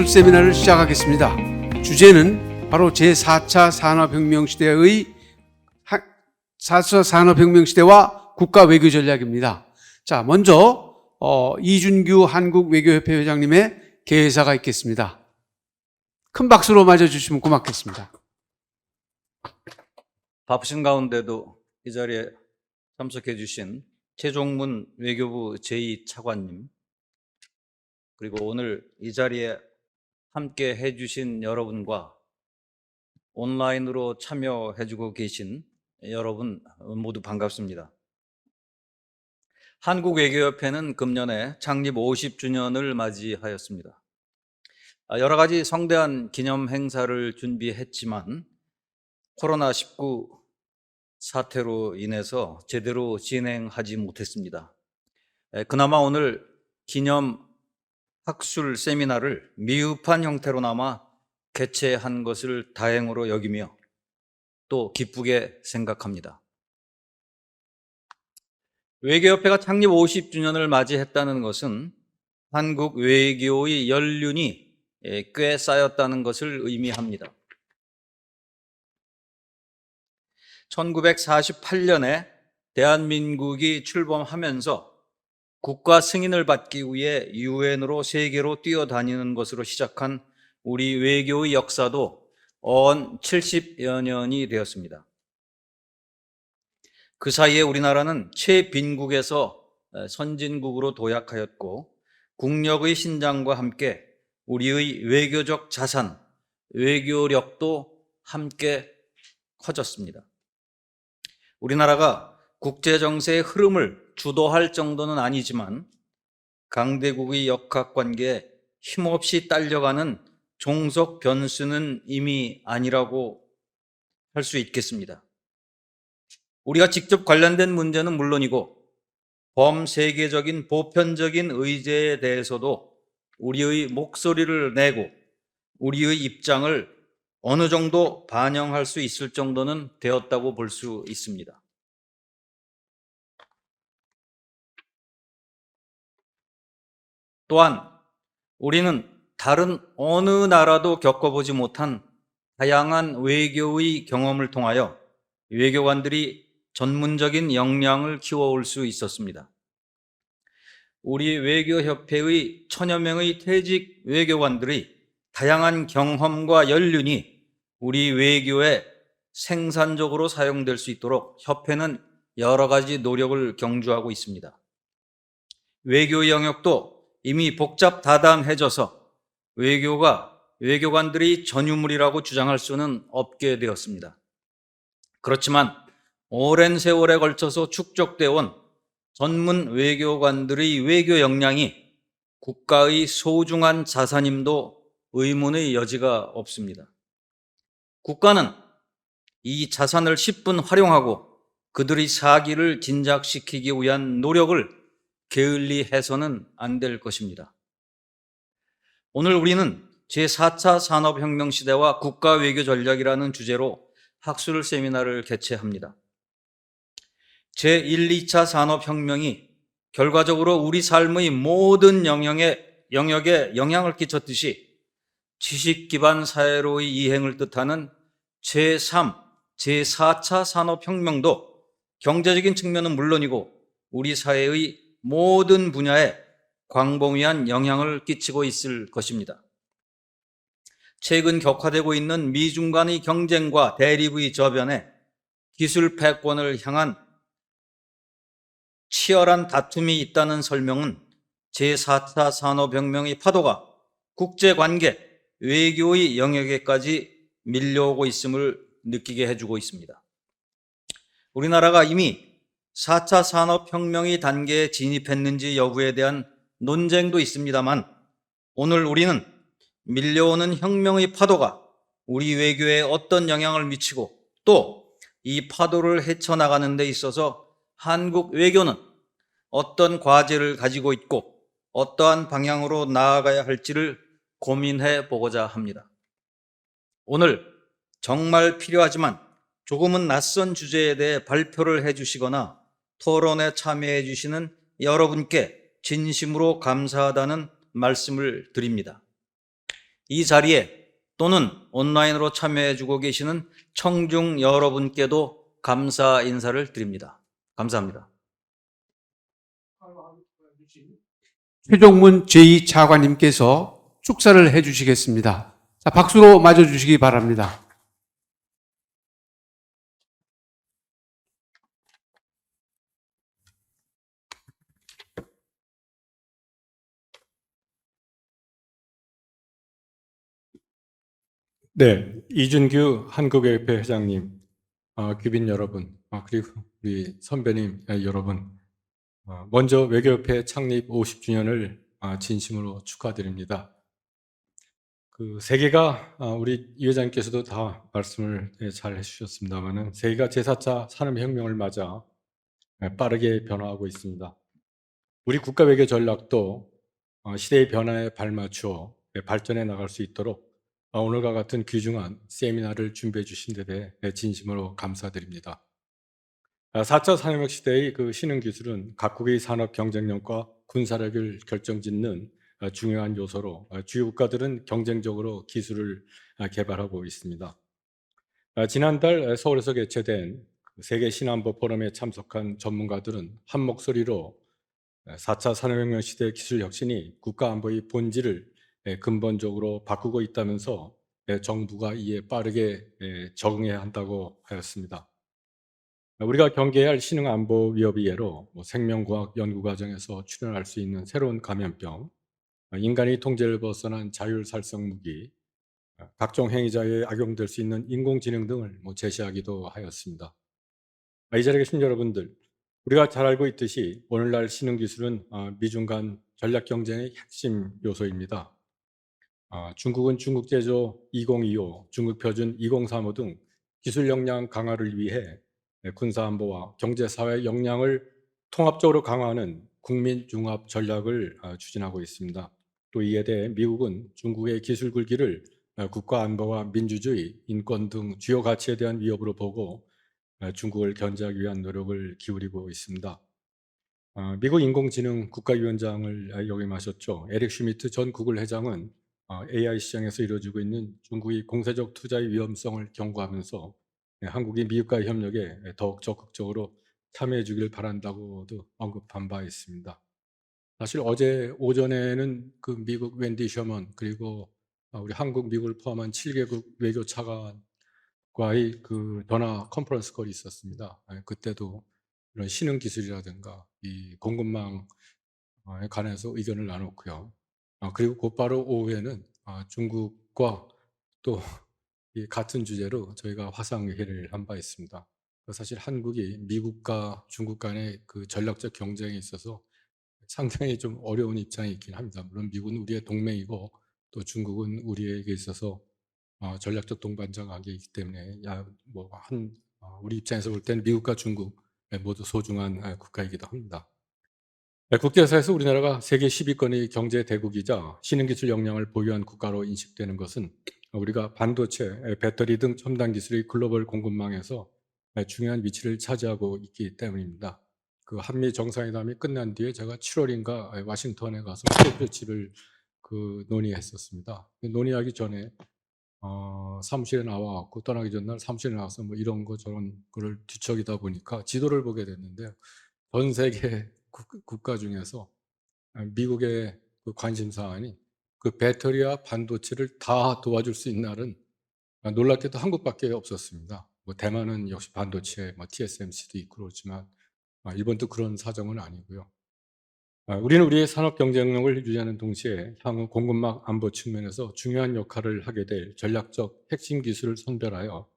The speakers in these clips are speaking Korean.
세미나를 시작하겠습니다. 주제는 바로 제4차 산업혁명 시대의 4차 산업혁명 시대와 국가 외교 전략입니다. 자, 먼저 이준규 한국외교협회 회장님의 개회사가 있겠습니다. 큰 박수로 맞아주시면 고맙겠습니다. 바쁘신 가운데도 이 자리에 참석해 주신 최종문 외교부 제2차관님, 그리고 오늘 이 자리에 함께 해주신 여러분과 온라인으로 참여해주고 계신 여러분 모두 반갑습니다. 한국외교협회는 금년에 창립 50주년을 맞이하였습니다. 여러 가지 성대한 기념 행사를 준비했지만 코로나19 사태로 인해서 제대로 진행하지 못했습니다. 그나마 오늘 기념 학술 세미나를 미흡한 형태로나마 개최한 것을 다행으로 여기며 또 기쁘게 생각합니다. 외교협회가 창립 50주년을 맞이했다는 것은 한국 외교의 연륜이 꽤 쌓였다는 것을 의미합니다. 1948년에 대한민국이 출범하면서 국가 승인을 받기 위해 유엔으로 세계로 뛰어다니는 것으로 시작한 우리 외교의 역사도 언 70여 년이 되었습니다. 그 사이에 우리나라는 최빈국에서 선진국으로 도약하였고 국력의 신장과 함께 우리의 외교적 자산, 외교력도 함께 커졌습니다. 우리나라가 국제정세의 흐름을 주도할 정도는 아니지만 강대국의 역학관계에 힘없이 딸려가는 종속 변수는 이미 아니라고 할 수 있겠습니다. 우리가 직접 관련된 문제는 물론이고 범세계적인 보편적인 의제에 대해서도 우리의 목소리를 내고 우리의 입장을 어느 정도 반영할 수 있을 정도는 되었다고 볼 수 있습니다. 또한 우리는 다른 어느 나라도 겪어보지 못한 다양한 외교의 경험을 통하여 외교관들이 전문적인 역량을 키워올 수 있었습니다. 우리 외교협회의 1000여 명의 퇴직 외교관들의 다양한 경험과 연륜이 우리 외교에 생산적으로 사용될 수 있도록 협회는 여러 가지 노력을 경주하고 있습니다. 외교 영역도 이미 복잡다단해져서 외교가 외교관들이 전유물이라고 주장할 수는 없게 되었습니다. 그렇지만 오랜 세월에 걸쳐서 축적되어 온 전문 외교관들의 외교 역량이 국가의 소중한 자산임도 의문의 여지가 없습니다. 국가는 이 자산을 10분 활용하고 그들의 사기를 진작시키기 위한 노력을 게을리 해서는 안 될 것입니다. 오늘 우리는 제4차 산업혁명 시대와 국가 외교 전략이라는 주제로 학술 세미나를 개최합니다. 제1, 2차 산업혁명이 결과적으로 우리 삶의 모든 영역에 영향을 끼쳤듯이 지식 기반 사회로의 이행을 뜻하는 제3, 제4차 산업혁명도 경제적인 측면은 물론이고 우리 사회의 모든 분야에 광범위한 영향을 끼치고 있을 것입니다. 최근 격화되고 있는 미중 간의 경쟁과 대립의 저변에 기술 패권을 향한 치열한 다툼이 있다는 설명은 제4차 산업혁명의 파도가 국제관계, 외교의 영역에까지 밀려오고 있음을 느끼게 해주고 있습니다. 우리나라가 이미 4차 산업혁명의 단계에 진입했는지 여부에 대한 논쟁도 있습니다만 오늘 우리는 밀려오는 혁명의 파도가 우리 외교에 어떤 영향을 미치고 또 이 파도를 헤쳐나가는 데 있어서 한국 외교는 어떤 과제를 가지고 있고 어떠한 방향으로 나아가야 할지를 고민해 보고자 합니다. 오늘 정말 필요하지만 조금은 낯선 주제에 대해 발표를 해주시거나 토론에 참여해 주시는 여러분께 진심으로 감사하다는 말씀을 드립니다. 이 자리에 또는 온라인으로 참여해주고 계시는 청중 여러분께도 감사 인사를 드립니다. 감사합니다. 최종문 제2차관님께서 축사를 해주시겠습니다. 자, 박수로 맞아주시기 바랍니다. 네, 이준규 한국외교회 회장님, 귀빈 여러분, 그리고 우리 선배님 여러분, 먼저 외교협회 창립 50주년을 진심으로 축하드립니다. 그 세계가 우리 이 회장님께서도 다 말씀을 잘 해주셨습니다만은 세계가 제4차 산업혁명을 맞아 빠르게 변화하고 있습니다. 우리 국가 외교 전략도 시대의 변화에 발맞추어 발전해 나갈 수 있도록 오늘과 같은 귀중한 세미나를 준비해 주신 데 대해 진심으로 감사드립니다. 4차 산업혁명 시대의 그 신흥 기술은 각국의 산업 경쟁력과 군사력을 결정짓는 중요한 요소로 주요 국가들은 경쟁적으로 기술을 개발하고 있습니다. 지난달 서울에서 개최된 세계 신안보 포럼에 참석한 전문가들은 한 목소리로 4차 산업혁명 시대의 기술 혁신이 국가 안보의 본질을 근본적으로 바꾸고 있다면서 정부가 이에 빠르게 적응해야 한다고 하였습니다. 우리가 경계해야 할 신흥 안보 위협의 예로 생명과학 연구 과정에서 출현할 수 있는 새로운 감염병, 인간의 통제를 벗어난 자율살성 무기, 각종 행위자에 악용될 수 있는 인공지능 등을 제시하기도 하였습니다. 이 자리에 계신 여러분들, 우리가 잘 알고 있듯이 오늘날 신흥기술은 미중 간 전략 경쟁의 핵심 요소입니다. 중국은 중국 제조 2025, 중국 표준 2035 등 기술 역량 강화를 위해 군사 안보와 경제 사회 역량을 통합적으로 강화하는 국민 융합 전략을 추진하고 있습니다. 또 이에 대해 미국은 중국의 기술 굴기를 국가 안보와 민주주의, 인권 등 주요 가치에 대한 위협으로 보고 중국을 견제하기 위한 노력을 기울이고 있습니다. 미국 인공지능 국가위원장을 역임하셨죠. 에릭 슈미트 전 구글 회장은 AI 시장에서 이루어지고 있는 중국의 공세적 투자의 위험성을 경고하면서 한국이 미국과의 협력에 더욱 적극적으로 참여해 주길 바란다고도 언급한 바 있습니다. 사실 어제 오전에는 그 미국 웬디 셔먼 그리고 우리 한국, 미국을 포함한 7개국 외교 차관과의 그 전화 컨퍼런스 콜이 있었습니다. 그때도 이런 신흥 기술이라든가 이 공급망에 관해서 의견을 나눴고요. 그리고 곧바로 오후에는 중국과 또 이 같은 주제로 저희가 화상회의를 한 바 있습니다. 사실 한국이 미국과 중국 간의 그 전략적 경쟁에 있어서 상당히 좀 어려운 입장이 있긴 합니다. 물론 미국은 우리의 동맹이고 또 중국은 우리에게 있어서 전략적 동반자 관계이기 때문에 우리 입장에서 볼 때는 미국과 중국 모두 소중한 국가이기도 합니다. 국제사에서 우리나라가 세계 10위권의 경제 대국이자 신흥기술 역량을 보유한 국가로 인식되는 것은 우리가 반도체, 배터리 등 첨단 기술의 글로벌 공급망에서 중요한 위치를 차지하고 있기 때문입니다. 그 한미 정상회담이 끝난 뒤에 제가 7월인가 와싱턴에 가서 스케줄집을 논의했었습니다. 논의하기 전에 사무실에 나와갖고 떠나기 전날 사무실에 나와서 뭐 이런 거 저런 거를 뒤척이다 보니까 지도를 보게 됐는데요. 전 세계 국가 중에서 미국의 그 관심 사안이 그 배터리와 반도체를 다 도와줄 수 있는 날은 놀랍게도 한국밖에 없었습니다. 뭐 대만은 역시 반도체, TSMC도 있고 그렇지만 일본도 그런 사정은 아니고요. 우리는 우리의 산업 경쟁력을 유지하는 동시에 향후 공급망 안보 측면에서 중요한 역할을 하게 될 전략적 핵심 기술을 선별하여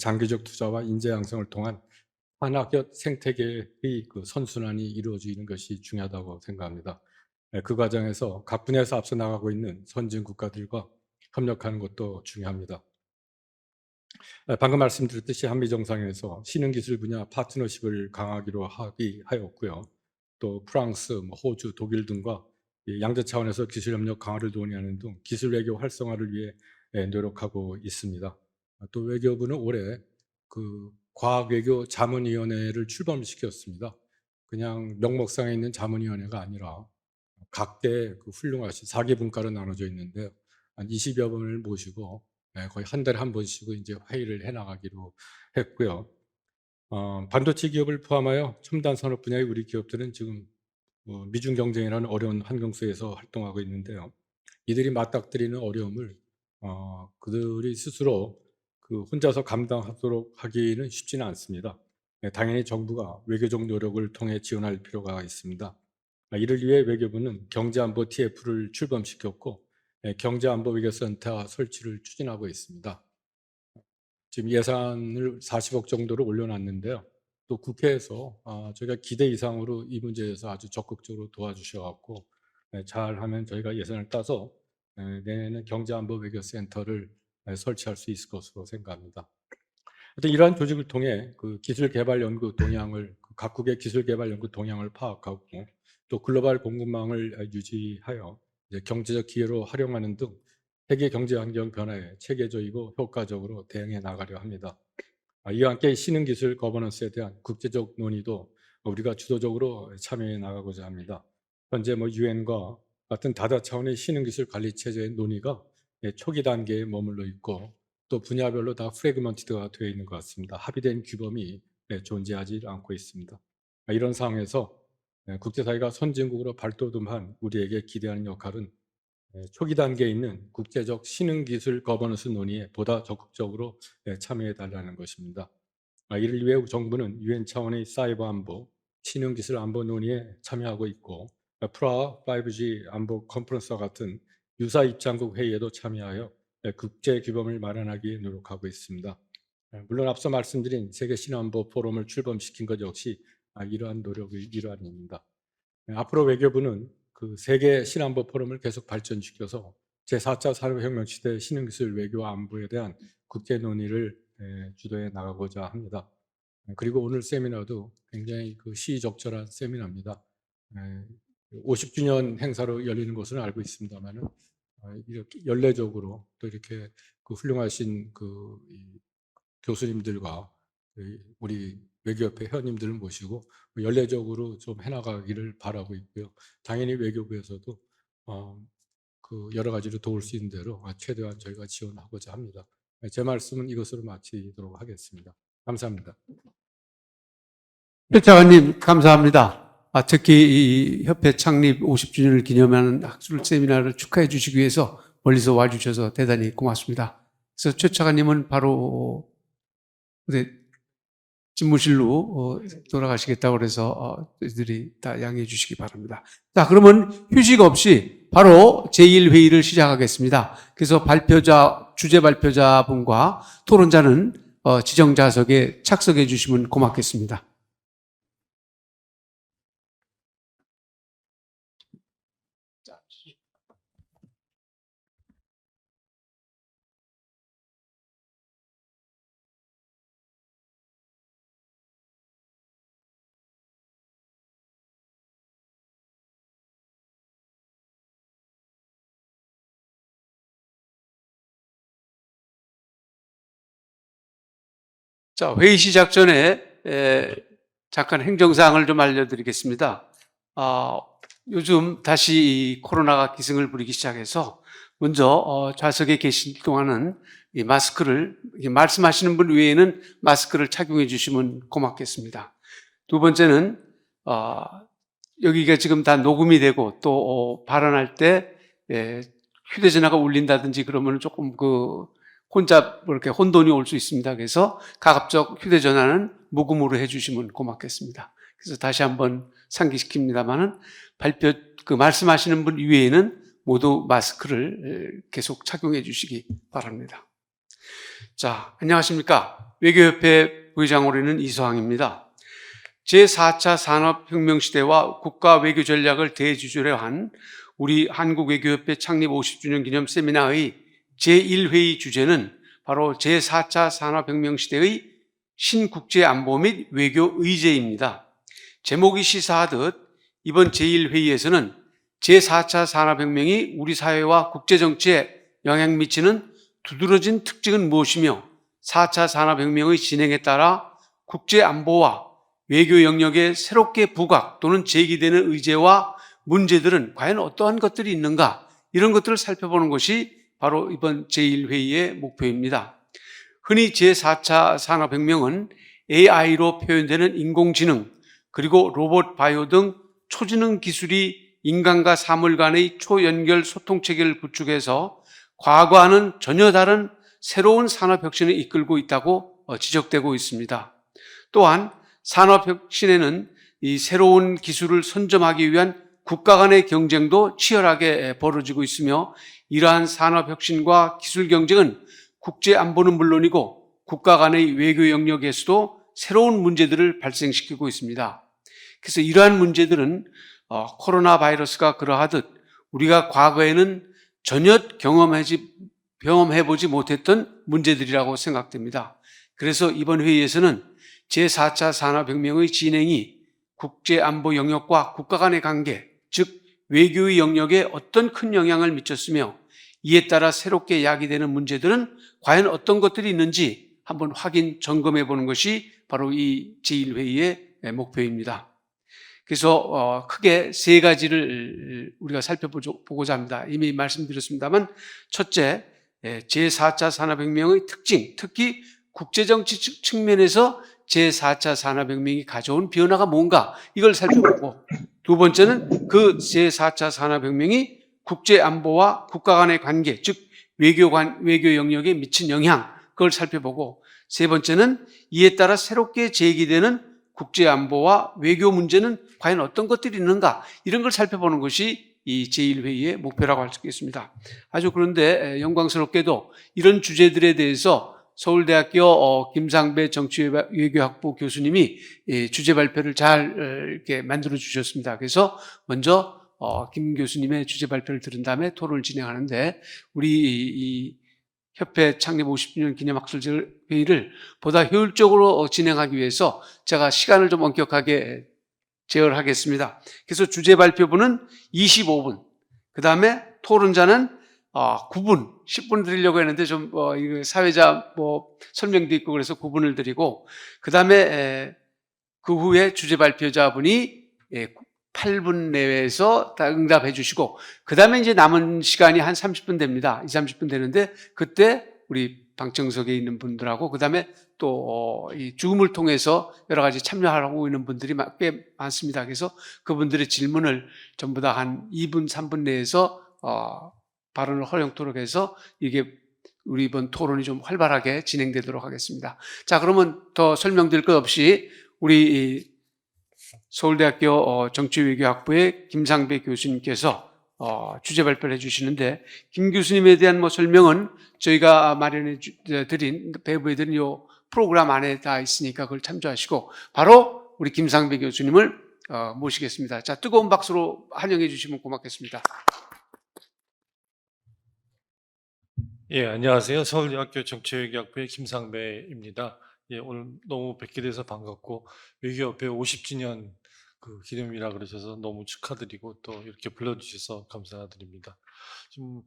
장기적 투자와 인재 양성을 통한 산학적 생태계의 그 선순환이 이루어지는 것이 중요하다고 생각합니다. 그 과정에서 각 분야에서 앞서 나가고 있는 선진 국가들과 협력하는 것도 중요합니다. 방금 말씀드렸듯이 한미 정상회에서 신흥기술 분야 파트너십을 강화하기로 합의하였고요. 또 프랑스, 호주, 독일 등과 양자 차원에서 기술 협력 강화를 논의하는 등 기술 외교 활성화를 위해 노력하고 있습니다. 또 외교부는 올해 그 과학외교 자문위원회를 출범시켰습니다. 그냥 명목상에 있는 자문위원회가 아니라 각계 그 훌륭하신 4개 분과로 나눠져 있는데요. 한 20여 분을 모시고 거의 한 달에 한 번씩 이제 회의를 해나가기로 했고요. 반도체 기업을 포함하여 첨단 산업 분야의 우리 기업들은 지금 미중 경쟁이라는 어려운 환경 속에서 활동하고 있는데요. 이들이 맞닥뜨리는 어려움을 그들이 스스로 혼자서 감당하도록 하기는 쉽지는 않습니다. 당연히 정부가 외교적 노력을 통해 지원할 필요가 있습니다. 이를 위해 외교부는 경제안보 TF를 출범시켰고 경제안보 외교센터 설치를 추진하고 있습니다. 지금 예산을 40억 정도로 올려놨는데요. 또 국회에서 저희가 기대 이상으로 이 문제에서 아주 적극적으로 도와주셔갖고 잘하면 저희가 예산을 따서 내년에 경제안보 외교센터를 설치할 수 있을 것으로 생각합니다. 하여튼 이러한 조직을 통해 기술개발연구 동향을 각국의 기술개발연구 동향을 파악하고 또 글로벌 공급망을 유지하여 이제 경제적 기회로 활용하는 등 세계 경제 환경 변화에 체계적이고 효과적으로 대응해 나가려 합니다. 이와 함께 신흥기술 거버넌스에 대한 국제적 논의도 우리가 주도적으로 참여해 나가고자 합니다. 현재 유엔과 같은 다자차원의 신흥기술 관리 체제의 논의가 초기 단계에 머물러 있고 또 분야별로 다 프래그먼티드가 되어 있는 것 같습니다. 합의된 규범이 존재하지 않고 있습니다. 이런 상황에서 국제사회가 선진국으로 발돋움한 우리에게 기대하는 역할은 초기 단계에 있는 국제적 신흥기술 거버넌스 논의에 보다 적극적으로 참여해 달라는 것입니다. 이를 위해 정부는 유엔 차원의 사이버 안보, 신흥기술 안보 논의에 참여하고 있고 프라하 5G 안보 컨퍼런스와 같은 유사 입장국 회의에도 참여하여 국제 규범을 마련하기 위해 노력하고 있습니다. 물론 앞서 말씀드린 세계 신안보 포럼을 출범시킨 것 역시 이러한 노력의 일환입니다. 앞으로 외교부는 세계 신안보 포럼을 계속 발전시켜서 제4차 산업혁명 시대 신흥기술 외교 안보에 대한 국제 논의를 주도해 나가고자 합니다. 그리고 오늘 세미나도 굉장히 시의적절한 세미나입니다. 50주년 행사로 열리는 것은 알고 있습니다만은 이렇게 연례적으로 또 이렇게 훌륭하신 교수님들과 우리 외교협회 회원님들을 모시고 연례적으로 좀 해나가기를 바라고 있고요. 당연히 외교부에서도 여러 가지로 도울 수 있는 대로 최대한 저희가 지원하고자 합니다. 제 말씀은 이것으로 마치도록 하겠습니다. 감사합니다. 최 차관님 감사합니다. 특히 이 협회 창립 50주년을 기념하는 학술 세미나를 축하해 주시기 위해서 멀리서 와주셔서 대단히 고맙습니다. 그래서 최 차관님은 바로 집무실로 돌아가시겠다고 그래서 저희들이 다 양해해 주시기 바랍니다. 자, 그러면 휴식 없이 바로 제1회의를 시작하겠습니다. 그래서 주제 발표자분과 토론자는 지정 좌석에 착석해 주시면 고맙겠습니다. 자, 회의 시작 전에 잠깐 행정사항을 좀 알려드리겠습니다. 요즘 다시 코로나가 기승을 부리기 시작해서 먼저 좌석에 계실 동안은 이 마스크를 말씀하시는 분 외에는 마스크를 착용해 주시면 고맙겠습니다. 두 번째는 여기가 지금 다 녹음이 되고 또 발언할 때 휴대전화가 울린다든지 그러면 조금 혼자 이렇게 혼돈이 올 수 있습니다. 그래서 가급적 휴대전화는 무음으로 해주시면 고맙겠습니다. 그래서 다시 한번 상기시킵니다만은 말씀하시는 분 이외에는 모두 마스크를 계속 착용해 주시기 바랍니다. 자, 안녕하십니까. 외교협회 부회장으로 있는 이서항입니다. 제4차 산업혁명 시대와 국가 외교 전략을 대주제로 한 우리 한국외교협회 창립 50주년 기념 세미나의 제1회의 주제는 바로 제4차 산업혁명 시대의 신국제안보 및 외교 의제입니다. 제목이 시사하듯 이번 제1회의에서는 제4차 산업혁명이 우리 사회와 국제정치에 영향 미치는 두드러진 특징은 무엇이며 4차 산업혁명의 진행에 따라 국제안보와 외교 영역에 새롭게 부각 또는 제기되는 의제와 문제들은 과연 어떠한 것들이 있는가, 이런 것들을 살펴보는 것이 바로 이번 제1회의의 목표입니다. 흔히 제4차 산업혁명은 AI로 표현되는 인공지능, 그리고 로봇 바이오 등 초지능 기술이 인간과 사물 간의 초연결 소통 체계를 구축해서 과거와는 전혀 다른 새로운 산업혁신을 이끌고 있다고 지적되고 있습니다. 또한 산업혁신에는 이 새로운 기술을 선점하기 위한 국가 간의 경쟁도 치열하게 벌어지고 있으며, 이러한 산업혁신과 기술 경쟁은 국제 안보는 물론이고 국가 간의 외교 영역에서도 새로운 문제들을 발생시키고 있습니다. 그래서 이러한 문제들은 코로나 바이러스가 그러하듯 우리가 과거에는 전혀 경험해보지 못했던 문제들이라고 생각됩니다. 그래서 이번 회의에서는 제4차 산업혁명의 진행이 국제안보 영역과 국가 간의 관계, 즉 외교의 영역에 어떤 큰 영향을 미쳤으며, 이에 따라 새롭게 야기되는 문제들은 과연 어떤 것들이 있는지 한번 확인, 점검해 보는 것이 바로 이 제1회의의 목표입니다. 그래서 크게 세 가지를 우리가 살펴보고자 합니다. 이미 말씀드렸습니다만, 첫째, 제4차 산업혁명의 특징, 특히 국제정치 측면에서 제4차 산업혁명이 가져온 변화가 뭔가, 이걸 살펴보고, 두 번째는 그 제4차 산업혁명이 국제안보와 국가 간의 관계, 즉 외교 영역에 미친 영향, 그걸 살펴보고, 세 번째는 이에 따라 새롭게 제기되는 국제안보와 외교 문제는 과연 어떤 것들이 있는가, 이런 걸 살펴보는 것이 이 제1회의의 목표라고 할 수 있겠습니다. 아주 그런데 영광스럽게도 이런 주제들에 대해서 서울대학교 김상배 정치외교학부 교수님이 주제 발표를 잘 이렇게 만들어 주셨습니다. 그래서 먼저 김 교수님의 주제 발표를 들은 다음에 토론을 진행하는데, 우리 이 협회 창립 50주년 기념학술 회의를 보다 효율적으로 진행하기 위해서 제가 시간을 좀 엄격하게 제어하겠습니다. 그래서 주제 발표분은 25분, 그 다음에 토론자는 9분, 10분 드리려고 했는데 좀 사회자 설명도 있고 그래서 9분을 드리고, 그 다음에 그 후에 주제 발표자분이 8분 내외에서 다 응답해 주시고, 그 다음에 이제 남은 시간이 한 30분 됩니다. 30분 되는데, 그때 우리 방청석에 있는 분들하고, 그 다음에 또 이 줌을 통해서 여러 가지 참여하고 있는 분들이 꽤 많습니다. 그래서 그분들의 질문을 전부 다 한 2분, 3분 내에서 발언을 허용토록 해서 이게 우리 이번 토론이 좀 활발하게 진행되도록 하겠습니다. 자, 그러면 더 설명드릴 것 없이 우리 서울대학교 정치외교학부의 김상배 교수님께서 주제 발표를 해주시는데, 김 교수님에 대한 설명은 저희가 마련해 드린, 배부해 드린 이 프로그램 안에 다 있으니까 그걸 참조하시고, 바로 우리 김상배 교수님을 모시겠습니다. 자, 뜨거운 박수로 환영해 주시면 고맙겠습니다. 예, 안녕하세요. 서울대학교 정치외교학부의 김상배입니다. 예, 오늘 너무 뵙게 돼서 반갑고, 외교협회 50주년 그 기념이라 그러셔서 너무 축하드리고 또 이렇게 불러주셔서 감사드립니다. 좀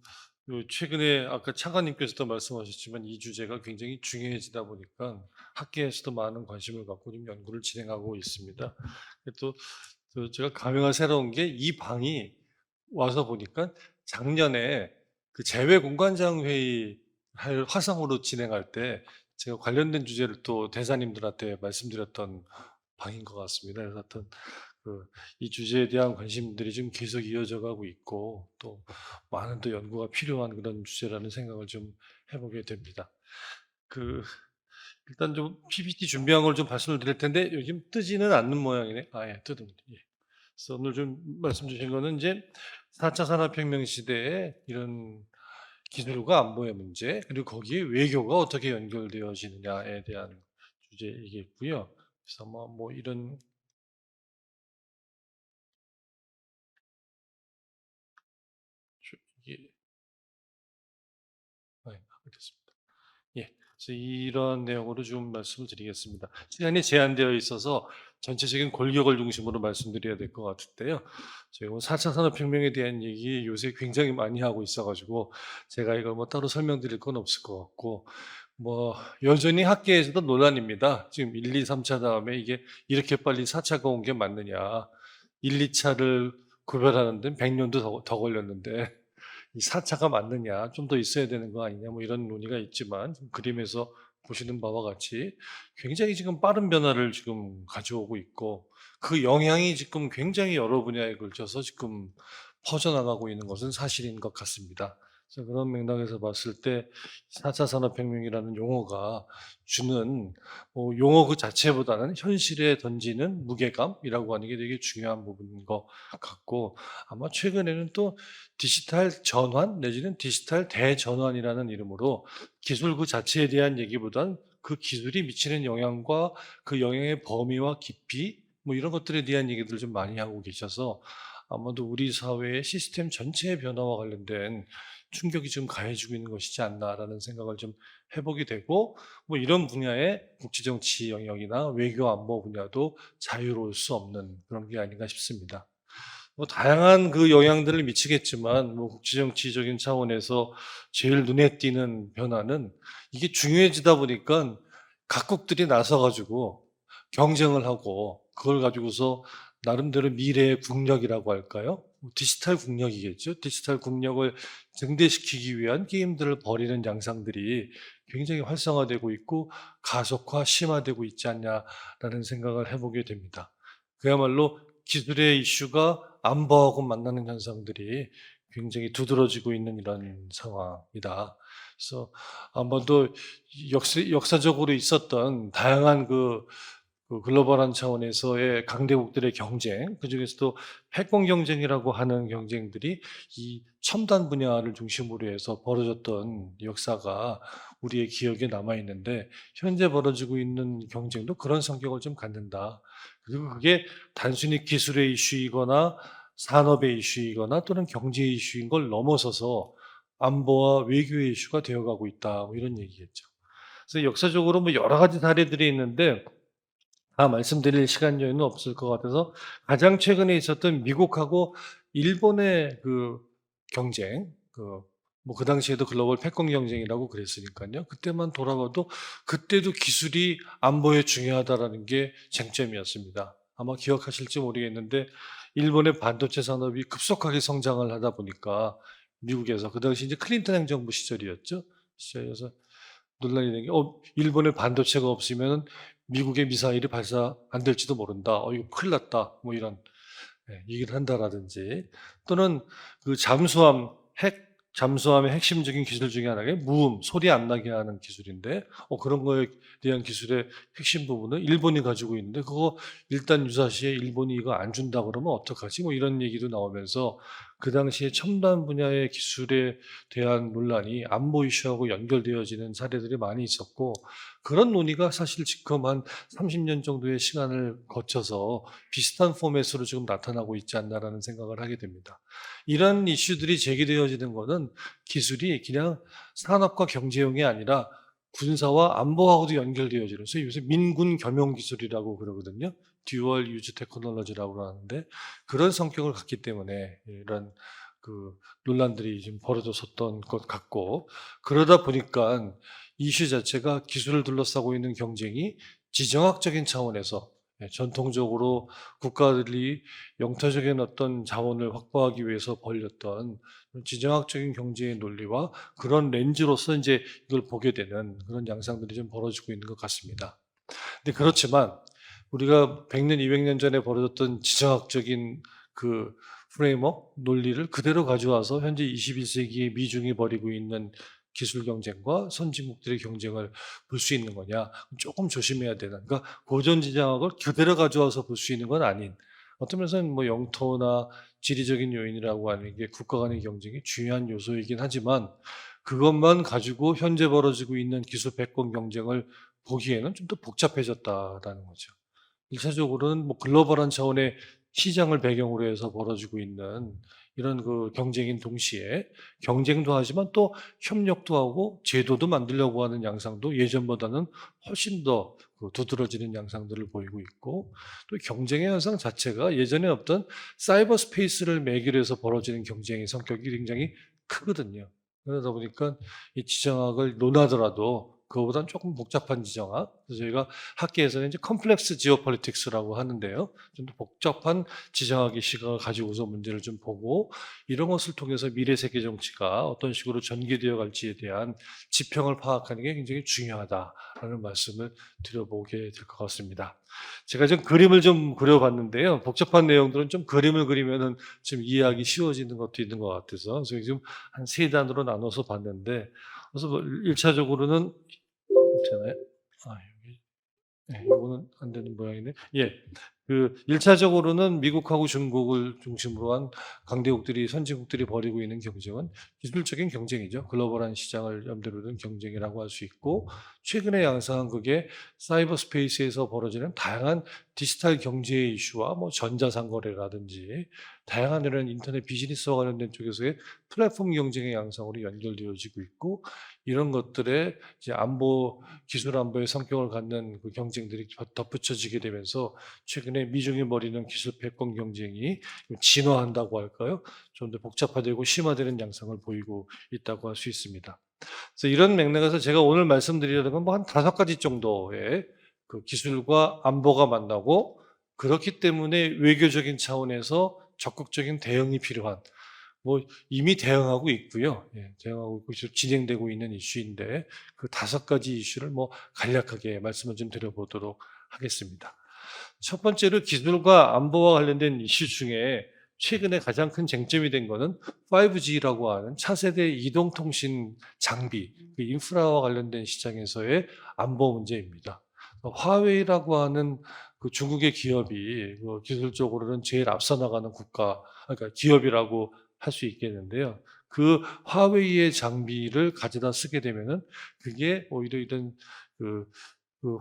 최근에 아까 차관님께서도 말씀하셨지만 이 주제가 굉장히 중요해지다 보니까 학계에서도 많은 관심을 갖고 좀 연구를 진행하고 있습니다. 또 제가 감회가 새로운 게 이 방이 와서 보니까 작년에 그 재외공관장 회의 할 화상으로 진행할 때 제가 관련된 주제를 또 대사님들한테 말씀드렸던 방인 것 같습니다. 그래서 하여튼 이 주제에 대한 관심들이 지금 계속 이어져 가고 있고, 또 많은 또 연구가 필요한 그런 주제라는 생각을 좀 해보게 됩니다. 일단 좀 PPT 준비한 걸 좀 말씀을 드릴 텐데 요즘 뜨지는 않는 모양이네. 예, 뜨듭니다. 예. 그래서 오늘 좀 말씀 주신 거는 이제 4차 산업혁명 시대에 이런 기술과 안보의 문제, 그리고 거기에 외교가 어떻게 연결되어지느냐에 대한 주제이겠고요. 그래서 뭐 이런 이게 됐습니다. 예, 그래서 이런 내용으로 좀 말씀을 드리겠습니다. 시간이 제한되어 있어서 전체적인 골격을 중심으로 말씀드려야 될 것 같은데요. 저희가 4차 산업혁명에 대한 얘기 요새 굉장히 많이 하고 있어가지고 제가 이걸 따로 설명드릴 건 없을 것 같고, 여전히 학계에서도 논란입니다. 지금 1, 2, 3차 다음에 이게 이렇게 빨리 4차가 온 게 맞느냐. 1, 2차를 구별하는 데 100년도 더 걸렸는데 이 4차가 맞느냐, 좀 더 있어야 되는 거 아니냐, 뭐 이런 논의가 있지만 지금 그림에서 보시는 바와 같이 굉장히 지금 빠른 변화를 지금 가져오고 있고 그 영향이 지금 굉장히 여러 분야에 걸쳐서 지금 퍼져나가고 있는 것은 사실인 것 같습니다. 그래서 그런 맥락에서 봤을 때 4차 산업혁명이라는 용어가 주는 용어 그 자체보다는 현실에 던지는 무게감이라고 하는 게 되게 중요한 부분인 것 같고 아마 최근에는 또 디지털 전환 내지는 디지털 대전환이라는 이름으로 기술 그 자체에 대한 얘기보단 그 기술이 미치는 영향과 그 영향의 범위와 깊이 뭐 이런 것들에 대한 얘기들을 좀 많이 하고 계셔서 아마도 우리 사회의 시스템 전체의 변화와 관련된 충격이 좀 가해지고 있는 것이지 않나라는 생각을 좀 해보게 되고 뭐 이런 분야의 국제정치 영역이나 외교 안보 분야도 자유로울 수 없는 그런 게 아닌가 싶습니다. 뭐 다양한 그 영향들을 미치겠지만 뭐 국제정치적인 차원에서 제일 눈에 띄는 변화는 이게 중요해지다 보니까 각국들이 나서가지고 경쟁을 하고 그걸 가지고서 나름대로 미래의 국력이라고 할까요? 디지털 국력이겠죠. 디지털 국력을 증대시키기 위한 게임들을 벌이는 양상들이 굉장히 활성화되고 있고 가속화, 심화되고 있지 않냐라는 생각을 해보게 됩니다. 그야말로 기술의 이슈가 안보하고 만나는 현상들이 굉장히 두드러지고 있는 이런 상황이다. 그래서 아마도 역사적으로 있었던 다양한 그 글로벌한 차원에서의 강대국들의 경쟁, 그중에서도 패권 경쟁이라고 하는 경쟁들이 이 첨단 분야를 중심으로 해서 벌어졌던 역사가 우리의 기억에 남아 있는데 현재 벌어지고 있는 경쟁도 그런 성격을 좀 갖는다. 그리고 그게 단순히 기술의 이슈이거나 산업의 이슈이거나 또는 경제의 이슈인 걸 넘어서서 안보와 외교의 이슈가 되어가고 있다. 뭐 이런 얘기겠죠. 그래서 역사적으로 뭐 여러 가지 사례들이 있는데 다 말씀드릴 시간 여유는 없을 것 같아서 가장 최근에 있었던 미국하고 일본의 그 경쟁, 뭐 그 당시에도 글로벌 패권 경쟁이라고 그랬으니까요. 그때만 돌아봐도 그때도 기술이 안보에 중요하다라는 게 쟁점이었습니다. 아마 기억하실지 모르겠는데 일본의 반도체 산업이 급속하게 성장을 하다 보니까 미국에서 그 당시 이제 클린턴 행정부 시절이었죠. 시절이어서 논란이 된 게, 일본의 반도체가 없으면 미국의 미사일이 발사 안 될지도 모른다. 이거 큰일 났다. 뭐 이런 얘기를 한다라든지 또는 그 잠수함의 핵심적인 기술 중에 하나가 무음, 소리 안 나게 하는 기술인데 그런 거에 대한 기술의 핵심 부분은 일본이 가지고 있는데 그거 일단 유사시에 일본이 이거 안 준다 그러면 어떡하지? 뭐 이런 얘기도 나오면서 그 당시에 첨단 분야의 기술에 대한 논란이 안보 이슈하고 연결되어지는 사례들이 많이 있었고 그런 논의가 사실 지금 한 30년 정도의 시간을 거쳐서 비슷한 포맷으로 지금 나타나고 있지 않나라는 생각을 하게 됩니다. 이런 이슈들이 제기되어지는 것은 기술이 그냥 산업과 경제용이 아니라 군사와 안보하고도 연결되어지는, 그래서 요새 민군 겸용 기술이라고 그러거든요. 듀얼 유즈 테크놀로지라고 하는데 그런 성격을 갖기 때문에 이런 그 논란들이 지금 벌어졌었던 것 같고 그러다 보니까 이슈 자체가 기술을 둘러싸고 있는 경쟁이 지정학적인 차원에서 전통적으로 국가들이 영토적인 어떤 자원을 확보하기 위해서 벌였던 지정학적인 경제의 논리와 그런 렌즈로서 이제 이걸 보게 되는 그런 양상들이 좀 벌어지고 있는 것 같습니다. 근데 그렇지만 우리가 100년, 200년 전에 벌어졌던 지정학적인 그 프레임워크, 논리를 그대로 가져와서 현재 21세기에 미중이 벌이고 있는 기술 경쟁과 선진국들의 경쟁을 볼 수 있는 거냐? 조금 조심해야 되는. 그러니까 고전 지정학을 그대로 가져와서 볼 수 있는 건 아닌. 어떤 면에서는 뭐 영토나 지리적인 요인이라고 하는 게 국가 간의 경쟁이 중요한 요소이긴 하지만 그것만 가지고 현재 벌어지고 있는 기술 패권 경쟁을 보기에는 좀 더 복잡해졌다라는 거죠. 일차적으로는 뭐 글로벌한 차원의 시장을 배경으로 해서 벌어지고 있는 이런 그 경쟁인 동시에 경쟁도 하지만 또 협력도 하고 제도도 만들려고 하는 양상도 예전보다는 훨씬 더 두드러지는 양상들을 보이고 있고 또 경쟁의 현상 자체가 예전에 없던 사이버 스페이스를 매개로 해서 벌어지는 경쟁의 성격이 굉장히 크거든요. 그러다 보니까 이 지정학을 논하더라도 그거보다는 조금 복잡한 지정학. 그래서 저희가 학계에서는 이제 컴플렉스 지오폴리틱스라고 하는데요. 좀 더 복잡한 지정학의 시각을 가지고서 문제를 좀 보고 이런 것을 통해서 미래 세계 정치가 어떤 식으로 전개되어 갈지에 대한 지평을 파악하는 게 굉장히 중요하다라는 말씀을 드려보게 될 것 같습니다. 제가 좀 그림을 좀 그려봤는데요. 복잡한 내용들은 좀 그림을 그리면은 좀 이해하기 쉬워지는 것도 있는 것 같아서 저희 지금 한 세 단으로 나눠서 봤는데, 그래서 1차적으로는 있잖아요. 여기. 네, 이거는 안 되는 모양이네. 예. 1차적으로는 미국하고 중국을 중심으로 한 강대국들이, 선진국들이 벌이고 있는 경쟁은 기술적인 경쟁이죠. 글로벌한 시장을 염두로 둔 경쟁이라고 할 수 있고, 최근에 양상한 그게 사이버 스페이스에서 벌어지는 다양한 디지털 경제 이슈와 뭐 전자상거래라든지 다양한 이런 인터넷 비즈니스와 관련된 쪽에서의 플랫폼 경쟁의 양상으로 연결되어지고 있고, 이런 것들에 이제 기술 안보의 성격을 갖는 그 경쟁들이 덧붙여지게 되면서 최근에 미중이 벌이는 기술 패권 경쟁이 진화한다고 할까요? 좀 더 복잡화되고 심화되는 양상을 보이고 있다고 할 수 있습니다. 그래서 이런 맥락에서 제가 오늘 말씀드리려는 건 뭐 한 5가지 정도의 그 기술과 안보가 만나고, 그렇기 때문에 외교적인 차원에서 적극적인 대응이 필요한, 뭐 이미 대응하고 있고요. 예, 대응하고 있고 진행되고 있는 이슈인데, 그 5가지 이슈를 뭐 간략하게 말씀을 좀 드려보도록 하겠습니다. 첫 번째로 기술과 안보와 관련된 이슈 중에 최근에 가장 큰 쟁점이 된 거는 5G라고 하는 차세대 이동통신 장비, 그 인프라와 관련된 시장에서의 안보 문제입니다. 화웨이라고 하는 그 중국의 기업이 그 기술적으로는 제일 앞서 나가는 그러니까 기업이라고 할 수 있겠는데요. 그 화웨이의 장비를 가져다 쓰게 되면은 그게 오히려 이런 그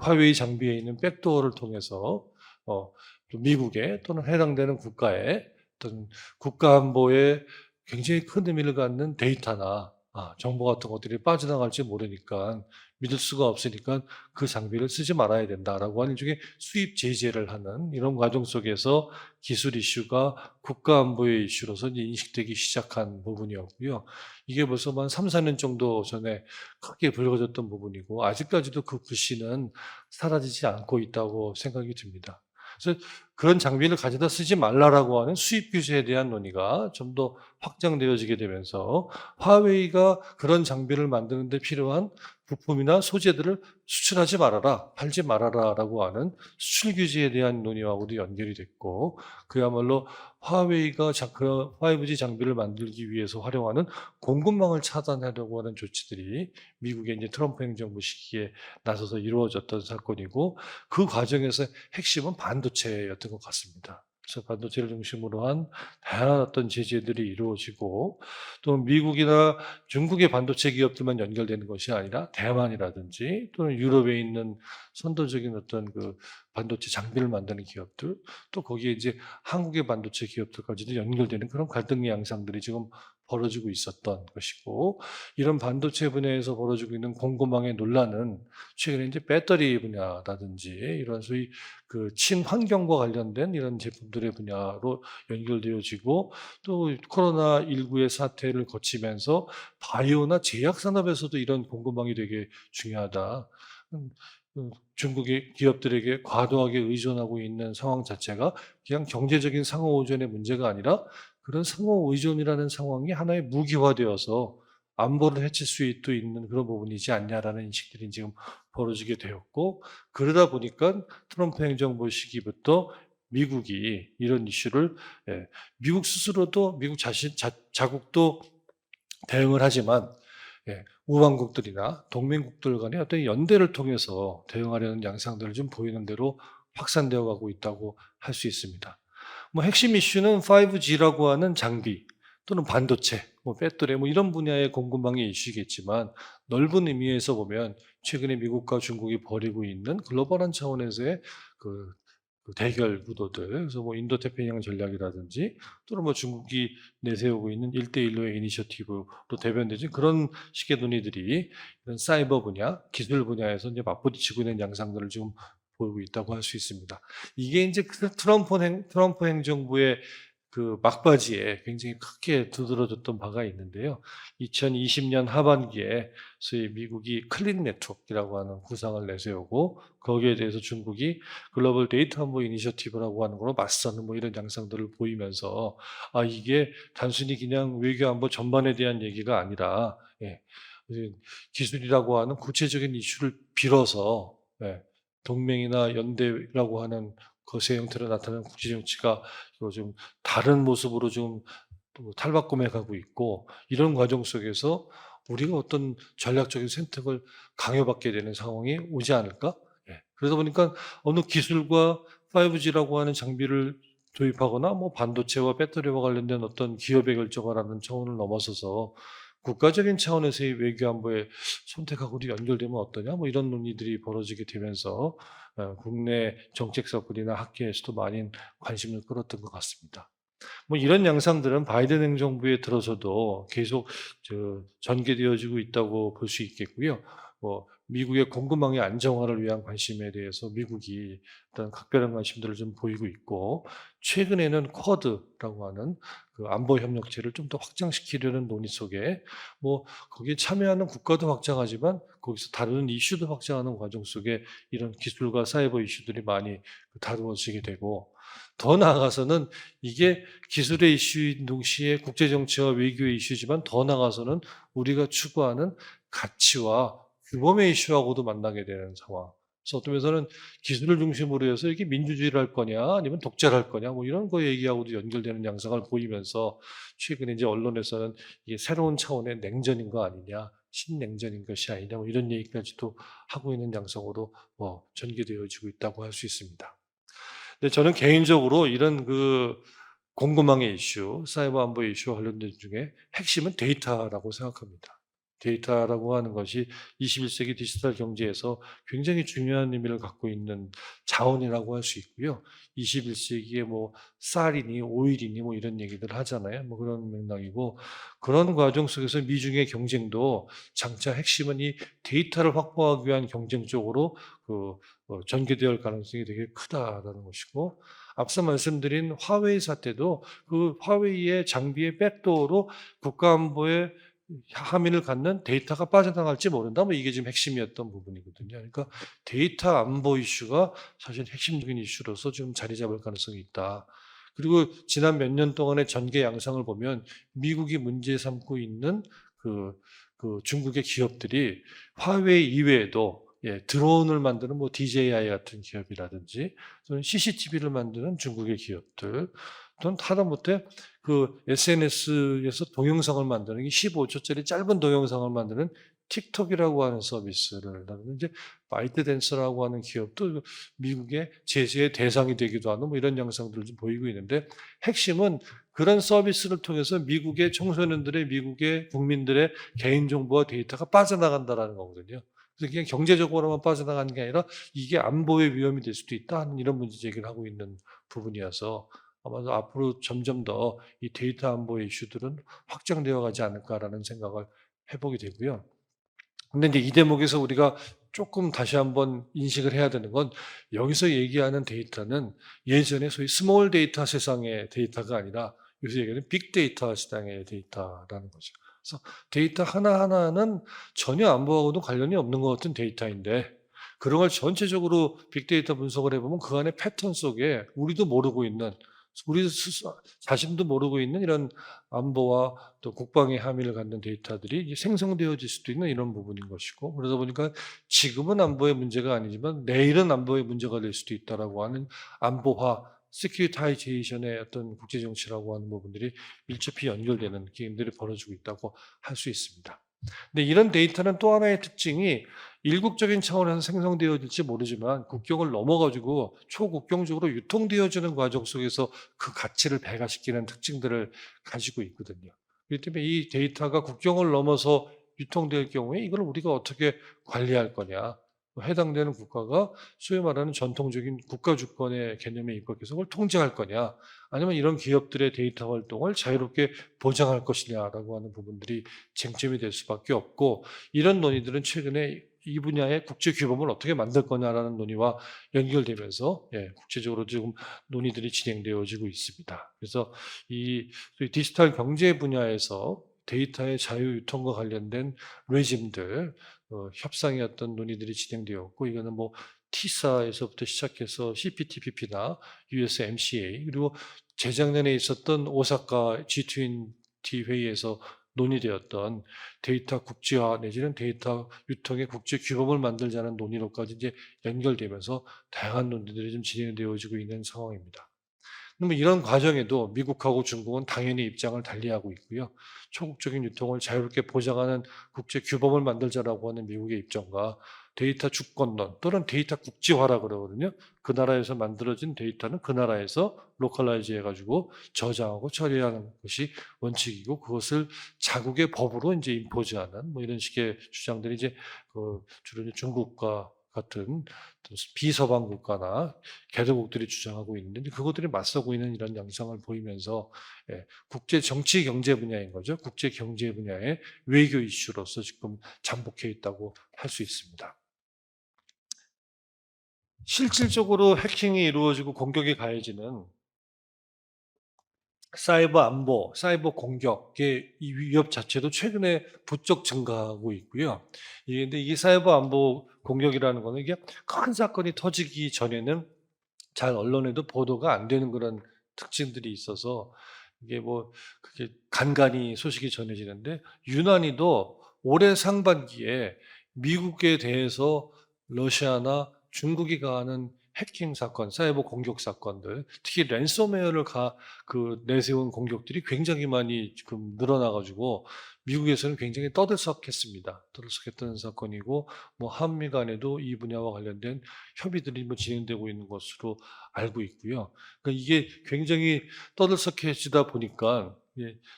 화웨이 장비에 있는 백도어를 통해서 또 미국에 또는 해당되는 국가의 어떤 국가 안보에 굉장히 큰 의미를 갖는 데이터나 정보 같은 것들이 빠져나갈지 모르니까, 믿을 수가 없으니까 그 장비를 쓰지 말아야 된다라고 하는 일종의 수입 제재를 하는 이런 과정 속에서 기술 이슈가 국가 안보의 이슈로서 이제 인식되기 시작한 부분이었고요. 이게 벌써 한 3, 4년 정도 전에 크게 불거졌던 부분이고, 아직까지도 그 불씨는 사라지지 않고 있다고 생각이 듭니다. 그래서 그런 장비를 가져다 쓰지 말라라고 하는 수입 규제에 대한 논의가 좀 더 확장되어지게 되면서 화웨이가 그런 장비를 만드는 데 필요한 부품이나 소재들을 수출하지 말아라, 팔지 말아라라고 하는 수출 규제에 대한 논의하고도 연결이 됐고, 그야말로 화웨이가 그 5G 장비를 만들기 위해서 활용하는 공급망을 차단하려고 하는 조치들이 미국의 이제 트럼프 행정부 시기에 나서서 이루어졌던 사건이고, 그 과정에서 핵심은 반도체였던 것 같습니다. 그래서 반도체를 중심으로 한 다양한 어떤 제재들이 이루어지고, 또 미국이나 중국의 반도체 기업들만 연결되는 것이 아니라 대만이라든지 또는 유럽에 있는 선도적인 어떤 그 반도체 장비를 만드는 기업들, 또 거기에 이제 한국의 반도체 기업들까지도 연결되는 그런 갈등의 양상들이 지금 벌어지고 있었던 것이고, 이런 반도체 분야에서 벌어지고 있는 공급망의 논란은 최근에 이제 배터리 분야라든지 이런 소위 그 친환경과 관련된 이런 제품들의 분야로 연결되어지고, 또 코로나19의 사태를 거치면서 바이오나 제약 산업에서도 이런 공급망이 되게 중요하다. 중국의 기업들에게 과도하게 의존하고 있는 상황 자체가 그냥 경제적인 상호 의존의 문제가 아니라 그런 상호 의존이라는 상황이 하나의 무기화되어서 안보를 해칠 수도 있는 그런 부분이지 않냐라는 인식들이 지금 벌어지게 되었고, 그러다 보니까 트럼프 행정부 시기부터 미국이 이런 이슈를 미국 스스로도 미국 자국도 대응을 하지만 우방국들이나 동맹국들 간의 어떤 연대를 통해서 대응하려는 양상들을 좀 보이는 대로 확산되어 가고 있다고 할 수 있습니다. 뭐 핵심 이슈는 5G라고 하는 장비 또는 반도체, 뭐 배터리 뭐 이런 분야의 공급망의 이슈겠지만, 넓은 의미에서 보면 최근에 미국과 중국이 벌이고 있는 글로벌한 차원에서의 그 대결 구도들, 그래서 뭐 인도태평양 전략이라든지 또는 뭐 중국이 내세우고 있는 1대1로의 이니셔티브로 대변되는 그런 식의 논의들이 이런 사이버 분야, 기술 분야에서 이제 맞부딪히고 있는 양상들을 지금 보이고 있다고 할 수 있습니다. 이게 이제 트럼프 행정부의 그 막바지에 굉장히 크게 두드러졌던 바가 있는데요. 2020년 하반기에 소위 미국이 클린 네트워크라고 하는 구상을 내세우고 거기에 대해서 중국이 글로벌 데이터 안보 이니셔티브라고 하는 걸로 맞서는 뭐 이런 양상들을 보이면서 이게 단순히 그냥 외교 안보 전반에 대한 얘기가 아니라 이제 기술이라고 하는 구체적인 이슈를 빌어서 동맹이나 연대라고 하는 것의 형태로 나타나는 국제정치가 좀 다른 모습으로 좀 탈바꿈해 가고 있고 이런 과정 속에서 우리가 어떤 전략적인 선택을 강요받게 되는 상황이 오지 않을까? 그러다 보니까 어느 기술과 5G라고 하는 장비를 도입하거나 뭐 반도체와 배터리와 관련된 어떤 기업의 결정을 하는 차원을 넘어서서 국가적인 차원에서의 외교 안보에 선택하고도 연결되면 어떠냐? 뭐 이런 논의들이 벌어지게 되면서 국내 정책 서클이나 학계에서도 많은 관심을 끌었던 것 같습니다. 뭐 이런 양상들은 바이든 행정부에 들어서도 계속 전개되어지고 있다고 볼 수 있겠고요. 뭐 미국의 공급망의 안정화를 위한 관심에 대해서 미국이 어떤 각별한 관심들을 좀 보이고 있고 최근에는 쿼드라고 하는 그 안보 협력체를 좀 더 확장시키려는 논의 속에 뭐 거기에 참여하는 국가도 확장하지만 거기서 다루는 이슈도 확장하는 과정 속에 이런 기술과 사이버 이슈들이 많이 다루어지게 되고 더 나아가서는 이게 기술의 이슈인 동시에 국제정치와 외교의 이슈지만 더 나아가서는 우리가 추구하는 가치와 규범의 이슈하고도 만나게 되는 상황. 그래서 어떤 면에서는 기술을 중심으로 해서 이게 민주주의를 할 거냐 아니면 독재를 할 거냐 뭐 이런 거 얘기하고도 연결되는 양상을 보이면서 최근에 이제 언론에서는 이게 새로운 차원의 냉전인 거 아니냐 신냉전인 것이 아니냐 뭐 이런 얘기까지도 하고 있는 양상으로 전개되어지고 있다고 할 수 있습니다. 근데 저는 개인적으로 이런 그 공급망의 이슈, 사이버 안보 이슈와 관련된 중에 핵심은 데이터라고 생각합니다. 데이터라고 하는 것이 21세기 디지털 경제에서 굉장히 중요한 의미를 갖고 있는 자원이라고 할 수 있고요. 21세기에 뭐 쌀이니 오일이니 뭐 이런 얘기들 하잖아요. 뭐 그런 맥락이고 그런 과정 속에서 미중의 경쟁도 장차 핵심은 이 데이터를 확보하기 위한 경쟁 쪽으로 전개될 가능성이 되게 크다라는 것이고 앞서 말씀드린 화웨이 사태도 그 화웨이의 장비의 백도어로 국가안보에 함의를 갖는 데이터가 빠져나갈지 모른다. 뭐 이게 지금 핵심이었던 부분이거든요. 그러니까 데이터 안보 이슈가 사실 핵심적인 이슈로서 좀 자리 잡을 가능성이 있다. 그리고 지난 몇 년 동안의 전개 양상을 보면 미국이 문제 삼고 있는 그 중국의 기업들이 화웨이 이외에도 드론을 만드는 뭐 DJI 같은 기업이라든지 또는 CCTV를 만드는 중국의 기업들 또는 하다못해 그 SNS에서 동영상을 만드는 15초짜리 짧은 동영상을 만드는 틱톡이라고 하는 서비스를 이제 바이트댄서라고 하는 기업도 미국의 제재의 대상이 되기도 하는 뭐 이런 양상들을 좀 보이고 있는데 핵심은 그런 서비스를 통해서 미국의 청소년들의 미국의 국민들의 개인정보와 데이터가 빠져나간다라는 거거든요. 그래서 그냥 경제적으로만 빠져나가는 게 아니라 이게 안보의 위험이 될 수도 있다 하는 이런 문제 제기를 하고 있는 부분이어서 아마도 앞으로 점점 더 이 데이터 안보의 이슈들은 확장되어 가지 않을까라는 생각을 해보게 되고요. 근데 이제 이 대목에서 우리가 조금 다시 한번 인식을 해야 되는 건 여기서 얘기하는 데이터는 예전에 소위 스몰 데이터 세상의 데이터가 아니라 요새 얘기하는 빅데이터 시장의 데이터라는 거죠. 그래서 데이터 하나하나는 전혀 안보하고도 관련이 없는 것 같은 데이터인데 그런 걸 전체적으로 빅데이터 분석을 해보면 그 안에 패턴 속에 우리도 모르고 있는 우리 자신도 모르고 있는 이런 안보와 또 국방의 함의를 갖는 데이터들이 생성되어질 수도 있는 이런 부분인 것이고 그러다 보니까 지금은 안보의 문제가 아니지만 내일은 안보의 문제가 될 수도 있다라고 하는 안보화 시큐리타이제이션의 어떤 국제정치라고 하는 부분들이 밀접히 연결되는 기행들이 벌어지고 있다고 할 수 있습니다. 근데 이런 데이터는 또 하나의 특징이 일국적인 차원에서 생성되어질지 모르지만 국경을 넘어가지고 초국경적으로 유통되어지는 과정 속에서 그 가치를 배가시키는 특징들을 가지고 있거든요. 그렇기 때문에 이 데이터가 국경을 넘어서 유통될 경우에 이걸 우리가 어떻게 관리할 거냐. 해당되는 국가가 소위 말하는 전통적인 국가 주권의 개념에 입각해서 그걸 통제할 거냐 아니면 이런 기업들의 데이터 활동을 자유롭게 보장할 것이냐라고 하는 부분들이 쟁점이 될 수밖에 없고 이런 논의들은 최근에 이 분야의 국제 규범을 어떻게 만들 거냐라는 논의와 연결되면서 국제적으로 지금 논의들이 진행되어지고 있습니다. 그래서 이 소위 디지털 경제 분야에서 데이터의 자유 유통과 관련된 레짐들 협상의 어떤 논의들이 진행되었고, 이거는 뭐 TISA에서부터 시작해서 CPTPP나 USMCA, 그리고 재작년에 있었던 오사카 G20 회의에서 논의되었던 데이터 국제화 내지는 데이터 유통의 국제 규범을 만들자는 논의로까지 이제 연결되면서 다양한 논의들이 좀 진행되어지고 있는 상황입니다. 그러면 이런 과정에도 미국하고 중국은 당연히 입장을 달리하고 있고요. 초국적인 유통을 자유롭게 보장하는 국제 규범을 만들자라고 하는 미국의 입장과 데이터 주권론 또는 데이터 국제화라 그러거든요. 그 나라에서 만들어진 데이터는 그 나라에서 로컬라이즈 해가지고 저장하고 처리하는 것이 원칙이고, 그것을 자국의 법으로 이제 임포즈하는 뭐 이런 식의 주장들이 이제 주로 이제 중국과 같은 비서방 국가나 개도국들이 주장하고 있는데, 그것들이 맞서고 있는 이런 양상을 보이면서 국제 정치 경제 분야인 거죠. 국제 경제 분야의 외교 이슈로서 지금 잠복해 있다고 할 수 있습니다. 실질적으로 해킹이 이루어지고 공격이 가해지는 사이버 안보, 사이버 공격의 이 위협 자체도 최근에 부쩍 증가하고 있고요. 근데 이게 사이버 안보 공격이라는 거는 이게 큰 사건이 터지기 전에는 잘 언론에도 보도가 안 되는 그런 특징들이 있어서 이게 뭐 그게 간간히 소식이 전해지는데, 유난히도 올해 상반기에 미국에 대해서 러시아나 중국이 가하는 해킹 사건, 사이버 공격 사건들, 특히 랜섬웨어를 내세운 공격들이 굉장히 많이 지금 늘어나가지고 미국에서는 굉장히 떠들썩했습니다. 떠들썩했던 사건이고, 뭐 한미 간에도 이 분야와 관련된 협의들이 뭐 진행되고 있는 것으로 알고 있고요. 그러니까 이게 굉장히 떠들썩해지다 보니까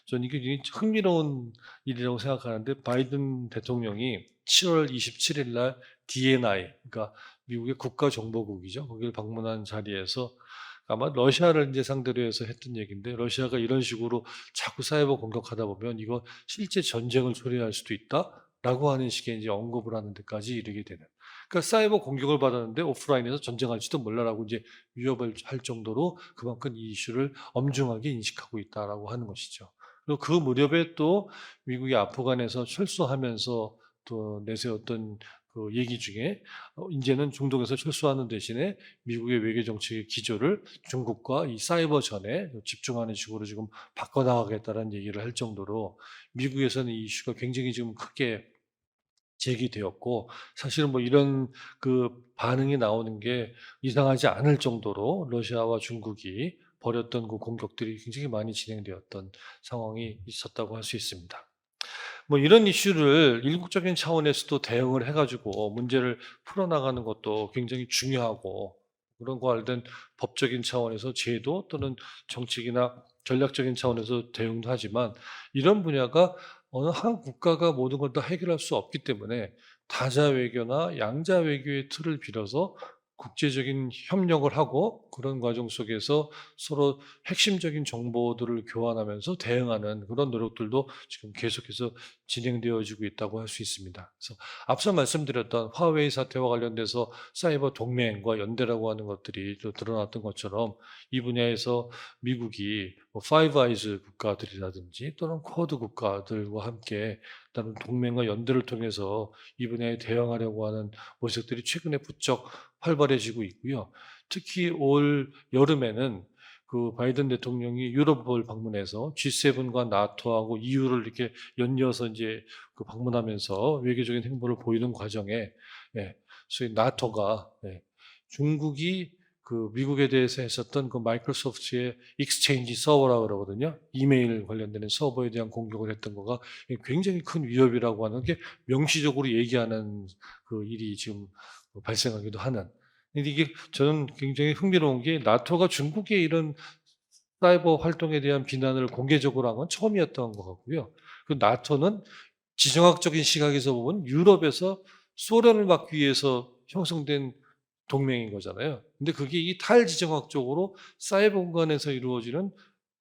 저는 이게 흥미로운 일이라고 생각하는데, 바이든 대통령이 7월 27일 날 DNI, 그러니까 미국의 국가정보국이죠. 거기를 방문한 자리에서 아마 러시아를 이제 상대로 해서 했던 얘기인데, 러시아가 이런 식으로 자꾸 사이버 공격하다 보면 이거 실제 전쟁을 초래할 수도 있다라고 하는 식의 이제 언급을 하는 데까지 이르게 되는. 그러니까 사이버 공격을 받았는데 오프라인에서 전쟁할지도 몰라라고 이제 위협을 할 정도로 그만큼 이 이슈를 엄중하게 인식하고 있다라고 하는 것이죠. 그리고 그 무렵에 또 미국이 아프간에서 철수하면서 또 내세웠던 그 얘기 중에 이제는 중동에서 철수하는 대신에 미국의 외교 정책의 기조를 중국과 이 사이버 전에 집중하는 식으로 지금 바꿔나가겠다는 얘기를 할 정도로 미국에서는 이 이슈가 굉장히 지금 크게 제기되었고, 사실은 뭐 이런 그 반응이 나오는 게 이상하지 않을 정도로 러시아와 중국이 벌였던 그 공격들이 굉장히 많이 진행되었던 상황이 있었다고 할 수 있습니다. 뭐 이런 이슈를 일국적인 차원에서도 대응을 해가지고 문제를 풀어나가는 것도 굉장히 중요하고, 그런 거와 관련된 법적인 차원에서 제도 또는 정책이나 전략적인 차원에서 대응도 하지만, 이런 분야가 어느 한 국가가 모든 걸 다 해결할 수 없기 때문에 다자 외교나 양자 외교의 틀을 빌어서 국제적인 협력을 하고, 그런 과정 속에서 서로 핵심적인 정보들을 교환하면서 대응하는 그런 노력들도 지금 계속해서 진행되어지고 있다고 할 수 있습니다. 그래서 앞서 말씀드렸던 화웨이 사태와 관련돼서 사이버 동맹과 연대라고 하는 것들이 또 드러났던 것처럼, 이 분야에서 미국이 파이브 아이즈 국가들이라든지 또는 쿼드 국가들과 함께 다른 동맹과 연대를 통해서 이 분야에 대응하려고 하는 모색들이 최근에 부쩍 활발해지고 있고요. 특히 올 여름에는 그 바이든 대통령이 유럽을 방문해서 G7과 나토하고 EU를 이렇게 연이어서 이제 그 방문하면서 외교적인 행보를 보이는 과정에, 소위 나토가 중국이 그 미국에 대해서 했었던 그 마이크로소프트의 익스체인지 서버라 그러거든요. 이메일 관련되는 서버에 대한 공격을 했던 거가 굉장히 큰 위협이라고 하는 게 명시적으로 얘기하는 그 일이 지금 발생하기도 하는. 근데 이게 저는 굉장히 흥미로운 게, 나토가 중국의 이런 사이버 활동에 대한 비난을 공개적으로 한 건 처음이었던 것 같고요. 그 나토는 지정학적인 시각에서 보면 유럽에서 소련을 막기 위해서 형성된 동맹인 거잖아요. 근데 그게 이 탈지정학적으로 사이버 공간에서 이루어지는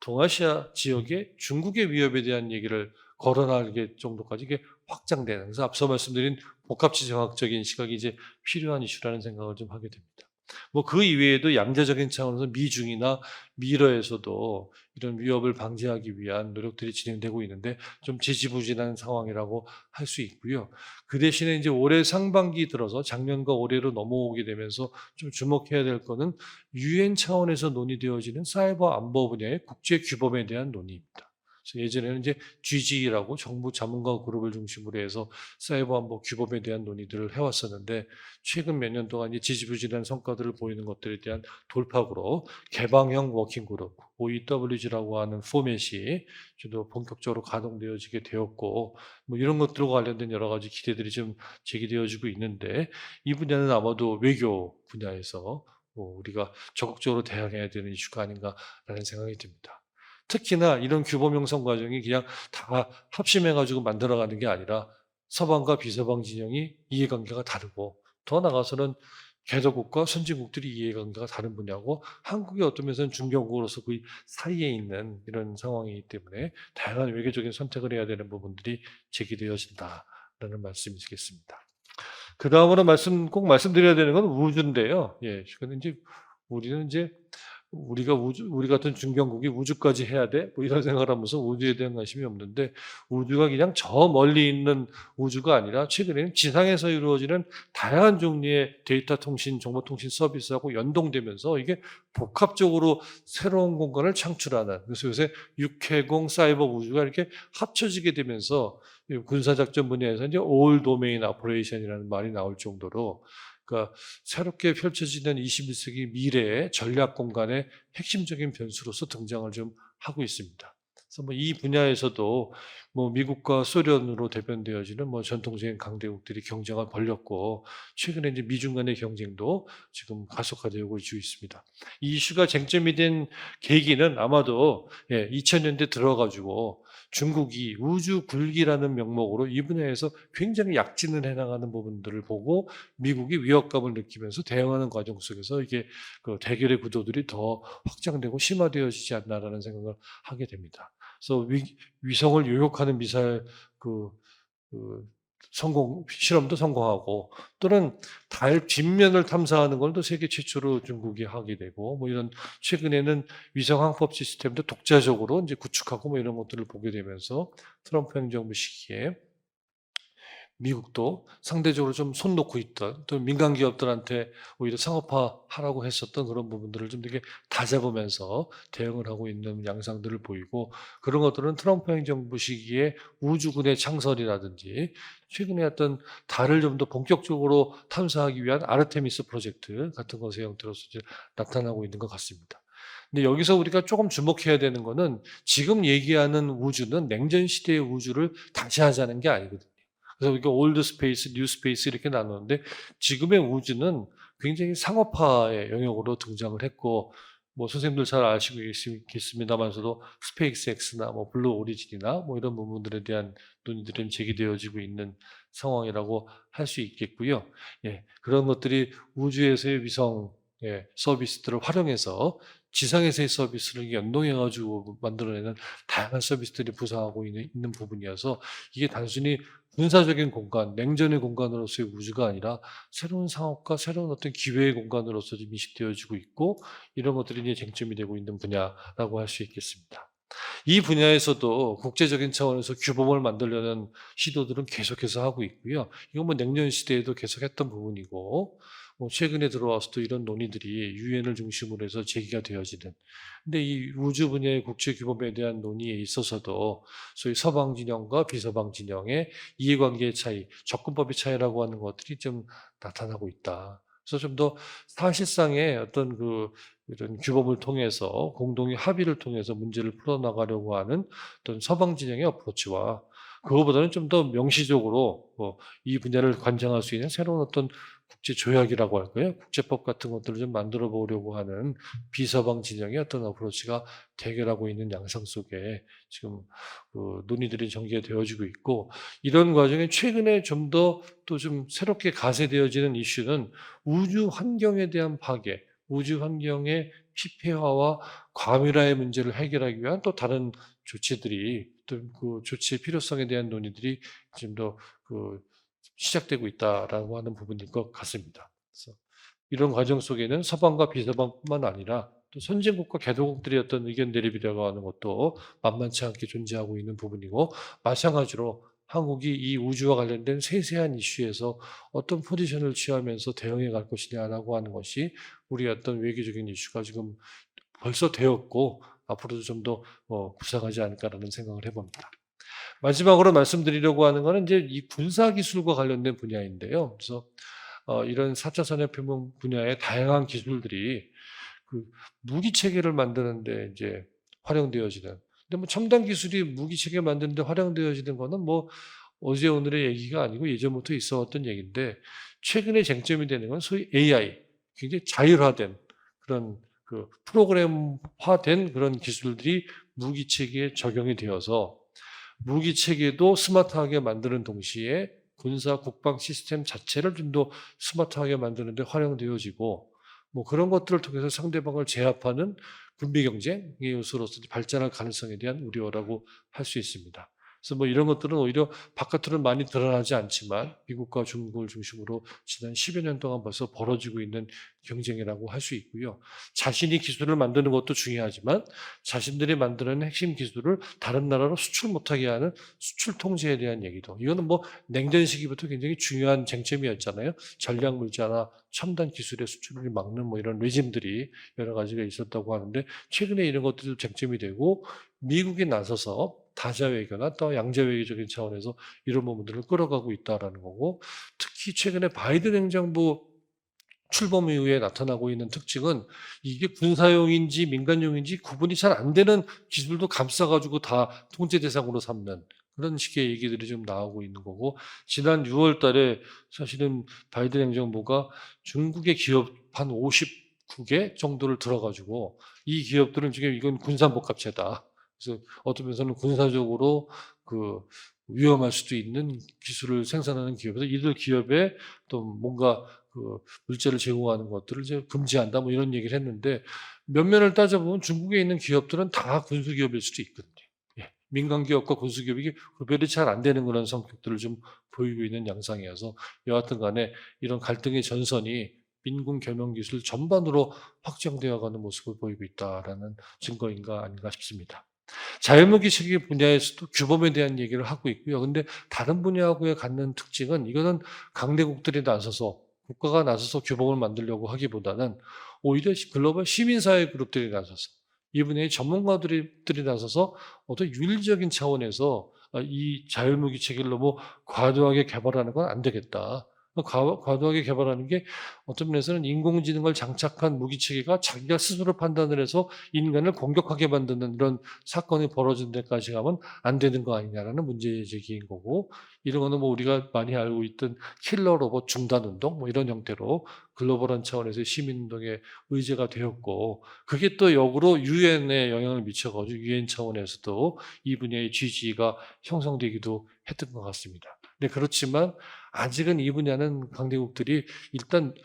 동아시아 지역의 중국의 위협에 대한 얘기를 거론할 정도까지 이게 확장되는, 그래서 앞서 말씀드린 복합지정학적인 시각이 이제 필요한 이슈라는 생각을 좀 하게 됩니다. 뭐 그 이외에도 양자적인 차원에서 미중이나 미러에서도 이런 위협을 방지하기 위한 노력들이 진행되고 있는데 좀 지지부진한 상황이라고 할 수 있고요. 그 대신에 이제 올해 상반기 들어서 작년과 올해로 넘어오게 되면서 좀 주목해야 될 거는 유엔 차원에서 논의되어지는 사이버 안보 분야의 국제 규범에 대한 논의입니다. 그래서 예전에는 이제 GG라고 정부 자문관 그룹을 중심으로 해서 사이버 안보 규범에 대한 논의들을 해왔었는데 최근 몇 년 동안 이제 지지부진한 성과들을 보이는 것들에 대한 돌파구로 개방형 워킹 그룹 OEWG라고 하는 포맷이 좀 본격적으로 가동되어지게 되었고 뭐 이런 것들과 관련된 여러 가지 기대들이 좀 제기되어지고 있는데 이 분야는 아마도 외교 분야에서 뭐 우리가 적극적으로 대응해야 되는 이슈가 아닌가라는 생각이 듭니다. 특히나 이런 규범 형성 과정이 그냥 다 합심해가지고 만들어가는 게 아니라 서방과 비서방 진영이 이해관계가 다르고 더 나아가서는 개도국과 선진국들이 이해관계가 다른 분야고 한국이 어떤 면에서는 중견국으로서 그 사이에 있는 이런 상황이기 때문에 다양한 외교적인 선택을 해야 되는 부분들이 제기되어진다라는 말씀이시겠습니다. 그 다음으로 꼭 말씀드려야 되는 건 우주인데요. 예, 근데 이제 우리는 이제 우리 같은 중견국이 우주까지 해야 돼? 뭐 이런 생각을 하면서 우주에 대한 관심이 없는데 우주가 그냥 저 멀리 있는 우주가 아니라 최근에는 지상에서 이루어지는 다양한 종류의 데이터 통신, 정보통신 서비스하고 연동되면서 이게 복합적으로 새로운 공간을 창출하는 그래서 요새 육해공 사이버 우주가 이렇게 합쳐지게 되면서 군사작전 분야에서 이제 올 도메인 오퍼레이션이라는 말이 나올 정도로 그러니까 새롭게 펼쳐지는 21세기 미래의 전략 공간의 핵심적인 변수로서 등장을 좀 하고 있습니다. 그래서 뭐 이 분야에서도 뭐 미국과 소련으로 대변되어지는 뭐 전통적인 강대국들이 경쟁을 벌였고 최근에 이제 미중 간의 경쟁도 지금 가속화되고 있습니다. 이 이슈가 쟁점이 된 계기는 아마도 2000년대 들어가지고 중국이 우주 굴기라는 명목으로 이 분야에서 굉장히 약진을 해나가는 부분들을 보고 미국이 위협감을 느끼면서 대응하는 과정 속에서 이게 그 대결의 구도들이 더 확장되고 심화되어지지 않나라는 생각을 하게 됩니다. 그래서 위성을 요격하는 미사일 실험도 성공하고 또는 달 뒷면을 탐사하는 걸 또 세계 최초로 중국이 하게 되고 뭐 이런 최근에는 위성 항법 시스템도 독자적으로 이제 구축하고 뭐 이런 것들을 보게 되면서 트럼프 행정부 시기에 미국도 상대적으로 좀 손 놓고 있던 또 민간 기업들한테 오히려 상업화하라고 했었던 그런 부분들을 좀 되게 다잡으면서 대응을 하고 있는 양상들을 보이고 그런 것들은 트럼프 행정부 시기에 우주군의 창설이라든지 최근에 어떤 달을 좀 더 본격적으로 탐사하기 위한 아르테미스 프로젝트 같은 것의 형태로서 이제 나타나고 있는 것 같습니다. 근데 여기서 우리가 조금 주목해야 되는 거는 지금 얘기하는 우주는 냉전 시대의 우주를 다시 하자는 게 아니거든요. 그래서 우리가 올드 스페이스, 뉴 스페이스 이렇게 나누는데 지금의 우주는 굉장히 상업화의 영역으로 등장을 했고 뭐 선생님들 잘 아시고 계시겠습니다만서도 스페이스 X나 뭐 블루 오리진이나 뭐 이런 부분들에 대한 논의들이 제기되어지고 있는 상황이라고 할 수 있겠고요. 예, 그런 것들이 우주에서의 위성 서비스들을 활용해서 지상에서의 서비스를 연동해가지고 만들어내는 다양한 서비스들이 부상하고 있는 부분이어서 이게 단순히 군사적인 공간, 냉전의 공간으로서의 우주가 아니라 새로운 상업과 새로운 어떤 기회의 공간으로서 좀 인식되어지고 있고 이런 것들이 이제 쟁점이 되고 있는 분야라고 할 수 있겠습니다. 이 분야에서도 국제적인 차원에서 규범을 만들려는 시도들은 계속해서 하고 있고요. 이건 뭐 냉전 시대에도 계속했던 부분이고 뭐 최근에 들어와서도 이런 논의들이 유엔을 중심으로 해서 제기가 되어지는. 근데 이 우주 분야의 국제 규범에 대한 논의에 있어서도 소위 서방 진영과 비서방 진영의 이해관계의 차이, 접근법의 차이라고 하는 것들이 좀 나타나고 있다. 그래서 좀 더 사실상의 어떤 이런 규범을 통해서 공동의 합의를 통해서 문제를 풀어나가려고 하는 어떤 서방 진영의 어프로치와 그거보다는 좀 더 명시적으로 이 분야를 관장할 수 있는 새로운 어떤 국제 조약이라고 할까요? 국제법 같은 것들을 좀 만들어 보려고 하는 비서방 진영의 어떤 어프로치가 대결하고 있는 양상 속에 지금 논의들이 전개되어지고 있고 이런 과정에 최근에 좀 더 또 좀 새롭게 가세되어지는 이슈는 우주 환경에 대한 파괴, 우주 환경의 피폐화와 과밀화의 문제를 해결하기 위한 또 다른 조치들이 또 그 조치의 필요성에 대한 논의들이 지금 더 시작되고 있다라고 하는 부분일 것 같습니다. 그래서 이런 과정 속에는 서방과 비서방뿐만 아니라 또 선진국과 개도국들의 어떤 의견 대립이라고 하는 것도 만만치 않게 존재하고 있는 부분이고, 마찬가지로 한국이 이 우주와 관련된 세세한 이슈에서 어떤 포지션을 취하면서 대응해 갈 것이냐라고 하는 것이 우리의 어떤 외교적인 이슈가 지금 벌써 되었고 앞으로도 좀 더 구상하지 않을까라는 생각을 해봅니다. 마지막으로 말씀드리려고 하는 것은 이제 이 군사 기술과 관련된 분야인데요. 그래서 이런 4차 산업혁명 분야의 다양한 기술들이 그 무기 체계를 만드는데 이제 활용되어지는. 근데 뭐 첨단 기술이 무기 체계 만드는데 활용되어지는 거는 뭐 어제 오늘의 얘기가 아니고 예전부터 있어왔던 얘기인데, 최근에 쟁점이 되는 건 소위 AI, 굉장히 자율화된 그런 프로그램화된 그런 기술들이 무기 체계에 적용이 되어서 무기 체계도 스마트하게 만드는 동시에 군사 국방 시스템 자체를 좀 더 스마트하게 만드는 데 활용되어지고, 뭐 그런 것들을 통해서 상대방을 제압하는 군비 경쟁의 요소로서 발전할 가능성에 대한 우려라고 할 수 있습니다. 그래서 뭐 이런 것들은 오히려 바깥으로는 많이 드러나지 않지만 미국과 중국을 중심으로 지난 10여 년 동안 벌써 벌어지고 있는 경쟁이라고 할 수 있고요. 자신이 기술을 만드는 것도 중요하지만 자신들이 만드는 핵심 기술을 다른 나라로 수출 못하게 하는 수출 통제에 대한 얘기도, 이거는 뭐 냉전 시기부터 굉장히 중요한 쟁점이었잖아요. 전략 물자나 첨단 기술의 수출을 막는 뭐 이런 레짐들이 여러 가지가 있었다고 하는데, 최근에 이런 것들도 쟁점이 되고 미국이 나서서 다자 외교나 또 양자 외교적인 차원에서 이런 부분들을 끌어가고 있다라는 거고, 특히 최근에 바이든 행정부 출범 이후에 나타나고 있는 특징은 이게 군사용인지 민간용인지 구분이 잘 안 되는 기술도 감싸가지고 다 통제 대상으로 삼는 그런 식의 얘기들이 좀 나오고 있는 거고, 지난 6월 달에 사실은 바이든 행정부가 중국의 기업 한 59개 정도를 들어가지고 이 기업들은 지금 이건 군사복합체다. 그래서 어떤 면에서는 군사적으로 위험할 수도 있는 기술을 생산하는 기업에서 이들 기업에 또 뭔가 물자를 제공하는 것들을 이제 금지한다 뭐 이런 얘기를 했는데, 면면을 따져보면 중국에 있는 기업들은 다 군수기업일 수도 있거든요. 예. 민간기업과 군수기업이 구별이 잘 안 되는 그런 성격들을 좀 보이고 있는 양상이어서, 여하튼 간에 이런 갈등의 전선이 민군 겸용 기술 전반으로 확장되어가는 모습을 보이고 있다라는 증거인가 아닌가 싶습니다. 자유무기 체계 분야에서도 규범에 대한 얘기를 하고 있고요. 근데 다른 분야하고의 갖는 특징은, 이거는 강대국들이 나서서 국가가 나서서 규범을 만들려고 하기보다는 오히려 글로벌 시민사회 그룹들이 나서서 이 분야의 전문가들이 나서서 어떤 윤리적인 차원에서 이 자유무기 체계를 너무 과도하게 개발하는 건 안 되겠다. 과도하게 개발하는 게 어떤 면에서는 인공지능을 장착한 무기체계가 자기가 스스로 판단을 해서 인간을 공격하게 만드는 이런 사건이 벌어진 데까지 가면 안 되는 거 아니냐라는 문제 제기인 거고, 이런 거는 뭐 우리가 많이 알고 있던 킬러 로봇 중단 운동 뭐 이런 형태로 글로벌한 차원에서의 시민운동의 의제가 되었고, 그게 또 역으로 유엔에 영향을 미쳐가지고 유엔 차원에서도 이 분야의 지지가 형성되기도 했던 것 같습니다. 네, 그렇지만 아직은 이 분야는 강대국들이 일단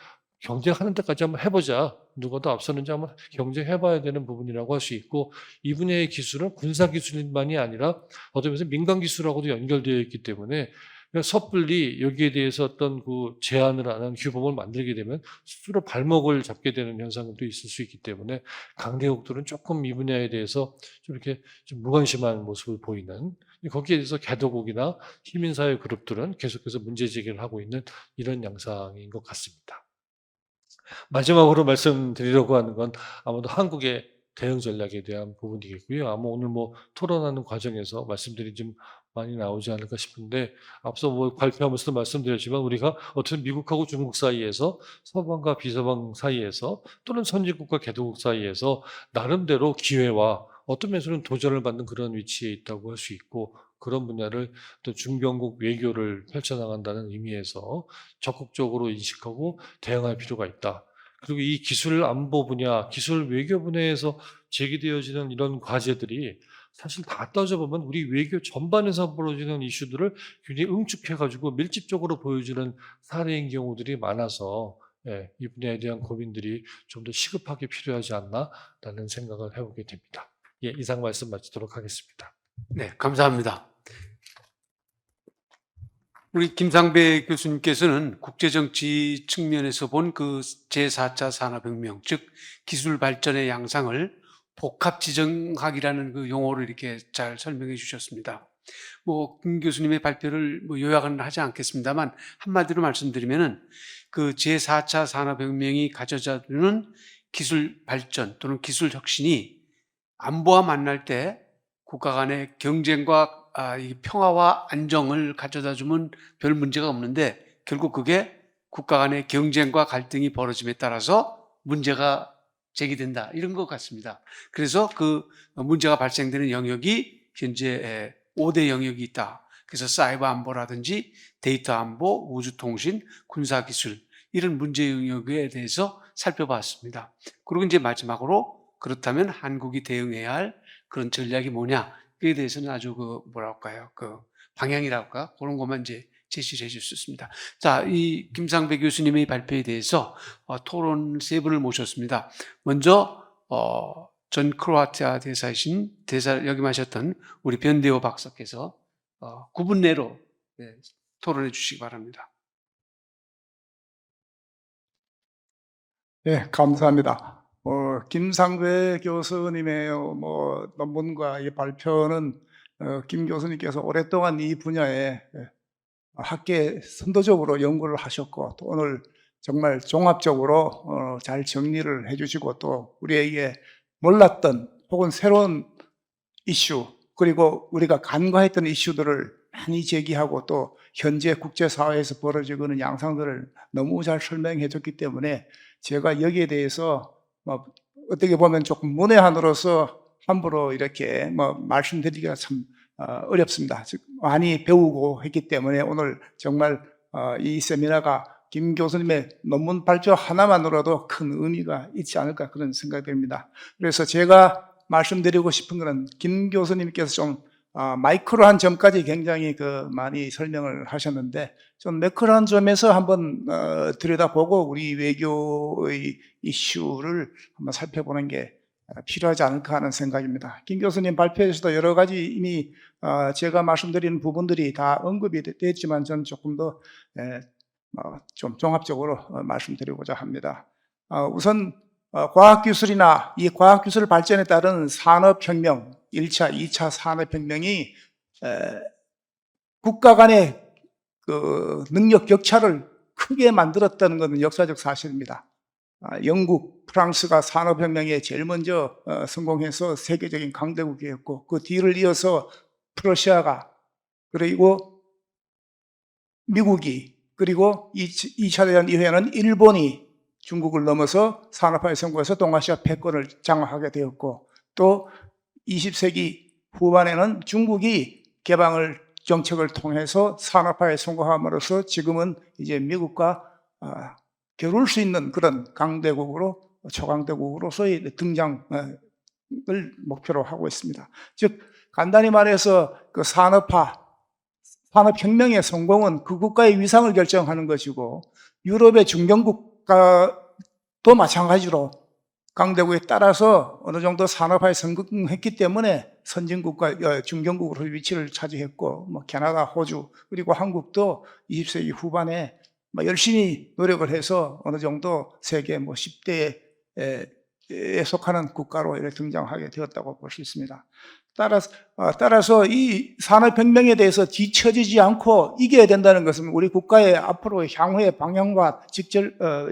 경쟁하는 데까지 한번 해보자, 누가 더 앞서는지 한번 경쟁해봐야 되는 부분이라고 할 수 있고, 이 분야의 기술은 군사 기술만이 아니라 어떤 면에서 민간 기술하고도 연결되어 있기 때문에 섣불리 여기에 대해서 어떤 제한을 안 한 규범을 만들게 되면 스스로 발목을 잡게 되는 현상도 있을 수 있기 때문에 강대국들은 조금 이 분야에 대해서 좀 이렇게 좀 무관심한 모습을 보이는, 거기에 대해서 개도국이나 시민사회 그룹들은 계속해서 문제 제기를 하고 있는 이런 양상인 것 같습니다. 마지막으로 말씀드리려고 하는 건 아마도 한국의 대응 전략에 대한 부분이겠고요. 아마 오늘 뭐 토론하는 과정에서 말씀들이 좀 많이 나오지 않을까 싶은데, 앞서 뭐 발표하면서도 말씀드렸지만 우리가 어쨌든 미국하고 중국 사이에서, 서방과 비서방 사이에서, 또는 선진국과 개도국 사이에서 나름대로 기회와 어떤 면에서는 도전을 받는 그런 위치에 있다고 할 수 있고, 그런 분야를 또 중견국 외교를 펼쳐나간다는 의미에서 적극적으로 인식하고 대응할 필요가 있다. 그리고 이 기술 안보 분야, 기술 외교 분야에서 제기되어지는 이런 과제들이 사실 다 따져보면 우리 외교 전반에서 벌어지는 이슈들을 굉장히 응축해가지고 밀집적으로 보여주는 사례인 경우들이 많아서, 예, 이 분야에 대한 고민들이 좀 더 시급하게 필요하지 않나라는 생각을 해보게 됩니다. 예, 이상 말씀 마치도록 하겠습니다. 네, 감사합니다. 우리 김상배 교수님께서는 국제정치 측면에서 본 그 제4차 산업혁명, 즉 기술 발전의 양상을 복합지정학이라는 그 용어를 이렇게 잘 설명해 주셨습니다. 김 교수님의 발표를 요약은 하지 않겠습니다만 한마디로 말씀드리면은 그 제4차 산업혁명이 가져다 주는 기술 발전 또는 기술 혁신이 안보와 만날 때 국가 간의 경쟁과 이 평화와 안정을 가져다 주면 별 문제가 없는데 결국 그게 국가 간의 경쟁과 갈등이 벌어짐에 따라서 문제가 제기된다. 이런 것 같습니다. 그래서 그 문제가 발생되는 영역이 현재 5대 영역이 있다. 그래서 사이버 안보라든지 데이터 안보, 우주통신, 군사기술 이런 문제 영역에 대해서 살펴봤습니다. 그리고 이제 마지막으로 그렇다면 한국이 대응해야 할 그런 전략이 뭐냐? 그에 대해서는 아주 그 방향이라고 할까? 그런 것만 이제 제시를 해줄 수 있습니다. 자, 이 김상배 교수님의 발표에 대해서 토론 세 분을 모셨습니다. 먼저 전 크로아티아 대사이신 역임하셨던 우리 변대호 박사께서 9분 내로 토론해 주시기 바랍니다. 네, 감사합니다. 김상배 교수님의 논문과 이 발표는 김 교수님께서 오랫동안 이 분야에 학계 선도적으로 연구를 하셨고 또 오늘 정말 종합적으로 잘 정리를 해주시고 또 우리에게 몰랐던 혹은 새로운 이슈 그리고 우리가 간과했던 이슈들을 많이 제기하고 또 현재 국제사회에서 벌어지고 있는 양상들을 너무 잘 설명해 줬기 때문에 제가 여기에 대해서 어떻게 보면 조금 문외한으로서 함부로 이렇게 말씀드리기가 참 어렵습니다. 즉 많이 배우고 했기 때문에 오늘 정말 이 세미나가 김 교수님의 논문 발표 하나만으로도 큰 의미가 있지 않을까 그런 생각이 듭니다. 그래서 제가 말씀드리고 싶은 것은 김 교수님께서 좀 마이크로한 점까지 굉장히 많이 설명을 하셨는데 좀 매크로한 점에서 한번 들여다보고 우리 외교의 이슈를 한번 살펴보는 게 필요하지 않을까 하는 생각입니다. 김 교수님 발표에서도 여러 가지 이미 제가 말씀드리는 부분들이 다 언급이 됐지만 저는 조금 더 좀 종합적으로 말씀드리고자 합니다. 우선 과학기술이나 이 과학기술 발전에 따른 산업혁명, 1차, 2차 산업혁명이 국가 간의 능력 격차를 크게 만들었다는 것은 역사적 사실입니다. 영국, 프랑스가 산업혁명에 제일 먼저 성공해서 세계적인 강대국이었고 그 뒤를 이어서 러시아가 그리고 미국이 그리고 2차 대전 이후에는 일본이 중국을 넘어서 산업화에 성공해서 동아시아 패권을 장악하게 되었고 또 20세기 후반에는 중국이 개방을 정책을 통해서 산업화에 성공함으로써 지금은 이제 미국과 겨룰 수 있는 그런 강대국으로 초강대국으로서의 등장을 목표로 하고 있습니다. 즉 간단히 말해서 그 산업혁명의 성공은 그 국가의 위상을 결정하는 것이고 유럽의 중견국가도 마찬가지로 강대국에 따라서 어느 정도 산업화에 성공했기 때문에 선진국가, 중견국으로 위치를 차지했고 캐나다, 호주 그리고 한국도 20세기 후반에 열심히 노력을 해서 어느 정도 세계 10대에 속하는 국가로 이렇게 등장하게 되었다고 볼 수 있습니다. 따라서 이 산업혁명에 대해서 뒤처지지 않고 이겨야 된다는 것은 우리 국가의 앞으로 향후의 방향과 직접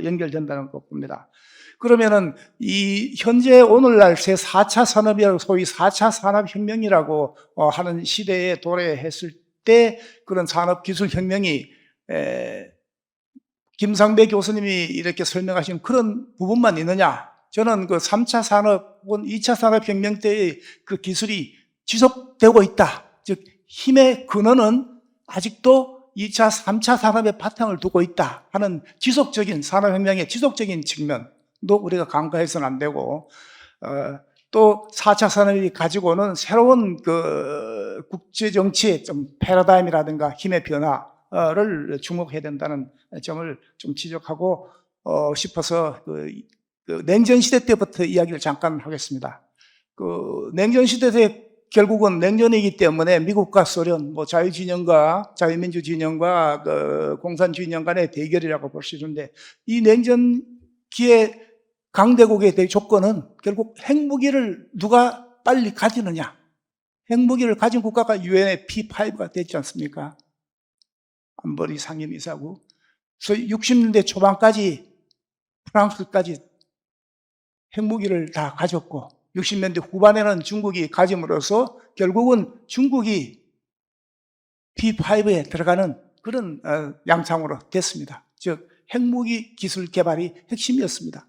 연결된다는 것 봅니다. 그러면은 이 현재 오늘날 제4차 산업이라고 소위 4차 산업혁명이라고 하는 시대에 도래했을 때 그런 산업기술혁명이 김상배 교수님이 이렇게 설명하신 그런 부분만 있느냐? 저는 그 3차 산업 혹은 2차 산업혁명 때의 그 기술이 지속되고 있다. 즉 힘의 근원은 아직도 2차, 3차 산업의 바탕을 두고 있다 하는 지속적인 산업혁명의 지속적인 측면도 우리가 간과해서는 안 되고 또 4차 산업이 가지고는 새로운 그 국제정치의 좀 패러다임이라든가 힘의 변화를 주목해야 된다는 점을 좀 지적하고 싶어서 그 냉전 시대 때부터 이야기를 잠깐 하겠습니다. 그 냉전 시대 때 결국은 냉전이기 때문에 미국과 소련, 뭐 자유진영과 자유민주 진영과 그 공산 진영 간의 대결이라고 볼 수 있는데, 이 냉전기의 강대국의 조건은 결국 핵무기를 누가 빨리 가지느냐. 핵무기를 가진 국가가 유엔의 P5가 됐지 않습니까? 안보리 상임이사국. 그래서 60년대 초반까지 프랑스까지 핵무기를 다 가졌고, 60년대 후반에는 중국이 가짐으로써 결국은 중국이 P5에 들어가는 그런 양상으로 됐습니다. 즉 핵무기 기술 개발이 핵심이었습니다.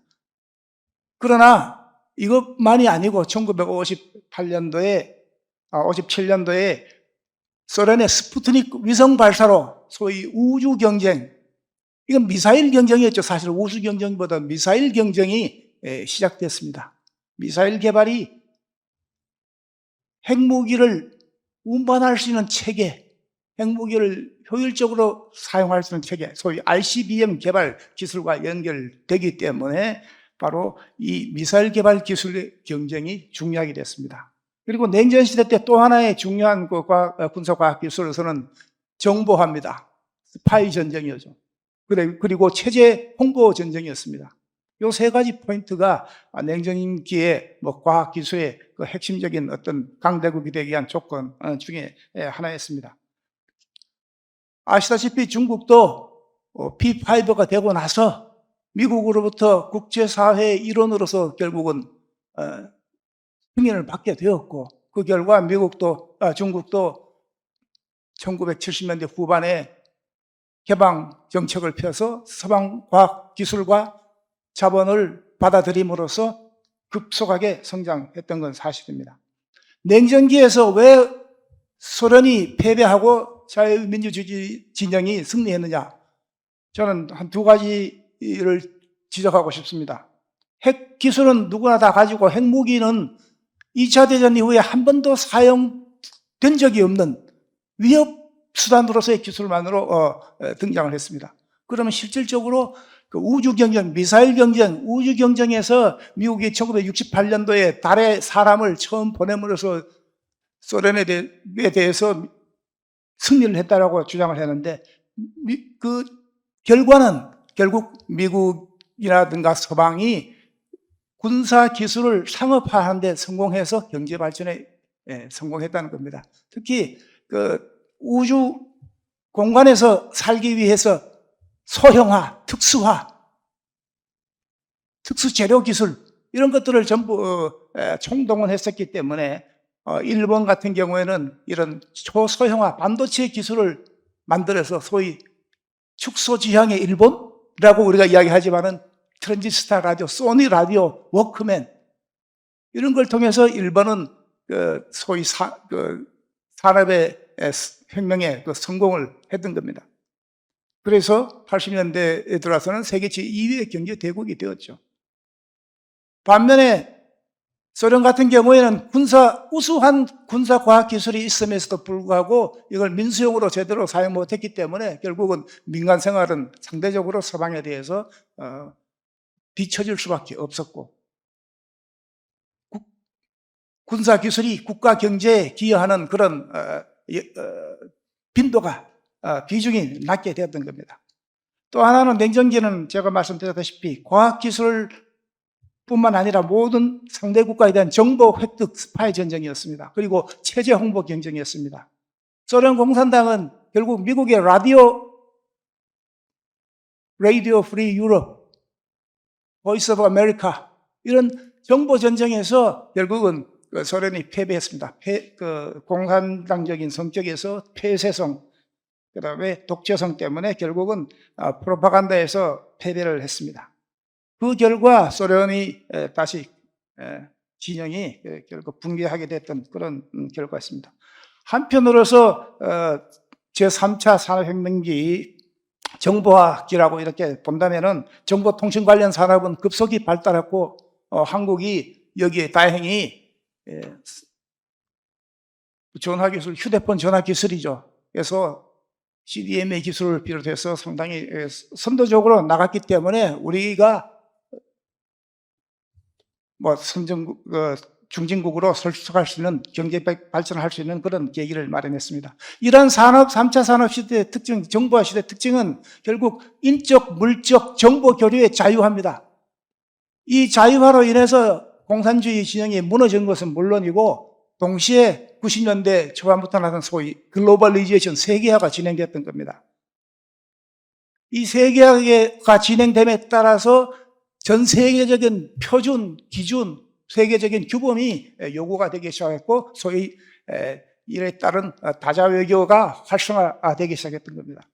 그러나 이것만이 아니고 1958년도에 57년도에 소련의 스푸트닉 위성 발사로 소위 우주 경쟁, 이건 미사일 경쟁이었죠. 사실 우주 경쟁보다 미사일 경쟁이 시작됐습니다. 미사일 개발이 핵무기를 운반할 수 있는 체계, 핵무기를 효율적으로 사용할 수 있는 체계, 소위 RCBM 개발 기술과 연결되기 때문에 바로 이 미사일 개발 기술의 경쟁이 중요하게 됐습니다. 그리고 냉전 시대 때 또 하나의 중요한 군사과학 기술에서는 정보화입니다. 스파이 전쟁이었죠. 그리고 체제 홍보 전쟁이었습니다. 이 세 가지 포인트가 냉전기의 과학 기술의 그 핵심적인 어떤 강대국이 되기 위한 조건 중에 하나였습니다. 아시다시피 중국도 P5가 되고 나서 미국으로부터 국제사회의 일원으로서 결국은 승인을 받게 되었고, 그 결과 중국도 1970년대 후반에 개방 정책을 펴서 서방 과학 기술과 자본을 받아들임으로써 급속하게 성장했던 건 사실입니다. 냉전기에서 왜 소련이 패배하고 자유민주주의 진영이 승리했느냐? 저는 한 두 가지를 지적하고 싶습니다. 핵 기술은 누구나 다 가지고 핵무기는 2차 대전 이후에 한 번도 사용된 적이 없는 위협 수단으로서의 기술만으로 등장을 했습니다. 그러면 실질적으로 그 우주 경쟁, 미사일 경쟁, 우주 경쟁에서 미국이 1968년도에 달에 사람을 처음 보냄으로써 소련에 대해서 승리를 했다라고 주장을 했는데, 그 결과는 결국 미국이라든가 서방이 군사 기술을 상업화하는 데 성공해서 경제 발전에 성공했다는 겁니다. 특히 그 우주 공간에서 살기 위해서 소형화, 특수화, 특수재료 기술 이런 것들을 전부 총동원했었기 때문에 일본 같은 경우에는 이런 초소형화 반도체 기술을 만들어서 소위 축소지향의 일본이라고 우리가 이야기하지만은 트랜지스타 라디오, 소니 라디오, 워크맨 이런 걸 통해서 일본은 소위 산업의 혁명에 성공을 했던 겁니다. 그래서 80년대에 들어와서는 세계 제2위의 경제 대국이 되었죠. 반면에 소련 같은 경우에는 우수한 군사 과학 기술이 있음에도 불구하고 이걸 민수용으로 제대로 사용 못했기 때문에 결국은 민간 생활은 상대적으로 서방에 대해서 뒤처질 수밖에 없었고, 군사 기술이 국가 경제에 기여하는 그런 빈도가 비중이 낮게 되었던 겁니다. 또 하나는 냉전기는 제가 말씀드렸다시피 과학기술 뿐만 아니라 모든 상대 국가에 대한 정보 획득 스파이 전쟁이었습니다. 그리고 체제 홍보 경쟁이었습니다. 소련 공산당은 결국 미국의 라디오 프리 유럽, 보이스 오브 아메리카 이런 정보 전쟁에서 결국은 소련이 패배했습니다. 공산당적인 성격에서 폐쇄성, 그 다음에 독재성 때문에 결국은 프로파간다에서 패배를 했습니다. 그 결과 소련이 다시 진영이 결국 붕괴하게 됐던 그런 결과였습니다. 한편으로서 제3차 산업혁명기 정보화기라고 이렇게 본다면은 정보통신 관련 산업은 급속히 발달했고 한국이 여기에 다행히 전화기술, 휴대폰 전화기술이죠. 그래서 CDMA 기술을 비롯해서 상당히 선도적으로 나갔기 때문에 우리가 뭐 중진국으로 설득할 수 있는 경제 발전할 수 있는 그런 계기를 마련했습니다. 이러한 산업, 3차 산업 시대의 특징, 정보화 시대의 특징은 결국 인적, 물적, 정보 교류의 자유화입니다. 이 자유화로 인해서 공산주의 진영이 무너진 것은 물론이고 동시에 90년대 초반부터 나선 소위 글로벌리제이션, 세계화가 진행됐던 겁니다. 이 세계화가 진행됨에 따라서 전 세계적인 표준, 기준, 세계적인 규범이 요구가 되기 시작했고 소위 이에 따른 다자 외교가 활성화되기 시작했던 겁니다.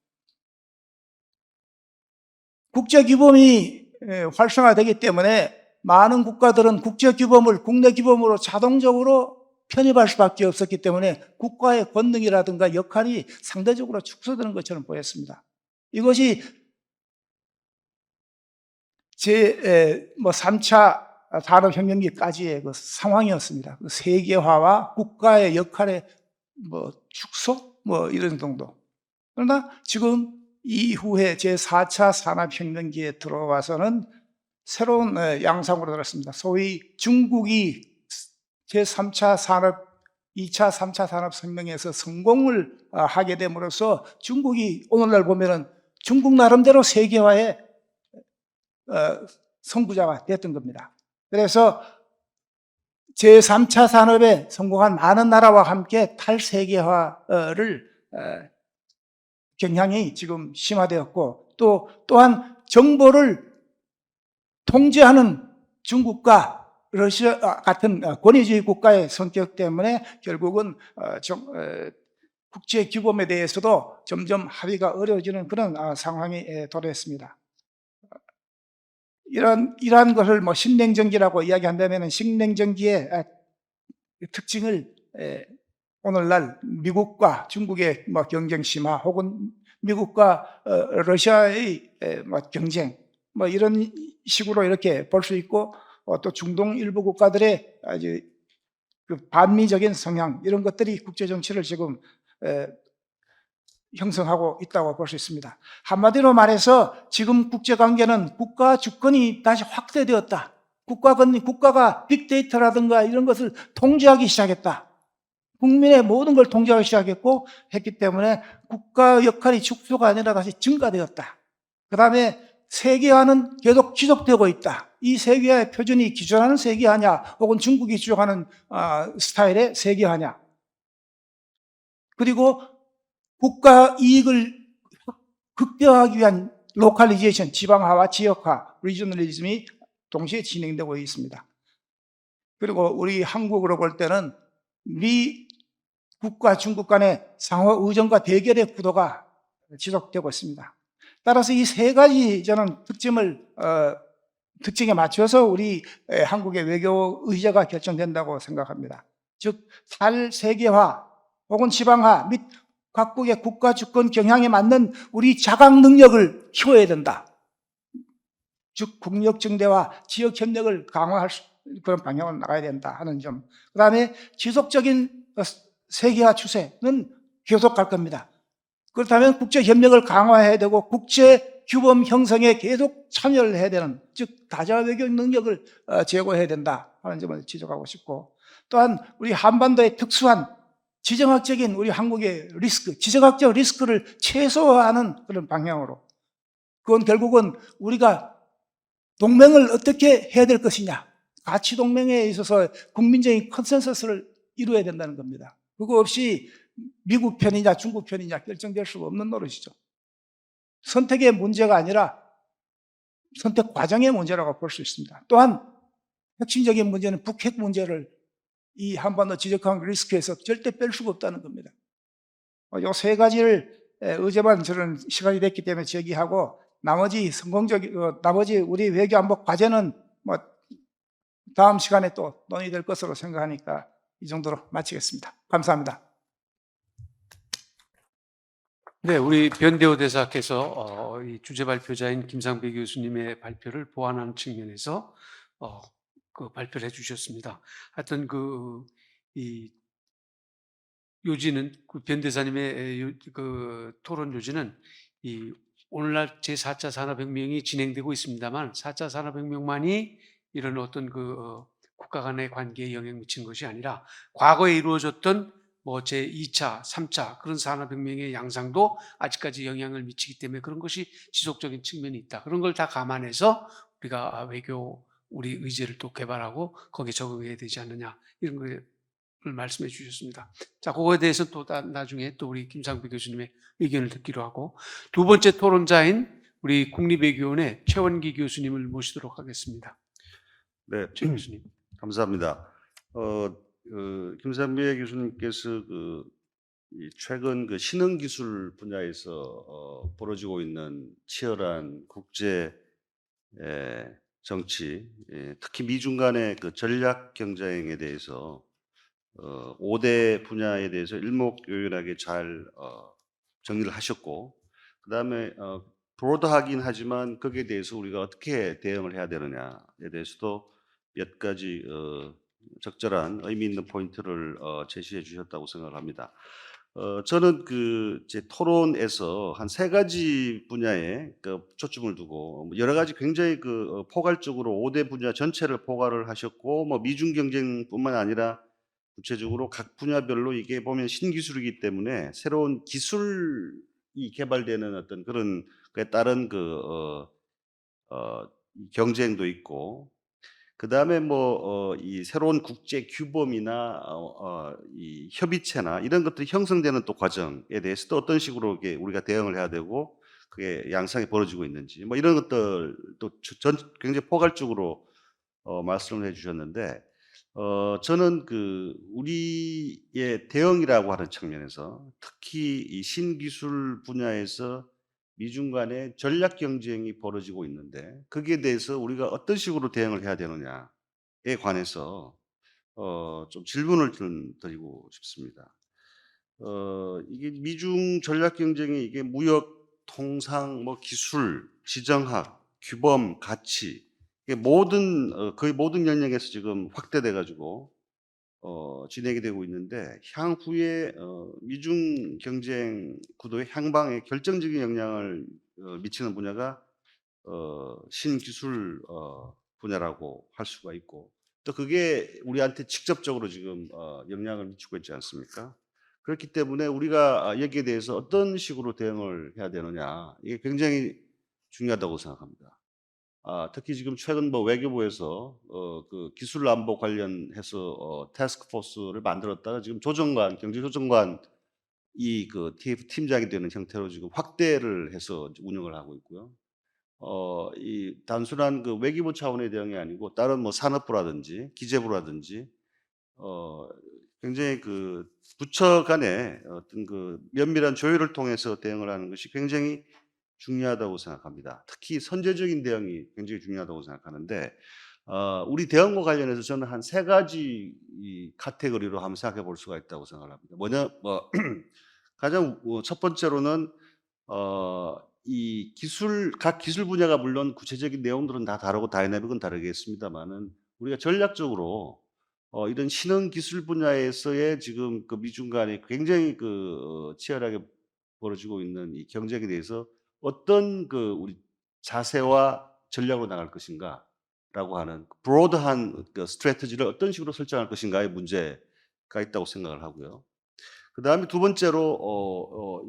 국제 규범이 활성화되기 때문에 많은 국가들은 국제 규범을 국내 규범으로 자동적으로 편입할 수밖에 없었기 때문에 국가의 권능이라든가 역할이 상대적으로 축소되는 것처럼 보였습니다. 이것이 3차 산업혁명기까지의 그 상황이었습니다. 그 세계화와 국가의 역할의 축소? 이런 정도. 그러나 지금 이후에 제4차 산업혁명기에 들어와서는 새로운 양상으로 들었습니다. 소위 중국이 제3차 산업, 2차, 3차 산업혁명에서 성공을 하게 됨으로써 중국이 오늘날 보면은 중국 나름대로 세계화의 선구자가 됐던 겁니다. 그래서 제3차 산업에 성공한 많은 나라와 함께 탈세계화를 경향이 지금 심화되었고 또한 정보를 통제하는 중국과 러시아 같은 권위주의 국가의 성격 때문에 결국은 국제 규범에 대해서도 점점 합의가 어려워지는 그런 상황이 도래했습니다. 이러한 것을 신냉전기라고 이야기한다면 신냉전기의 특징을 오늘날 미국과 중국의 경쟁 심화 혹은 미국과 러시아의 경쟁 이런 식으로 이렇게 볼 수 있고 또 중동 일부 국가들의 아주 반미적인 성향 이런 것들이 국제 정치를 지금 형성하고 있다고 볼 수 있습니다. 한마디로 말해서 지금 국제관계는 국가 주권이 다시 확대되었다. 국가가 빅데이터라든가 이런 것을 통제하기 시작했다. 국민의 모든 걸 통제하기 시작했고 했기 때문에 국가 역할이 축소가 아니라 다시 증가되었다. 그 다음에 세계화는 계속 지속되고 있다. 이 세계화의 표준이 기존하는 세계화냐 혹은 중국이 주장하는 스타일의 세계화냐. 그리고 국가 이익을 극대화하기 위한 로컬리제이션, 지방화와 지역화, 리저널리즘이 동시에 진행되고 있습니다. 그리고 우리 한국으로 볼 때는 미국과 중국 간의 상호 의존과 대결의 구도가 지속되고 있습니다. 따라서 이 세 가지 저는 특징에 맞춰서 우리 한국의 외교 의제가 결정된다고 생각합니다. 즉, 탈세계화 혹은 지방화 및 각국의 국가 주권 경향에 맞는 우리 자각 능력을 키워야 된다. 즉, 국력 증대와 지역 협력을 강화할 그런 방향으로 나가야 된다 하는 점. 그 다음에 지속적인 세계화 추세는 계속 갈 겁니다. 그렇다면 국제 협력을 강화해야 되고 국제 규범 형성에 계속 참여를 해야 되는, 즉 다자 외교 능력을 제고해야 된다 하는 점을 지적하고 싶고, 또한 우리 한반도의 특수한 지정학적인 우리 한국의 리스크, 지정학적 리스크를 최소화하는 그런 방향으로, 그건 결국은 우리가 동맹을 어떻게 해야 될 것이냐, 가치 동맹에 있어서 국민적인 컨센서스를 이루어야 된다는 겁니다. 그거 없이 미국 편이냐 중국 편이냐 결정될 수가 없는 노릇이죠. 선택의 문제가 아니라 선택 과정의 문제라고 볼 수 있습니다. 또한 핵심적인 문제는 북핵 문제를 이 한반도 지적한 리스크에서 절대 뺄 수가 없다는 겁니다. 이 세 가지를 어제만 저는 시간이 됐기 때문에 제기하고, 나머지 나머지 우리 외교안보 과제는 다음 시간에 또 논의될 것으로 생각하니까 이 정도로 마치겠습니다. 감사합니다. 네, 우리 변대호 대사께서 이 주제 발표자인 김상배 교수님의 발표를 보완하는 측면에서 그 발표를 해주셨습니다. 하여튼 이 요지는 그 변대사님의 그 토론 요지는 이 오늘날 제4차 산업혁명이 진행되고 있습니다만 4차 산업혁명만이 이런 어떤 국가 간의 관계에 영향 미친 것이 아니라 과거에 이루어졌던 뭐 제2차, 3차 그런 산업혁명의 양상도 아직까지 영향을 미치기 때문에 그런 것이 지속적인 측면이 있다. 그런 걸 다 감안해서 우리가 우리 의제를 또 개발하고 거기에 적응해야 되지 않느냐 이런 걸 말씀해 주셨습니다. 자, 그거에 대해서 또 나중에 또 우리 김상배 교수님의 의견을 듣기로 하고 두 번째 토론자인 우리 국립외교원의 최원기 교수님을 모시도록 하겠습니다. 네, 최 교수님. 감사합니다. 김삼배 교수님께서 최근 신흥기술 분야에서 벌어지고 있는 치열한 국제 정치, 특히 미중 간의 전략 경쟁에 대해서 5대 분야에 대해서 일목요연하게 잘 정리를 하셨고, 그 다음에 브로드하긴 하지만 거기에 대해서 우리가 어떻게 대응을 해야 되느냐에 대해서도 몇 가지 적절한 의미 있는 포인트를 제시해 주셨다고 생각을 합니다. 저는 제 토론에서 한 3가지 분야에 초점을 두고 여러 가지 굉장히 포괄적으로 5대 분야 전체를 포괄을 하셨고, 뭐 미중 경쟁뿐만 아니라 구체적으로 각 분야별로 이게 보면 신기술이기 때문에 새로운 기술이 개발되는 어떤 그런 그에 따른 경쟁도 있고, 그 다음에 이 새로운 국제 규범이나 이 협의체나 이런 것들이 형성되는 또 과정에 대해서 또 어떤 식으로 이게 우리가 대응을 해야 되고 그게 양상이 벌어지고 있는지 뭐 이런 것들도 굉장히 포괄적으로 말씀을 해주셨는데, 저는 우리의 대응이라고 하는 측면에서 특히 이 신기술 분야에서 미중 간의 전략 경쟁이 벌어지고 있는데 거기에 대해서 우리가 어떤 식으로 대응을 해야 되느냐에 관해서 좀 질문을 드리고 싶습니다. 이게 미중 전략 경쟁이 이게 무역, 통상, 기술, 지정학, 규범, 가치 이게 거의 모든 영역에서 지금 확대돼 가지고 진행이 되고 있는데, 향후에 미중 경쟁 구도의 향방에 결정적인 영향을 미치는 분야가 신기술 분야라고 할 수가 있고, 또 그게 우리한테 직접적으로 지금 영향을 미치고 있지 않습니까? 그렇기 때문에 우리가 여기에 대해서 어떤 식으로 대응을 해야 되느냐 이게 굉장히 중요하다고 생각합니다. 특히 지금 최근 외교부에서 기술 안보 관련해서 태스크포스를 만들었다가 지금 경제조정관 팀장이 되는 형태로 지금 확대를 해서 운영을 하고 있고요. 이 단순한 외교부 차원의 대응이 아니고 다른 산업부라든지 기재부라든지 굉장히 부처 간의 어떤 면밀한 조율을 통해서 대응을 하는 것이 굉장히 중요하다고 생각합니다. 특히 선제적인 대응이 굉장히 중요하다고 생각하는데, 우리 대응과 관련해서 저는 한 3가지 이 카테고리로 한번 생각해 볼 수가 있다고 생각을 합니다. 가장 첫 번째로는 이 각 기술 분야가 물론 구체적인 내용들은 다 다르고 다이내믹은 다르겠습니다만은 우리가 전략적으로 이런 신흥 기술 분야에서의 지금 미중 간에 굉장히 치열하게 벌어지고 있는 이 경쟁에 대해서 어떤 우리 자세와 전략으로 나갈 것인가라고 하는 브로드한 스트래티지를 어떤 식으로 설정할 것인가의 문제가 있다고 생각을 하고요. 그다음에 두 번째로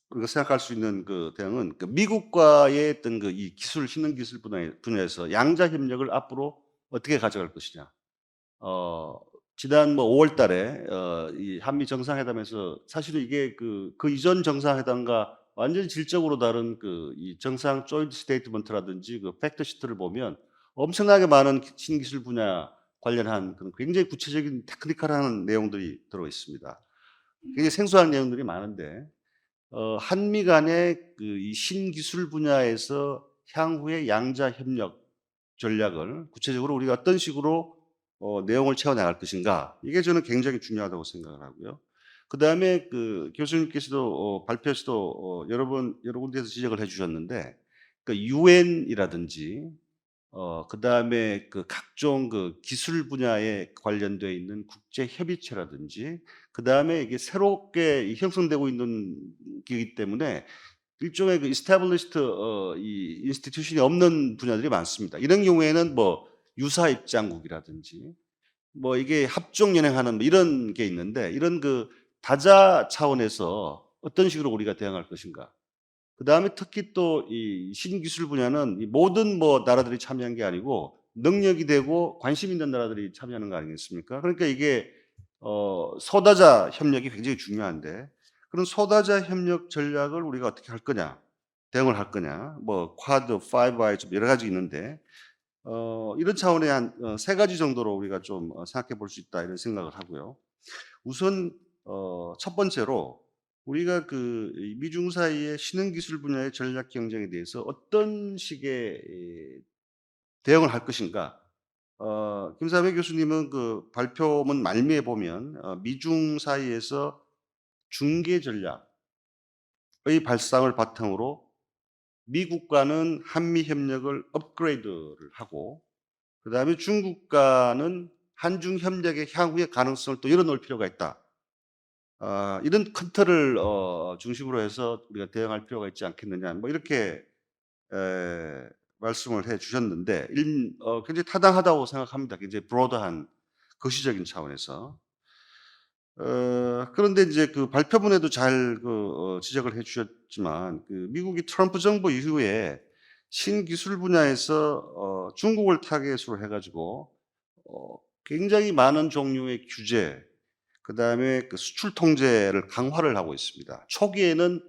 우리가 생각할 수 있는 대응은 미국과의 어떤 이 신흥 기술 분야에서 양자 협력을 앞으로 어떻게 가져갈 것이냐. 지난 5월 달에 이 한미 정상회담에서 사실은 이게 그 이전 정상회담과 완전히 질적으로 다른 이 정상 조인트 스테이트먼트라든지 팩트 시트를 보면 엄청나게 많은 신기술 분야 관련한 굉장히 구체적인 테크니컬한 내용들이 들어 있습니다. 굉장히 생소한 내용들이 많은데 한미 간의 이 신기술 분야에서 향후의 양자 협력 전략을 구체적으로 우리가 어떤 식으로 내용을 채워나갈 것인가, 이게 저는 굉장히 중요하다고 생각을 하고요. 그 다음에 교수님께서도 발표에서도 여러 군데에서 지적을 해주셨는데, UN이라든지 그다음에 그 각종 그 기술 분야에 관련되어 있는 국제 협의체라든지, 그다음에 이게 새롭게 형성되고 있는 기기 때문에 일종의 그 established 이 인스티튜션이 없는 분야들이 많습니다. 이런 경우에는 뭐 유사 입장국이라든지 뭐 이게 합종 연행하는 뭐 이런 게 있는데, 이런 그 다자 차원에서 어떤 식으로 우리가 대응할 것인가. 그다음에 특히 또 이 신기술 분야는 이 모든 뭐 나라들이 참여한 게 아니고 능력이 되고 관심 있는 나라들이 참여하는 거 아니겠습니까? 그러니까 이게 소다자 협력이 굉장히 중요한데, 그런 소다자 협력 전략을 우리가 어떻게 할 거냐, 대응을 할 거냐, 뭐 쿼드, 파이브 아이 좀 여러 가지 있는데 이런 차원의 한 세 가지 정도로 우리가 좀 생각해 볼 수 있다, 이런 생각을 하고요. 우선 첫 번째로 우리가 그 미중 사이의 신흥기술 분야의 전략 경쟁에 대해서 어떤 식의 대응을 할 것인가. 김삼혜 교수님은 그 발표문 말미에 보면 미중 사이에서 중개 전략의 발상을 바탕으로 미국과는 한미 협력을 업그레이드를 하고, 그다음에 중국과는 한중 협력의 향후의 가능성을 또 열어놓을 필요가 있다. 이런 큰 틀을 중심으로 해서 우리가 대응할 필요가 있지 않겠느냐, 뭐 이렇게 말씀을 해 주셨는데, 굉장히 타당하다고 생각합니다. 굉장히 브로드한 거시적인 차원에서. 그런데 이제 그 발표문에도 잘 지적을 해 주셨지만, 그 미국이 트럼프 정부 이후에 신기술 분야에서 중국을 타겟으로 해가지고 굉장히 많은 종류의 규제, 그다음에 그 수출 통제를 강화를 하고 있습니다. 초기에는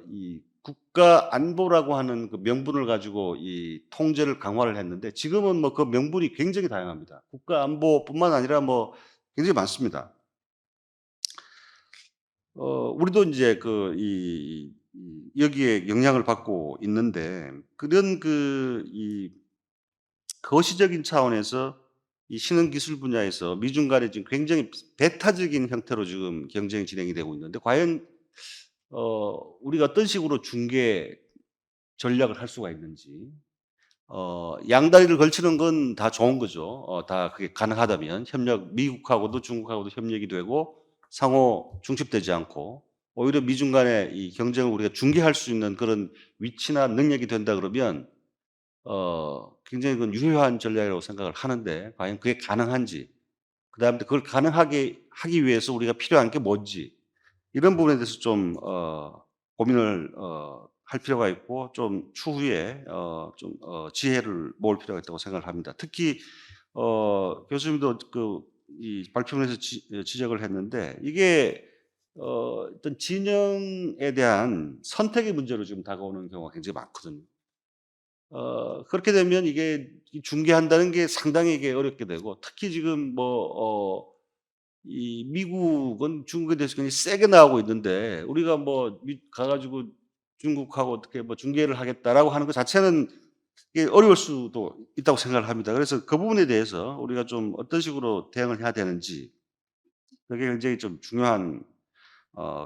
이 국가 안보라고 하는 그 명분을 가지고 이 통제를 강화를 했는데, 지금은 뭐 그 명분이 굉장히 다양합니다. 국가 안보뿐만 아니라 뭐 굉장히 많습니다. 우리도 이제 여기에 영향을 받고 있는데, 그런 이 거시적인 차원에서 이 신흥기술 분야에서 미중 간에 지금 굉장히 배타적인 형태로 지금 경쟁이 진행이 되고 있는데, 과연 우리가 어떤 식으로 중개 전략을 할 수가 있는지. 양다리를 걸치는 건 다 좋은 거죠. 다 그게 가능하다면 미국하고도 중국하고도 협력이 되고 상호 중립되지 않고, 오히려 미중 간의 이 경쟁을 우리가 중개할 수 있는 그런 위치나 능력이 된다 그러면 굉장히 그건 유효한 전략이라고 생각을 하는데, 과연 그게 가능한지, 그다음에 그걸 가능하게 하기 위해서 우리가 필요한 게 뭔지, 이런 부분에 대해서 좀 고민을 할 필요가 있고, 좀 추후에 지혜를 모을 필요가 있다고 생각을 합니다. 특히 교수님도 이 발표문에서 지적을 했는데, 이게 어떤 진영에 대한 선택의 문제로 지금 다가오는 경우가 굉장히 많거든요. 그렇게 되면 이게 중개한다는 게 상당히 이게 어렵게 되고, 특히 지금 이 미국은 중국에 대해서 굉장히 세게 나오고 있는데, 우리가 뭐 가가지고 중국하고 어떻게 뭐 중개를 하겠다라고 하는 것 자체는 이게 어려울 수도 있다고 생각을 합니다. 그래서 그 부분에 대해서 우리가 좀 어떤 식으로 대응을 해야 되는지, 그게 굉장히 좀 중요한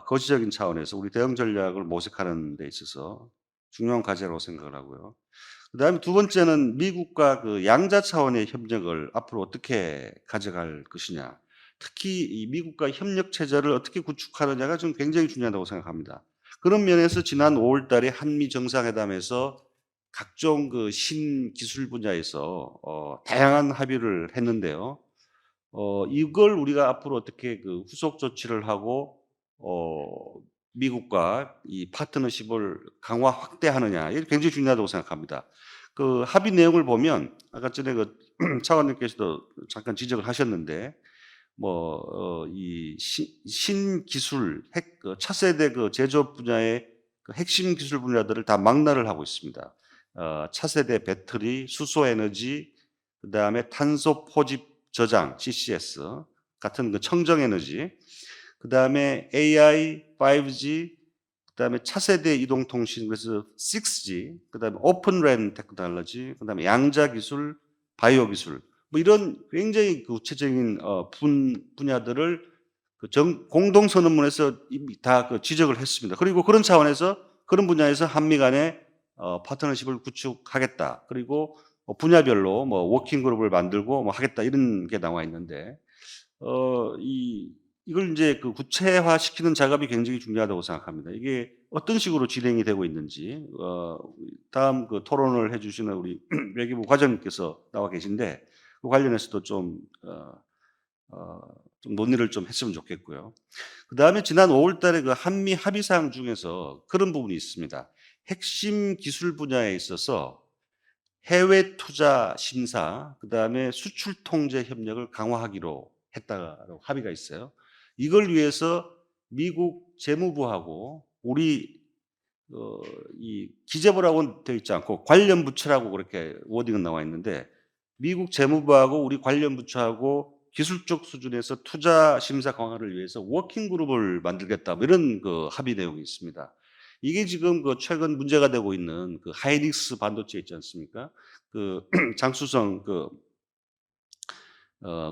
거시적인 차원에서 우리 대응 전략을 모색하는 데 있어서 중요한 과제라고 생각을 하고요. 그다음에 두 번째는 미국과 그 양자 차원의 협력을 앞으로 어떻게 가져갈 것이냐. 특히 이 미국과 협력 체제를 어떻게 구축하느냐가 좀 굉장히 중요하다고 생각합니다. 그런 면에서 지난 5월 달에 한미 정상회담에서 각종 그 신기술 분야에서 다양한 합의를 했는데요. 이걸 우리가 앞으로 어떻게 그 후속 조치를 하고 미국과 이 파트너십을 강화 확대하느냐, 이게 굉장히 중요하다고 생각합니다. 그 합의 내용을 보면 아까 전에 그 차관님께서도 잠깐 지적을 하셨는데, 이 신기술 차세대 그 제조업 분야의 그 핵심 기술 분야들을 다 망라를 하고 있습니다. 차세대 배터리, 수소 에너지, 그다음에 탄소 포집 저장 CCS 같은 그 청정 에너지, 그다음에 AI, 5G, 그다음에 차세대 이동통신, 그래서 6G, 그다음에 오픈 랜 테크놀로지, 그다음에 양자 기술, 바이오 기술, 뭐 이런 굉장히 구체적인 분야들을 공동 선언문에서 이미 다 지적을 했습니다. 그리고 그런 차원에서 그런 분야에서 한미 간의 파트너십을 구축하겠다. 그리고 분야별로 뭐 워킹 그룹을 만들고 뭐 하겠다 이런 게 나와 있는데 이걸 이제 그 구체화시키는 작업이 굉장히 중요하다고 생각합니다. 이게 어떤 식으로 진행이 되고 있는지 다음 그 토론을 해주시는 우리 외교부 과장님께서 나와 계신데 그 관련해서도 좀 논의를 좀 했으면 좋겠고요. 그 다음에 지난 5월달에 그 한미 합의사항 중에서 그런 부분이 있습니다. 핵심 기술 분야에 있어서 해외 투자 심사, 그 다음에 수출 통제 협력을 강화하기로 했다고 합의가 있어요. 이걸 위해서 미국 재무부하고 우리 이 기재부라고 되어 있지 않고 관련 부처라고 그렇게 워딩은 나와 있는데 미국 재무부하고 우리 관련 부처하고 기술적 수준에서 투자 심사 강화를 위해서 워킹 그룹을 만들겠다 뭐 이런 그 합의 내용이 있습니다. 이게 지금 그 최근 문제가 되고 있는 그 하이닉스 반도체 있지 않습니까? 그 장수성 그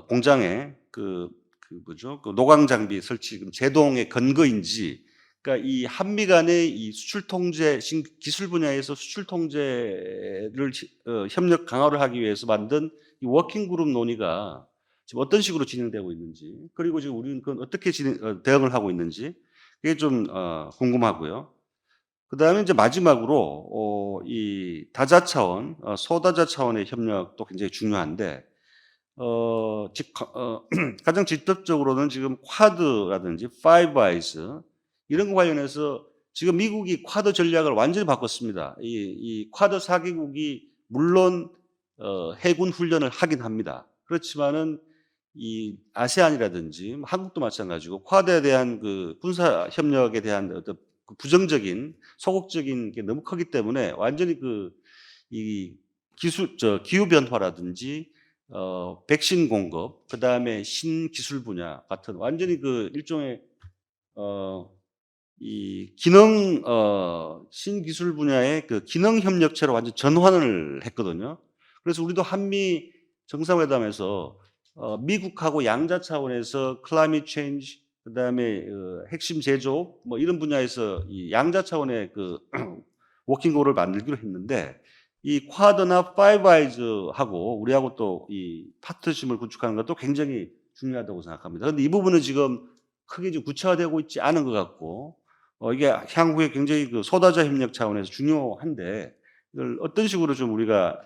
공장에 그 뭐죠? 그 노광 장비 설치 지금 제동의 근거인지, 그러니까 이 한미 간의 이 수출 통제 기술 분야에서 수출 통제를 협력 강화를 하기 위해서 만든 이 워킹 그룹 논의가 지금 어떤 식으로 진행되고 있는지, 그리고 지금 우리는 그건 어떻게 대응을 하고 있는지 그게 좀 궁금하고요. 그 다음에 이제 마지막으로 이 다자 차원, 소다자 차원의 협력도 굉장히 중요한데 가장 직접적으로는 지금 쿼드라든지 파이브 아이즈 이런 거 관련해서 지금 미국이 쿼드 전략을 완전히 바꿨습니다. 이 쿼드 4개국이 물론 해군 훈련을 하긴 합니다. 그렇지만은 이 아세안이라든지 한국도 마찬가지고 쿼드에 대한 그 군사 협력에 대한 어떤 그 부정적인 소극적인 게 너무 크기 때문에 완전히 이 기후 변화라든지 백신 공급, 그 다음에 신기술 분야 같은 완전히 그 일종의 이 기능 신기술 분야의 그 기능 협력체로 완전 전환을 했거든요. 그래서 우리도 한미 정상회담에서 미국하고 양자 차원에서 클라이밋 체인지, 그 다음에 핵심 제조 뭐 이런 분야에서 이 양자 차원의 그 워킹그룹을 만들기로 했는데 이 쿼드나 파이브 아이즈하고 우리하고 또 이 파트너십을 구축하는 것도 굉장히 중요하다고 생각합니다. 그런데 이 부분은 지금 크게 좀 구체화되고 있지 않은 것 같고 이게 향후에 굉장히 그 소다자 협력 차원에서 중요한데 이걸 어떤 식으로 좀 우리가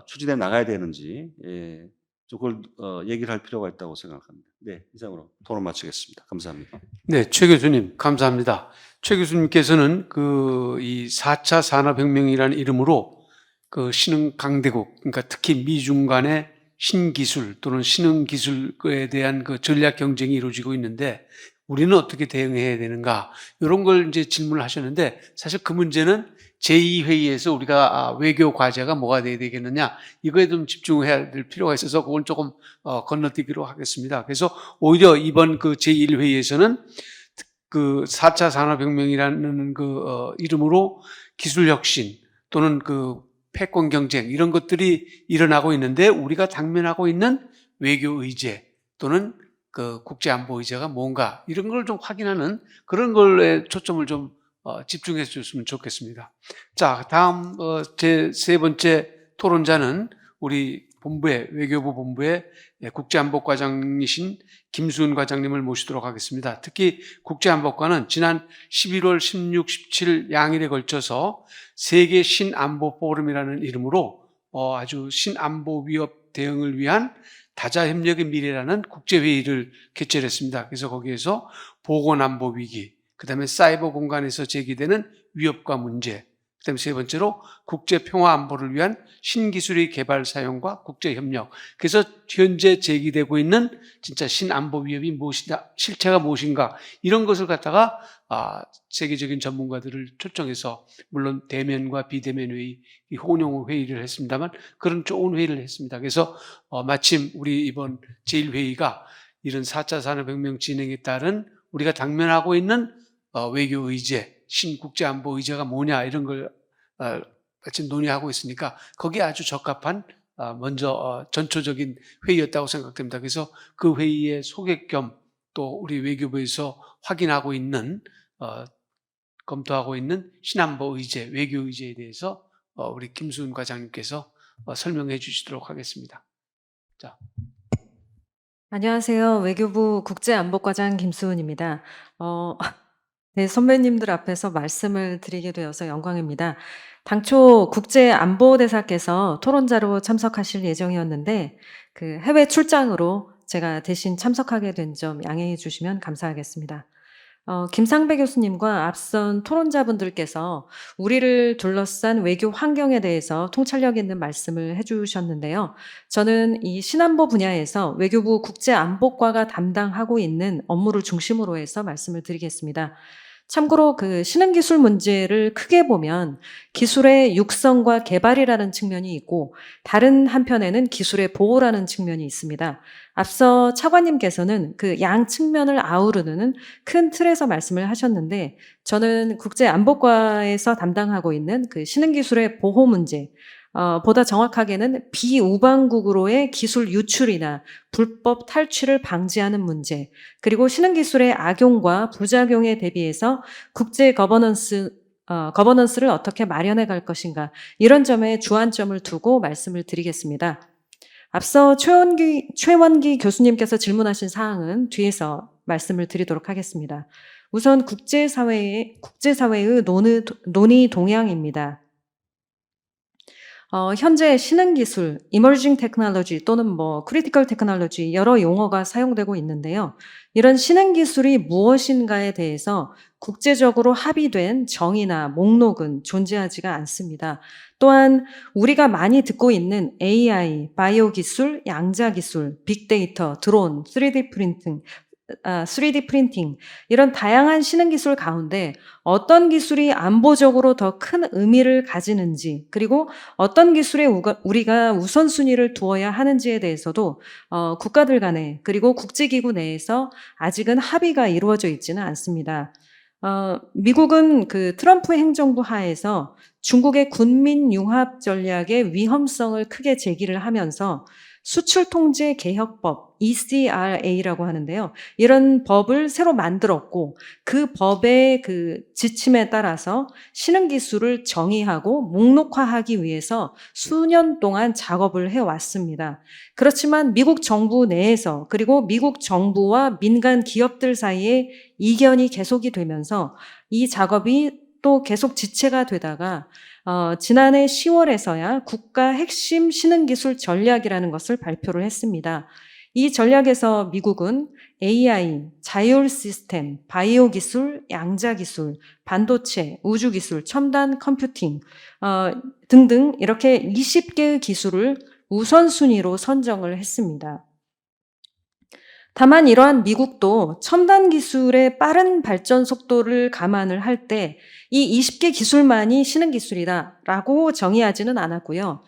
추진해 나가야 되는지 좀 그걸 얘기를 할 필요가 있다고 생각합니다. 네, 이상으로 토론 마치겠습니다. 감사합니다. 네, 최 교수님, 감사합니다. 최 교수님께서는 이 4차 산업혁명이라는 이름으로 그 신흥 강대국, 그러니까 특히 미중 간의 신기술 또는 신흥 기술에 대한 그 전략 경쟁이 이루어지고 있는데 우리는 어떻게 대응해야 되는가, 이런 걸 이제 질문을 하셨는데 사실 그 문제는 제2회의에서 우리가 외교 과제가 뭐가 돼야 되겠느냐, 이거에 좀 집중해야 될 필요가 있어서 그건 조금 건너뛰기로 하겠습니다. 그래서 오히려 이번 그 제1회의에서는 그 4차 산업혁명이라는 그 이름으로 기술혁신 또는 그 패권 경쟁 이런 것들이 일어나고 있는데 우리가 당면하고 있는 외교 의제 또는 그 국제안보 의제가 뭔가, 이런 걸 좀 확인하는 그런 걸에 초점을 좀 집중해 주셨으면 좋겠습니다. 자, 다음 제 세 번째 토론자는 우리 외교부 본부의 국제안보과장이신 김수은 과장님을 모시도록 하겠습니다. 특히 국제안보과는 지난 11월 16, 17 양일에 걸쳐서 세계 신안보 포럼이라는 이름으로 아주 신안보 위협 대응을 위한 다자협력의 미래라는 국제회의를 개최를 했습니다. 그래서 거기에서 보건안보 위기, 그 다음에 사이버 공간에서 제기되는 위협과 문제, 그 다음에 세 번째로 국제평화안보를 위한 신기술의 개발 사용과 국제협력. 그래서 현재 제기되고 있는 진짜 신안보 위협이 무엇이냐, 실체가 무엇인가, 이런 것을 갖다가 세계적인 전문가들을 초청해서 물론 대면과 비대면 회의, 혼용 회의를 했습니다만 그런 좋은 회의를 했습니다. 그래서 마침 우리 이번 제1회의가 이런 4차 산업혁명 진행에 따른 우리가 당면하고 있는 외교 의제, 신국제안보 의제가 뭐냐, 이런 걸 마침 논의하고 있으니까 거기에 아주 적합한 먼저 전초적인 회의였다고 생각됩니다. 그래서 그 회의의 소개 겸 또 우리 외교부에서 확인하고 있는 검토하고 있는 신안보 의제, 외교 의제에 대해서 우리 김수은 과장님께서 설명해 주시도록 하겠습니다. 자, 안녕하세요. 외교부 국제안보과장 김수은입니다. 네, 선배님들 앞에서 말씀을 드리게 되어서 영광입니다. 당초 국제안보대사께서 토론자로 참석하실 예정이었는데 그 해외 출장으로 제가 대신 참석하게 된 점 양해해 주시면 감사하겠습니다. 김상배 교수님과 앞선 토론자분들께서 우리를 둘러싼 외교 환경에 대해서 통찰력 있는 말씀을 해주셨는데요. 저는 이 신안보 분야에서 외교부 국제안보과가 담당하고 있는 업무를 중심으로 해서 말씀을 드리겠습니다. 참고로 그 신흥기술 문제를 크게 보면 기술의 육성과 개발이라는 측면이 있고 다른 한편에는 기술의 보호라는 측면이 있습니다. 앞서 차관님께서는 그 양 측면을 아우르는 큰 틀에서 말씀을 하셨는데 저는 국제안보과에서 담당하고 있는 그 신흥기술의 보호 문제, 보다 정확하게는 비우방국으로의 기술 유출이나 불법 탈취를 방지하는 문제, 그리고 신흥기술의 악용과 부작용에 대비해서 국제 거버넌스를 어떻게 마련해 갈 것인가, 이런 점에 주안점을 두고 말씀을 드리겠습니다. 앞서 최원기 교수님께서 질문하신 사항은 뒤에서 말씀을 드리도록 하겠습니다. 우선 국제사회의 논의 동향입니다. 현재 신흥기술, emerging technology 또는 critical technology 여러 용어가 사용되고 있는데요. 이런 신흥기술이 무엇인가에 대해서 국제적으로 합의된 정의나 목록은 존재하지가 않습니다. 또한 우리가 많이 듣고 있는 AI, 바이오 기술, 양자 기술, 빅데이터, 드론, 3D 프린팅 이런 다양한 신흥기술 가운데 어떤 기술이 안보적으로 더 큰 의미를 가지는지, 그리고 어떤 기술에 우리가 우선순위를 두어야 하는지에 대해서도 국가들 간에 그리고 국제기구 내에서 아직은 합의가 이루어져 있지는 않습니다. 미국은 그 트럼프 행정부 하에서 중국의 군민 융합 전략의 위험성을 크게 제기를 하면서 수출 통제 개혁법 ECRA라고 하는데요. 이런 법을 새로 만들었고 그 법의 그 지침에 따라서 신흥기술을 정의하고 목록화하기 위해서 수년 동안 작업을 해왔습니다. 그렇지만 미국 정부 내에서 그리고 미국 정부와 민간 기업들 사이에 이견이 계속이 되면서 이 작업이 또 계속 지체가 되다가 지난해 10월에서야 국가 핵심 신흥기술 전략이라는 것을 발표를 했습니다. 이 전략에서 미국은 AI, 자율 시스템, 바이오 기술, 양자 기술, 반도체, 우주 기술, 첨단 컴퓨팅 등등 이렇게 20개의 기술을 우선순위로 선정을 했습니다. 다만 이러한 미국도 첨단 기술의 빠른 발전 속도를 감안을 할 때 이 20개 기술만이 신흥기술이다라고 정의하지는 않았고요.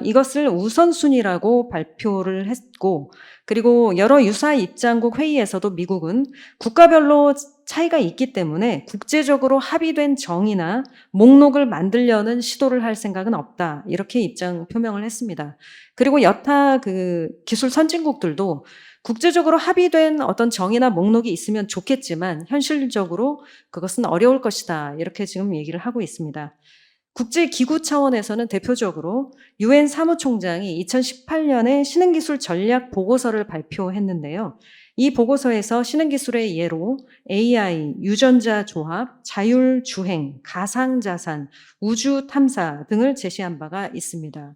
이것을 우선순위라고 발표를 했고, 그리고 여러 유사 입장국 회의에서도 미국은 국가별로 차이가 있기 때문에 국제적으로 합의된 정의나 목록을 만들려는 시도를 할 생각은 없다, 이렇게 입장 표명을 했습니다. 그리고 여타 그 기술 선진국들도 국제적으로 합의된 어떤 정의나 목록이 있으면 좋겠지만 현실적으로 그것은 어려울 것이다, 이렇게 지금 얘기를 하고 있습니다. 국제기구 차원에서는 대표적으로 UN 사무총장이 2018년에 신흥기술 전략 보고서를 발표했는데요. 이 보고서에서 신흥기술의 예로 AI, 유전자 조합, 자율주행, 가상자산, 우주탐사 등을 제시한 바가 있습니다.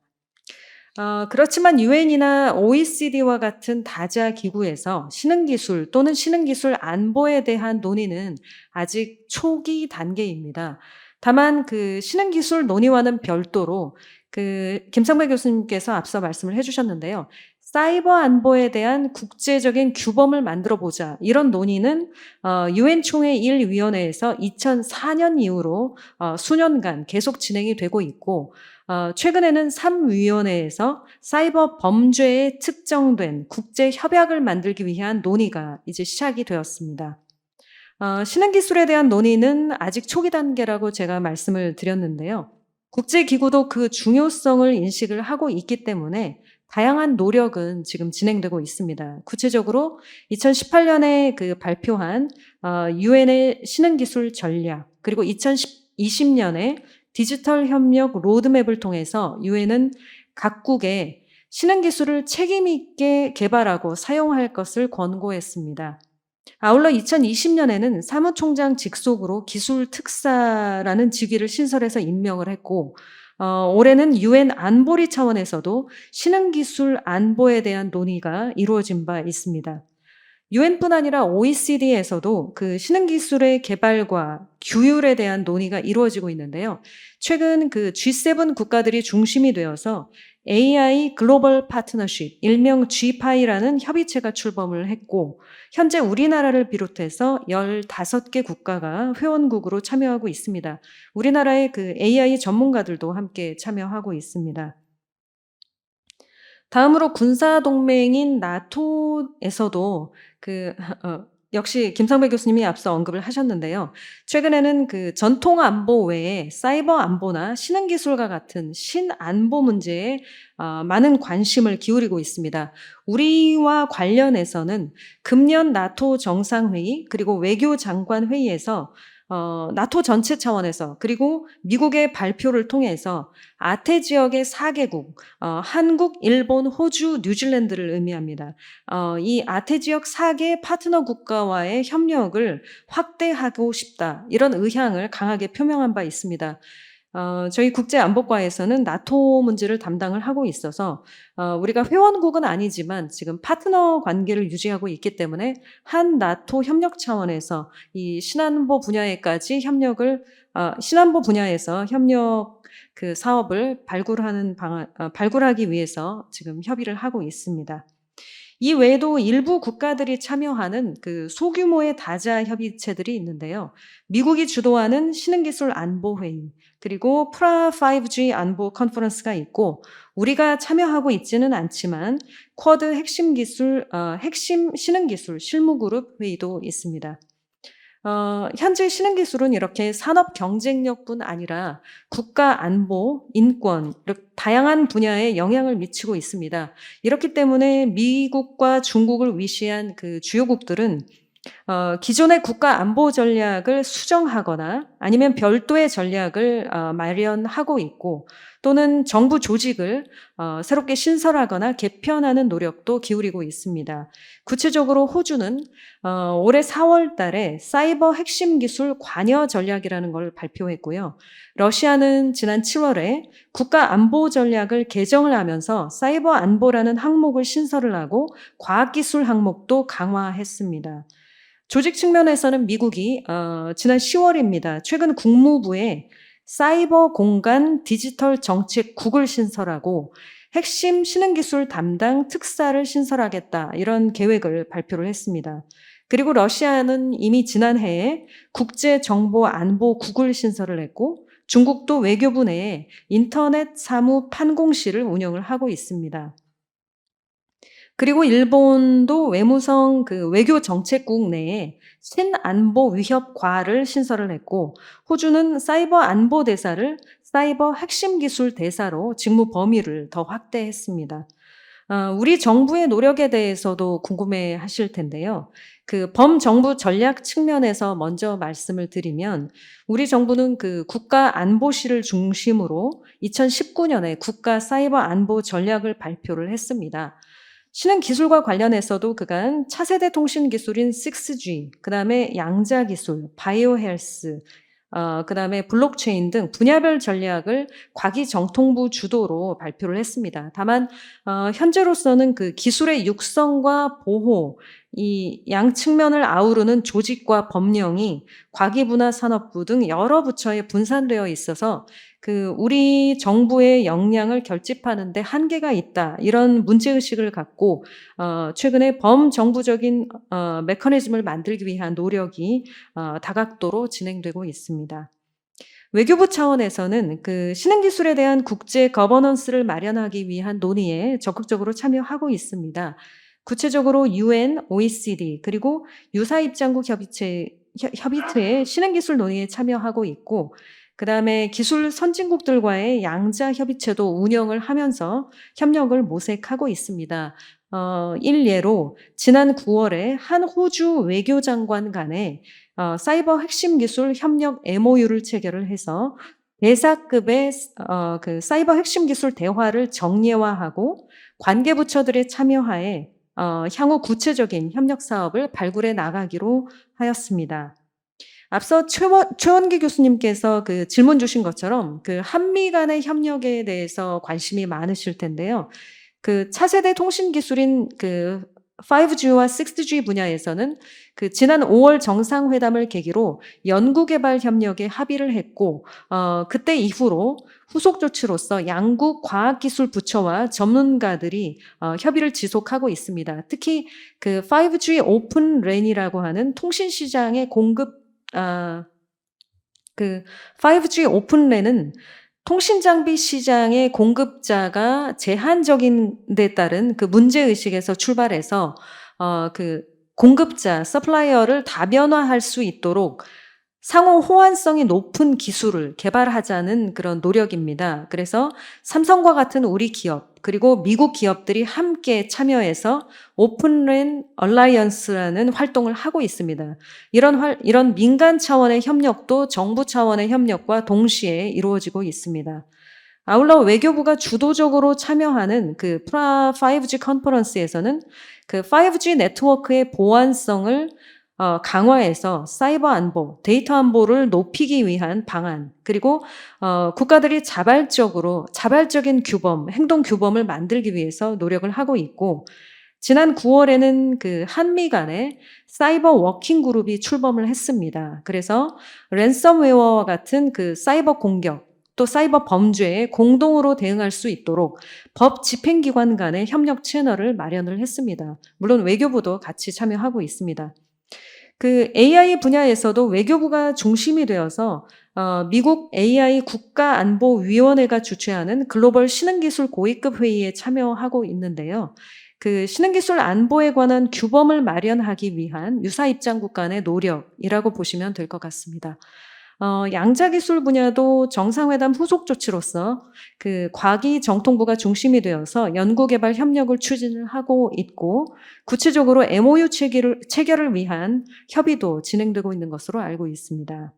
그렇지만 UN이나 OECD와 같은 다자 기구에서 신흥기술 또는 신흥기술 안보에 대한 논의는 아직 초기 단계입니다. 다만 그 신흥기술 논의와는 별도로 그 김상배 교수님께서 앞서 말씀을 해주셨는데요. 사이버 안보에 대한 국제적인 규범을 만들어 보자, 이런 논의는 UN 총회 1위원회에서 2004년 이후로 수년간 계속 진행이 되고 있고, 최근에는 3위원회에서 사이버 범죄에 특정된 국제 협약을 만들기 위한 논의가 이제 시작이 되었습니다. 신흥기술에 대한 논의는 아직 초기 단계라고 제가 말씀을 드렸는데요. 국제기구도 그 중요성을 인식을 하고 있기 때문에 다양한 노력은 지금 진행되고 있습니다. 구체적으로 2018년에 그 발표한 UN의 신흥기술 전략, 그리고 2020년에 디지털 협력 로드맵을 통해서 UN은 각국에 신흥기술을 책임있게 개발하고 사용할 것을 권고했습니다. 아울러 2020년에는 사무총장 직속으로 기술특사라는 직위를 신설해서 임명을 했고, 올해는 UN 안보리 차원에서도 신흥기술 안보에 대한 논의가 이루어진 바 있습니다. UN뿐 아니라 OECD에서도 그 신흥기술의 개발과 규율에 대한 논의가 이루어지고 있는데요. 최근 그 G7 국가들이 중심이 되어서 AI 글로벌 파트너십, 일명 G-PAI라는 협의체가 출범을 했고, 현재 우리나라를 비롯해서 15개 국가가 회원국으로 참여하고 있습니다. 우리나라의 그 AI 전문가들도 함께 참여하고 있습니다. 다음으로 군사동맹인 나토에서도 역시 김상배 교수님이 앞서 언급을 하셨는데요. 최근에는 그 전통 안보 외에 사이버 안보나 신흥기술과 같은 신안보 문제에 많은 관심을 기울이고 있습니다. 우리와 관련해서는 금년 나토 정상회의 그리고 외교장관 회의에서 나토 전체 차원에서 그리고 미국의 발표를 통해서 아태 지역의 4개국, 한국, 일본, 호주, 뉴질랜드를 의미합니다. 이 아태 지역 4개 파트너 국가와의 협력을 확대하고 싶다. 이런 의향을 강하게 표명한 바 있습니다. 저희 국제안보과에서는 나토 문제를 담당을 하고 있어서 우리가 회원국은 아니지만 지금 파트너 관계를 유지하고 있기 때문에 한 나토 협력 차원에서 이 신안보 분야에까지 신안보 분야에서 협력 그 사업을 발굴하기 위해서 지금 협의를 하고 있습니다. 이 외에도 일부 국가들이 참여하는 그 소규모의 다자 협의체들이 있는데요. 미국이 주도하는 신흥기술 안보회의, 그리고 프라 5G 안보 컨퍼런스가 있고, 우리가 참여하고 있지는 않지만 쿼드 핵심 신흥기술 실무그룹 회의도 있습니다. 현재 신흥기술은 이렇게 산업 경쟁력뿐 아니라 국가 안보, 인권, 이렇게 다양한 분야에 영향을 미치고 있습니다. 이렇기 때문에 미국과 중국을 위시한 그 주요국들은 기존의 국가 안보 전략을 수정하거나 아니면 별도의 전략을 마련하고 있고, 또는 정부 조직을 새롭게 신설하거나 개편하는 노력도 기울이고 있습니다. 구체적으로 호주는 올해 4월 달에 사이버 핵심 기술 관여 전략이라는 걸 발표했고요. 러시아는 지난 7월에 국가 안보 전략을 개정을 하면서 사이버 안보라는 항목을 신설을 하고 과학기술 항목도 강화했습니다. 조직 측면에서는 미국이 지난 10월입니다. 최근 국무부에 사이버 공간 디지털 정책국을 신설하고 핵심 신흥기술 담당 특사를 신설하겠다, 이런 계획을 발표를 했습니다. 그리고 러시아는 이미 지난해에 국제정보안보국을 신설을 했고, 중국도 외교부 내에 인터넷 사무 판공실을 운영을 하고 있습니다. 그리고 일본도 외무성 그 외교정책국 내에 신안보 위협과를 신설을 했고, 호주는 사이버 안보 대사를 사이버 핵심 기술 대사로 직무 범위를 더 확대했습니다. 우리 정부의 노력에 대해서도 궁금해 하실 텐데요. 그 범정부 전략 측면에서 먼저 말씀을 드리면, 우리 정부는 그 국가안보실을 중심으로 2019년에 국가 사이버 안보 전략을 발표를 했습니다. 신흥 기술과 관련해서도 그간 차세대 통신 기술인 6G, 그 다음에 양자 기술, 바이오 헬스, 그 다음에 블록체인 등 분야별 전략을 과기정통부 주도로 발표를 했습니다. 다만 현재로서는 그 기술의 육성과 보호, 이 양 측면을 아우르는 조직과 법령이 과기문화산업부 등 여러 부처에 분산되어 있어서 그 우리 정부의 역량을 결집하는 데 한계가 있다, 이런 문제의식을 갖고 최근에 범정부적인 메커니즘을 만들기 위한 노력이 다각도로 진행되고 있습니다. 외교부 차원에서는 그 신흥기술에 대한 국제 거버넌스를 마련하기 위한 논의에 적극적으로 참여하고 있습니다. 구체적으로 UN, OECD, 그리고 유사입장국 협의체의 신흥기술 논의에 참여하고 있고, 그 다음에 기술 선진국들과의 양자 협의체도 운영을 하면서 협력을 모색하고 있습니다. 일례로 지난 9월에 한 호주 외교장관 간에 사이버 핵심 기술 협력 MOU를 체결을 해서 대사급의 그 사이버 핵심 기술 대화를 정례화하고 관계 부처들의 참여하에 향후 구체적인 협력 사업을 발굴해 나가기로 하였습니다. 앞서 최원기 교수님께서 그 질문 주신 것처럼 그 한미 간의 협력에 대해서 관심이 많으실 텐데요. 그 차세대 통신 기술인 그 5G와 6G 분야에서는 그 지난 5월 정상회담을 계기로 연구개발 협력에 합의를 했고, 그때 이후로 후속 조치로서 양국 과학기술 부처와 전문가들이 협의를 지속하고 있습니다. 특히 그 5G 오픈 랜이라고 하는 통신 시장의 그 5G 오픈 랜은 통신 장비 시장의 공급자가 제한적인 데 따른 그 문제의식에서 출발해서 그 공급자, 서플라이어를 다변화할 수 있도록 상호 호환성이 높은 기술을 개발하자는 그런 노력입니다. 그래서 삼성과 같은 우리 기업, 그리고 미국 기업들이 함께 참여해서 오픈랜 얼라이언스라는 활동을 하고 있습니다. 이런 민간 차원의 협력도 정부 차원의 협력과 동시에 이루어지고 있습니다. 아울러 외교부가 주도적으로 참여하는 그 5G 컨퍼런스에서는 그 5G 네트워크의 보안성을 강화해서 사이버 안보, 데이터 안보를 높이기 위한 방안, 그리고 국가들이 자발적인 규범, 행동 규범을 만들기 위해서 노력을 하고 있고, 지난 9월에는 그 한미 간에 사이버 워킹 그룹이 출범을 했습니다. 그래서 랜섬웨어와 같은 그 사이버 공격, 또 사이버 범죄에 공동으로 대응할 수 있도록 법 집행기관 간의 협력 채널을 마련을 했습니다. 물론 외교부도 같이 참여하고 있습니다. 그 AI 분야에서도 외교부가 중심이 되어서 미국 AI 국가안보위원회가 주최하는 글로벌 신흥기술 고위급 회의에 참여하고 있는데요. 그 신흥기술 안보에 관한 규범을 마련하기 위한 유사 입장국 간의 노력이라고 보시면 될 것 같습니다. 양자기술 분야도 정상회담 후속 조치로서 그 과기정통부가 중심이 되어서 연구개발 협력을 추진을 하고 있고, 구체적으로 MOU 체결을 위한 협의도 진행되고 있는 것으로 알고 있습니다.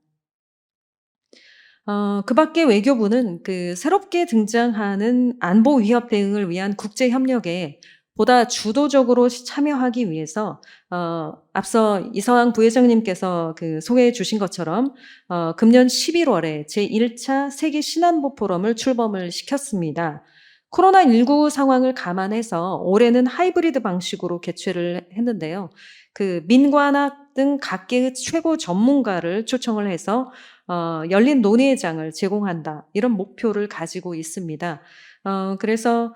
그 밖에 외교부는 그 새롭게 등장하는 안보 위협 대응을 위한 국제 협력에 보다 주도적으로 참여하기 위해서 앞서 이서왕 부회장님께서 그 소개해 주신 것처럼 금년 11월에 제1차 세계 신안보 포럼을 출범을 시켰습니다. 코로나19 상황을 감안해서 올해는 하이브리드 방식으로 개최를 했는데요. 그 민관학 등 각계의 최고 전문가를 초청을 해서 열린 논의의 장을 제공한다, 이런 목표를 가지고 있습니다. 그래서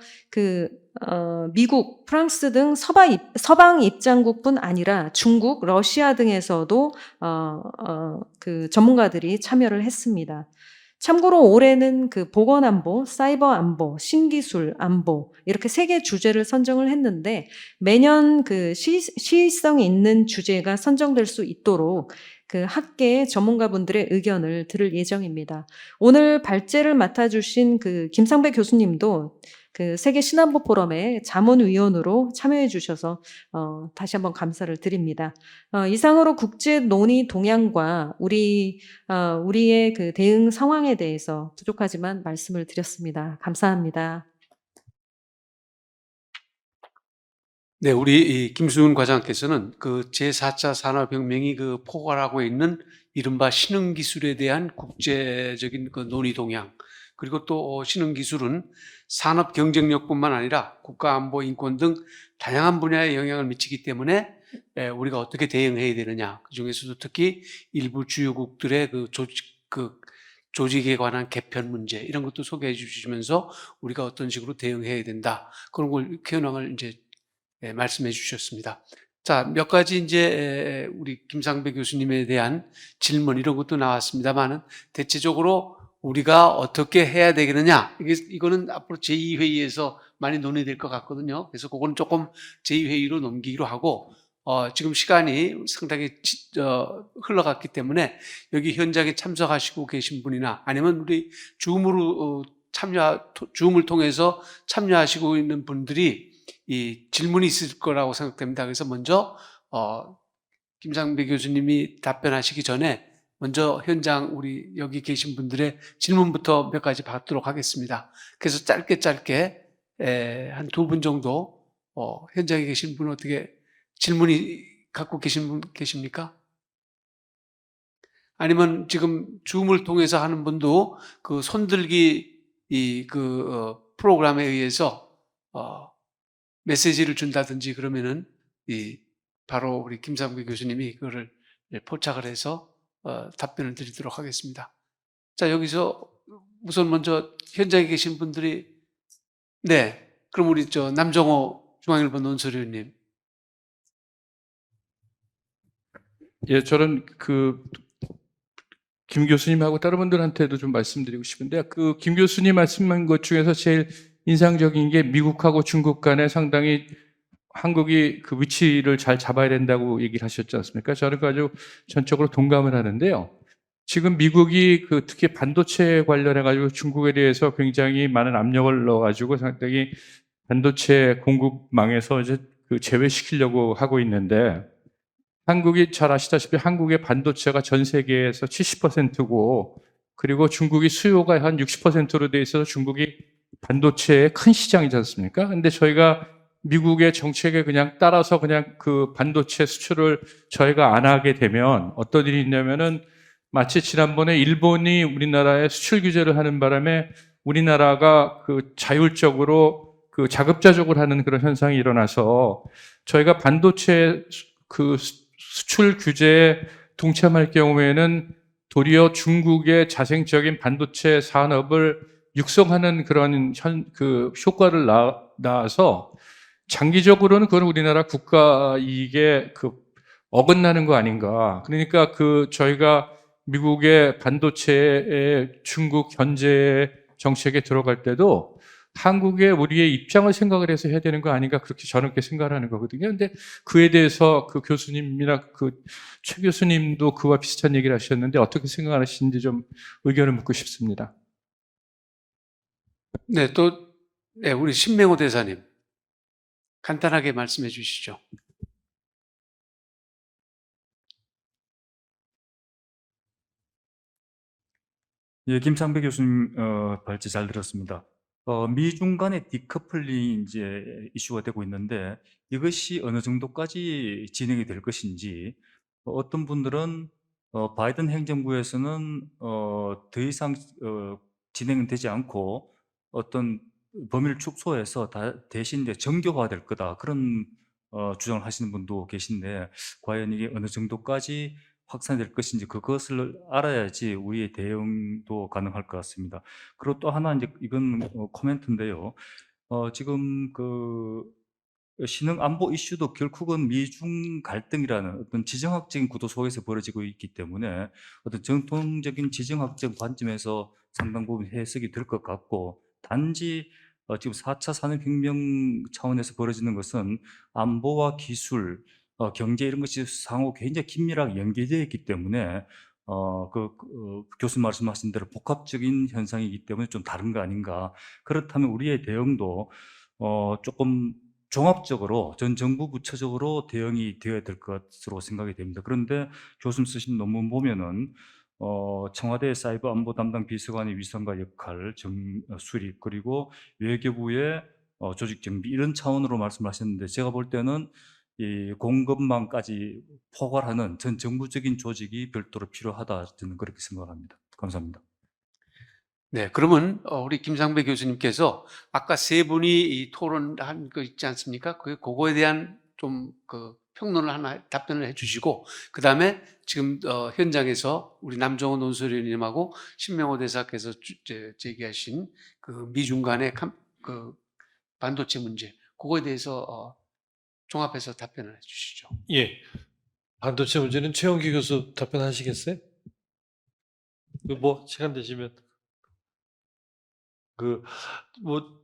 미국, 프랑스 등 서방 입장국뿐 아니라 중국, 러시아 등에서도 그 전문가들이 참여를 했습니다. 참고로 올해는 그 보건안보, 사이버 안보, 신기술 안보 이렇게 3개 주제를 선정을 했는데, 매년 그 시의성 있는 주제가 선정될 수 있도록 그 학계 전문가분들의 의견을 들을 예정입니다. 오늘 발제를 맡아주신 그 김상배 교수님도 그 세계 신안보 포럼의 자문위원으로 참여해 주셔서 다시 한번 감사를 드립니다. 이상으로 국제 논의 동향과 우리의 그 대응 상황에 대해서 부족하지만 말씀을 드렸습니다. 감사합니다. 네, 우리 이 김수훈 과장께서는 그 제4차 산업혁명이 그 포괄하고 있는 이른바 신흥기술에 대한 국제적인 그 논의 동향, 그리고 또 신흥기술은 산업 경쟁력뿐만 아니라 국가안보, 인권 등 다양한 분야에 영향을 미치기 때문에 우리가 어떻게 대응해야 되느냐, 그중에서도 특히 일부 주요국들의 그 조직에 관한 개편 문제, 이런 것도 소개해 주시면서 우리가 어떤 식으로 대응해야 된다, 그런 걸 현황을 이제 말씀해 주셨습니다. 자, 몇 가지 이제 우리 김상배 교수님에 대한 질문 이런 것도 나왔습니다만은, 대체적으로 우리가 어떻게 해야 되겠느냐, 이거는 앞으로 제2회의에서 많이 논의될 것 같거든요. 그래서 그거는 조금 제2회의로 넘기기로 하고, 지금 시간이 상당히 흘러갔기 때문에 여기 현장에 참석하시고 계신 분이나 아니면 우리 줌을 통해서 참여하시고 있는 분들이 이 질문이 있을 거라고 생각됩니다. 그래서 먼저 김상배 교수님이 답변하시기 전에 먼저 현장 우리 여기 계신 분들의 질문부터 몇 가지 받도록 하겠습니다. 그래서 짧게 한 2분 정도 현장에 계신 분 어떻게 질문이 갖고 계신 분 계십니까? 아니면 지금 줌을 통해서 하는 분도 그 손들기 프로그램에 의해서 메시지를 준다든지 그러면은 바로 우리 김상배 교수님이 그거를 포착을 해서 답변을 드리도록 하겠습니다. 자, 여기서 우선 먼저 현장에 계신 분들이 네, 그럼 우리 남정호 중앙일보 논설위원님. 예, 저는 김 교수님하고 다른 분들한테도 좀 말씀드리고 싶은데, 김 교수님 말씀한 것 중에서 제일 인상적인 게 미국하고 중국 간에 상당히 한국이 그 위치를 잘 잡아야 된다고 얘기를 하셨지 않습니까? 저는 아주 전적으로 동감을 하는데요. 지금 미국이 특히 반도체 관련해가지고 중국에 대해서 굉장히 많은 압력을 넣어가지고 상당히 반도체 공급망에서 이제 제외시키려고 하고 있는데, 한국이 잘 아시다시피 한국의 반도체가 전 세계에서 70%고, 그리고 중국이 수요가 한 60%로 돼 있어서 중국이 반도체의 큰 시장이지 않습니까? 근데 저희가 미국의 정책에 그냥 따라서 그냥 그 반도체 수출을 저희가 안 하게 되면 어떤 일이 있냐면은, 마치 지난번에 일본이 우리나라에 수출 규제를 하는 바람에 우리나라가 자율적으로 자급자족을 하는 그런 현상이 일어나서 저희가 반도체 수출 규제에 동참할 경우에는 도리어 중국의 자생적인 반도체 산업을 육성하는 그런 효과를 낳아서 장기적으로는 그건 우리나라 국가 이익에 어긋나는 거 아닌가. 그러니까 저희가 미국의 반도체의 중국 견제 정책에 들어갈 때도 한국의 우리의 입장을 생각을 해서 해야 되는 거 아닌가, 그렇게 저는 그렇게 생각을 하는 거거든요. 근데 그에 대해서 교수님이나 최 교수님도 그와 비슷한 얘기를 하셨는데 어떻게 생각하시는지 좀 의견을 묻고 싶습니다. 네, 우리 신명호 대사님 간단하게 말씀해 주시죠. 예, 김상배 교수님 발제 잘 들었습니다. 미중 간의 디커플링 이제 이슈가 되고 있는데 이것이 어느 정도까지 진행이 될 것인지, 어떤 분들은 바이든 행정부에서는 더 이상 진행은 되지 않고 어떤 범위를 축소해서 대신 이제 정교화될 거다, 그런 주장을 하시는 분도 계신데, 과연 이게 어느 정도까지 확산될 것인지 그것을 알아야지 우리의 대응도 가능할 것 같습니다. 그리고 또 하나 이제 이건 코멘트인데요. 지금 신흥 안보 이슈도 결국은 미중 갈등이라는 어떤 지정학적인 구도 속에서 벌어지고 있기 때문에 어떤 정통적인 지정학적 관점에서 상당 부분 해석이 될 것 같고, 단지 지금 4차 산업혁명 차원에서 벌어지는 것은 안보와 기술, 경제 이런 것이 상호 굉장히 긴밀하게 연계되어 있기 때문에 교수님 말씀하신 대로 복합적인 현상이기 때문에 좀 다른 거 아닌가. 그렇다면 우리의 대응도 조금 종합적으로 전 정부 부처적으로 대응이 되어야 될 것으로 생각이 됩니다. 그런데 교수님 쓰신 논문 보면은 청와대 사이버 안보 담당 비서관의 위선과 역할, 수립, 그리고 외교부의 조직 정비, 이런 차원으로 말씀하셨는데, 제가 볼 때는 이 공급망까지 포괄하는 전 정부적인 조직이 별도로 필요하다, 저는 그렇게 생각합니다. 감사합니다. 네, 그러면 우리 김상배 교수님께서 아까 세 분이 이 토론한 거 있지 않습니까? 그거에 대한 좀 평론을 하나 답변을 해주시고, 그 다음에 지금 현장에서 우리 남정호 논설위원님하고 신명호 대사께서 제기하신 미중 간의 반도체 문제, 그거에 대해서 종합해서 답변을 해주시죠. 예, 반도체 문제는 최영기 교수 답변하시겠어요? 시간 되시면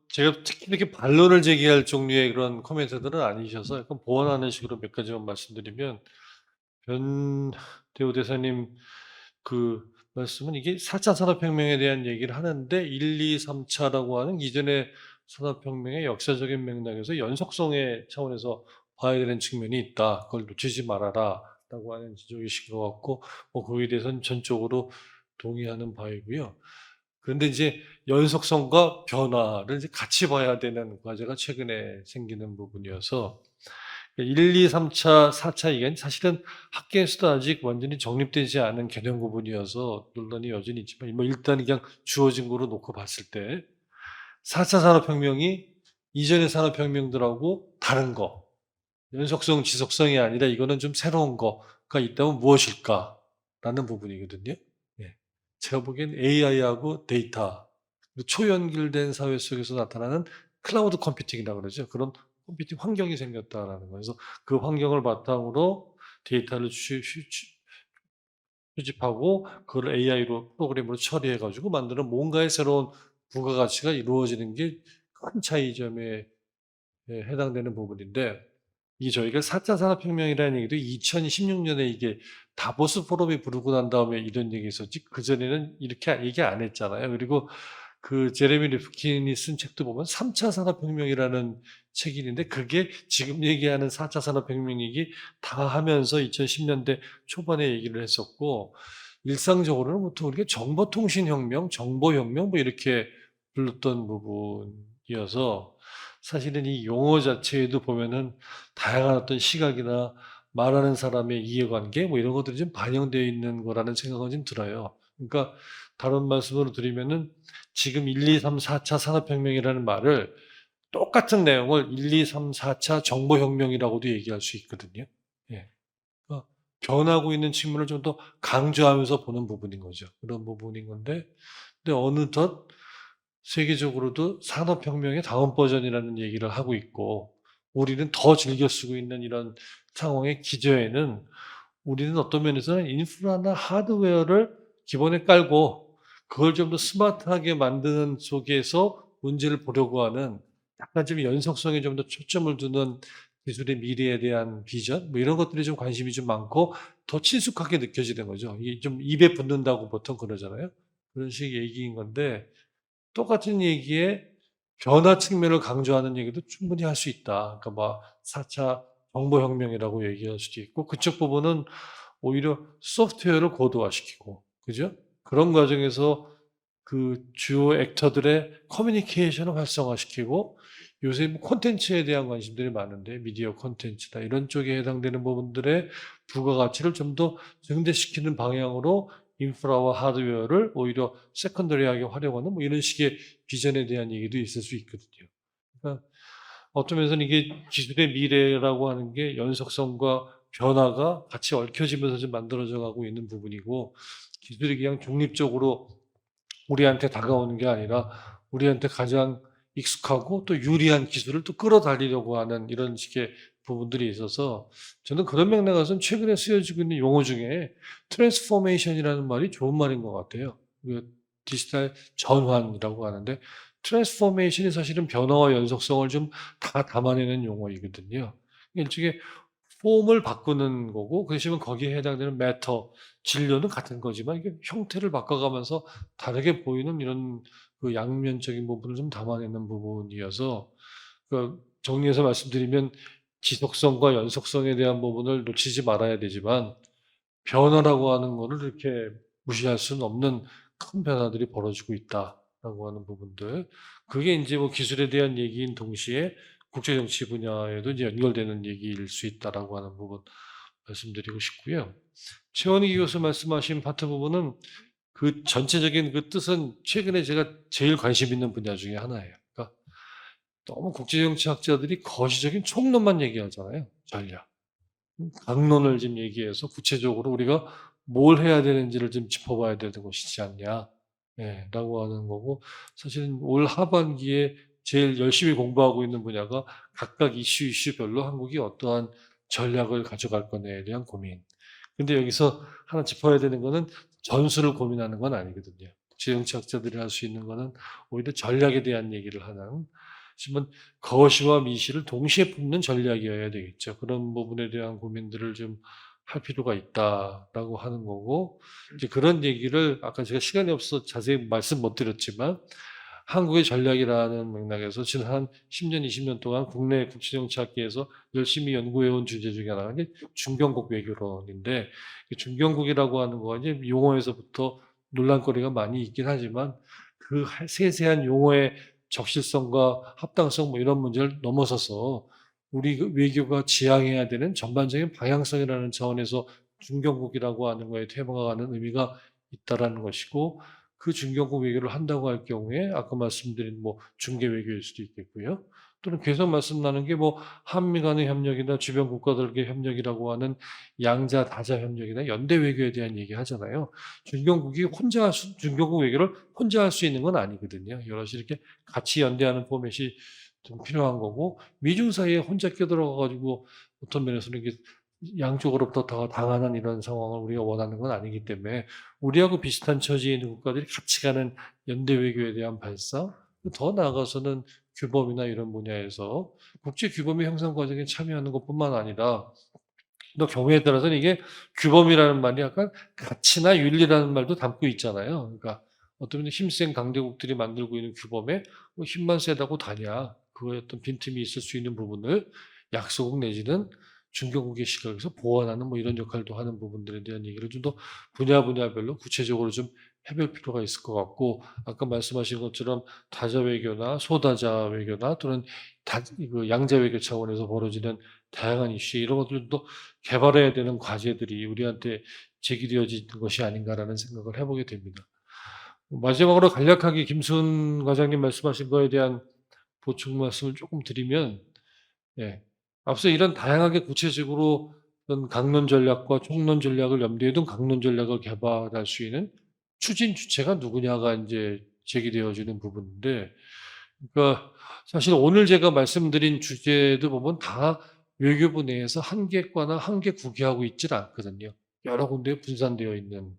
제가 특히 이렇게 반론을 제기할 종류의 그런 코멘트들은 아니셔서 약간 보완하는 식으로 몇 가지만 말씀드리면, 변대우 대사님 말씀은 이게 4차 산업혁명에 대한 얘기를 하는데 1, 2, 3차라고 하는 이전의 산업혁명의 역사적인 맥락에서 연속성의 차원에서 봐야 되는 측면이 있다. 그걸 놓치지 말아라. 있다라고 하는 지적이신 것 같고, 거기에 대해서는 전적으로 동의하는 바이고요. 그런데 이제 연속성과 변화를 이제 같이 봐야 되는 과제가 최근에 생기는 부분이어서 1, 2, 3차, 4차 이게 사실은 학계에서도 아직 완전히 정립되지 않은 개념 구분이어서 논란이 여전히 있지만 일단 그냥 주어진 거로 놓고 봤을 때 4차 산업혁명이 이전의 산업혁명들하고 다른 거, 연속성, 지속성이 아니라 이거는 좀 새로운 거가 있다면 무엇일까라는 부분이거든요. 예. 제가 보기엔 AI하고 데이터, 초연결된 사회 속에서 나타나는 클라우드 컴퓨팅이라고 그러죠. 그런 컴퓨팅 환경이 생겼다라는 거예요. 그래서 그 환경을 바탕으로 데이터를 수집하고 그걸 AI로 프로그램으로 처리해 가지고 만드는 뭔가의 새로운 부가가치가 이루어지는 게 큰 차이점에 해당되는 부분인데, 이 저희가 4차 산업혁명이라는 얘기도 2016년에 이게 다보스 포럼이 부르고 난 다음에 이런 얘기 있었지, 그전에는 이렇게 얘기 안 했잖아요. 그리고 그 제레미 리프킨이 쓴 책도 보면 3차 산업혁명이라는 책이 있는데 그게 지금 얘기하는 4차 산업혁명 얘기 다 하면서 2010년대 초반에 얘기를 했었고, 일상적으로는 보통 우리가 정보통신혁명, 정보혁명 뭐 이렇게 불렀던 부분이어서 사실은 이 용어 자체에도 보면은 다양한 어떤 시각이나 말하는 사람의 이해관계 뭐 이런 것들이 좀 반영되어 있는 거라는 생각은 좀 들어요. 그러니까 다른 말씀으로 드리면은 지금 1, 2, 3, 4차 산업혁명이라는 말을 똑같은 내용을 1, 2, 3, 4차 정보혁명이라고도 얘기할 수 있거든요. 예. 그러니까 변하고 있는 측면을 좀 더 강조하면서 보는 부분인 거죠. 그런 부분인 건데, 근데 어느덧 세계적으로도 산업혁명의 다음 버전이라는 얘기를 하고 있고, 우리는 더 즐겨 쓰고 있는 이런 상황의 기저에는 우리는 어떤 면에서는 인프라나 하드웨어를 기본에 깔고 그걸 좀 더 스마트하게 만드는 속에서 문제를 보려고 하는 약간 좀 연속성에 좀 더 초점을 두는 기술의 미래에 대한 비전 뭐 이런 것들이 좀 관심이 좀 많고 더 친숙하게 느껴지는 거죠. 이게 좀 입에 붙는다고 보통 그러잖아요. 그런 식의 얘기인 건데, 똑같은 얘기에 변화 측면을 강조하는 얘기도 충분히 할 수 있다. 그러니까 뭐 4차 정보혁명이라고 얘기할 수도 있고, 그쪽 부분은 오히려 소프트웨어를 고도화시키고, 그죠? 그런 과정에서 그 주요 액터들의 커뮤니케이션을 활성화시키고, 요새 뭐 콘텐츠에 대한 관심들이 많은데 미디어 콘텐츠다 이런 쪽에 해당되는 부분들의 부가가치를 좀 더 증대시키는 방향으로 인프라와 하드웨어를 오히려 세컨더리하게 활용하는 뭐 이런 식의 비전에 대한 얘기도 있을 수 있거든요. 그러니까 어떤 면에서는 이게 기술의 미래라고 하는 게 연속성과 변화가 같이 얽혀지면서 좀 만들어져 가고 있는 부분이고, 기술이 그냥 중립적으로 우리한테 다가오는 게 아니라 우리한테 가장 익숙하고 또 유리한 기술을 또 끌어달리려고 하는 이런 식의 부분들이 있어서, 저는 그런 맥락에서는 최근에 쓰여지고 있는 용어 중에 트랜스포메이션이라는 말이 좋은 말인 것 같아요. 그 디지털 전환이라고 하는데, 트랜스포메이션이 사실은 변화와 연속성을 좀 다 담아내는 용어이거든요. 일종의 폼을 바꾸는 거고, 그 대신에 거기에 해당되는 매터, 진료는 같은 거지만 이게 형태를 바꿔가면서 다르게 보이는 이런 그 양면적인 부분을 좀 담아내는 부분이어서, 그 정리해서 말씀드리면 지속성과 연속성에 대한 부분을 놓치지 말아야 되지만, 변화라고 하는 거를 이렇게 무시할 수는 없는 큰 변화들이 벌어지고 있다라고 하는 부분들. 그게 이제 뭐 기술에 대한 얘기인 동시에 국제 정치 분야에도 이제 연결되는 얘기일 수 있다라고 하는 부분 말씀드리고 싶고요. 최원희 교수 말씀하신 파트 부분은 그 전체적인 그 뜻은 최근에 제가 제일 관심 있는 분야 중에 하나예요. 그러니까 너무 국제 정치학자들이 거시적인 총론만 얘기하잖아요. 전략. 강론을 지금 얘기해서 구체적으로 우리가 뭘 해야 되는지를 좀 짚어봐야 되는 것이지 않냐, 라고 하는 거고, 사실은 올 하반기에 제일 열심히 공부하고 있는 분야가 각각 이슈별로 한국이 어떠한 전략을 가져갈 거냐에 대한 고민. 근데 여기서 하나 짚어야 되는 거는 전술을 고민하는 건 아니거든요. 국제정치학자들이 할 수 있는 거는 오히려 전략에 대한 얘기를 하는, 하지만 거시와 미시를 동시에 품는 전략이어야 되겠죠. 그런 부분에 대한 고민들을 좀 할 필요가 있다라고 하는 거고, 이제 그런 얘기를 아까 제가 시간이 없어서 자세히 말씀 못 드렸지만 한국의 전략이라는 맥락에서 지난 한 10년, 20년 동안 국내 국제정치학계에서 열심히 연구해온 주제 중에 하나가 이제 중경국 외교론인데, 이 중경국이라고 하는 거가 이제 용어에서부터 논란거리가 많이 있긴 하지만 그 세세한 용어의 적실성과 합당성 뭐 이런 문제를 넘어서서 우리 그 외교가 지향해야 되는 전반적인 방향성이라는 차원에서 중경국이라고 하는 거에 퇴보가는 의미가 있다라는 것이고, 그 중경국 외교를 한다고 할 경우에 아까 말씀드린 뭐 중개 외교일 수도 있겠고요. 또는 계속 말씀 나눈 게 뭐 한미 간의 협력이나 주변 국가들의 협력이라고 하는 양자 다자 협력이나 연대 외교에 대한 얘기 하잖아요. 중경국이 중경국 외교를 혼자 할 수 있는 건 아니거든요. 여럿이 이렇게 같이 연대하는 포맷이 좀 필요한 거고, 미중 사이에 혼자 끼어들어가 가지고 어떤 면에서는 이게 양쪽으로부터 더 당하는 이런 상황을 우리가 원하는 건 아니기 때문에 우리하고 비슷한 처지에 있는 국가들이 같이 가는 연대 외교에 대한 발상, 더 나아가서는 규범이나 이런 분야에서 국제 규범의 형성 과정에 참여하는 것뿐만 아니라 또 경우에 따라서는 이게 규범이라는 말이 약간 가치나 윤리라는 말도 담고 있잖아요. 그러니까 어떤 힘센 강대국들이 만들고 있는 규범에 뭐 힘만 세다고 다냐, 그거에 어떤 빈틈이 있을 수 있는 부분을 약소국 내지는 중견국의 시각에서 보완하는 뭐 이런 역할도 하는 부분들에 대한 얘기를 좀 더 분야별로 구체적으로 좀 해볼 필요가 있을 것 같고, 아까 말씀하신 것처럼 다자 외교나 소다자 외교나 또는 그 양자 외교 차원에서 벌어지는 다양한 이슈, 이런 것들도 개발해야 되는 과제들이 우리한테 제기되어진 것이 아닌가라는 생각을 해보게 됩니다. 마지막으로 간략하게 김순 과장님 말씀하신 거에 대한 보충 말씀을 조금 드리면, 예, 앞서 이런 다양하게 구체적으로 어떤 강론 전략과 총론 전략을 염두에 둔 강론 전략을 개발할 수 있는 추진 주체가 누구냐가 이제 제기되어지는 부분인데, 그러니까 사실 오늘 제가 말씀드린 주제도 보면 다 외교부 내에서 한 개과나 한 개 국이하고 있질 않거든요. 여러 군데에 분산되어 있는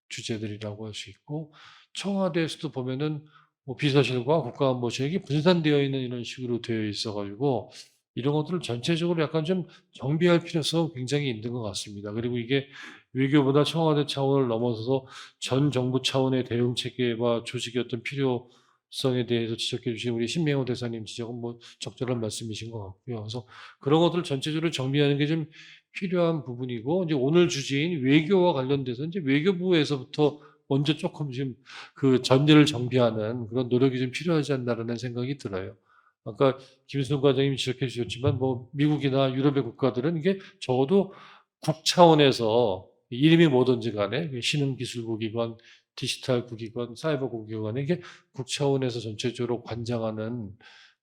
주제들이라고 할 수 있고, 청와대에서도 보면은 뭐 비서실과 국가안보실이 분산되어 있는 이런 식으로 되어 있어가지고 이런 것들을 전체적으로 약간 좀 정비할 필요성 굉장히 있는 것 같습니다. 그리고 이게 외교보다 청와대 차원을 넘어서서 전 정부 차원의 대응 체계와 조직의 어떤 필요성에 대해서 지적해 주신 우리 신명호 대사님 지적은 뭐 적절한 말씀이신 것 같고요. 그래서 그런 것들을 전체적으로 정비하는 게 좀 필요한 부분이고, 이제 오늘 주제인 외교와 관련돼서 이제 외교부에서부터 먼저 조금 좀 그 전제를 정비하는 그런 노력이 좀 필요하지 않나라는 생각이 들어요. 아까 김순 과장님이 지적해 주셨지만 뭐 미국이나 유럽의 국가들은 이게 적어도 국 차원에서 이름이 뭐든지 간에 신흥기술국이건 디지털국이건 사이버국이건 이게 국 차원에서 전체적으로 관장하는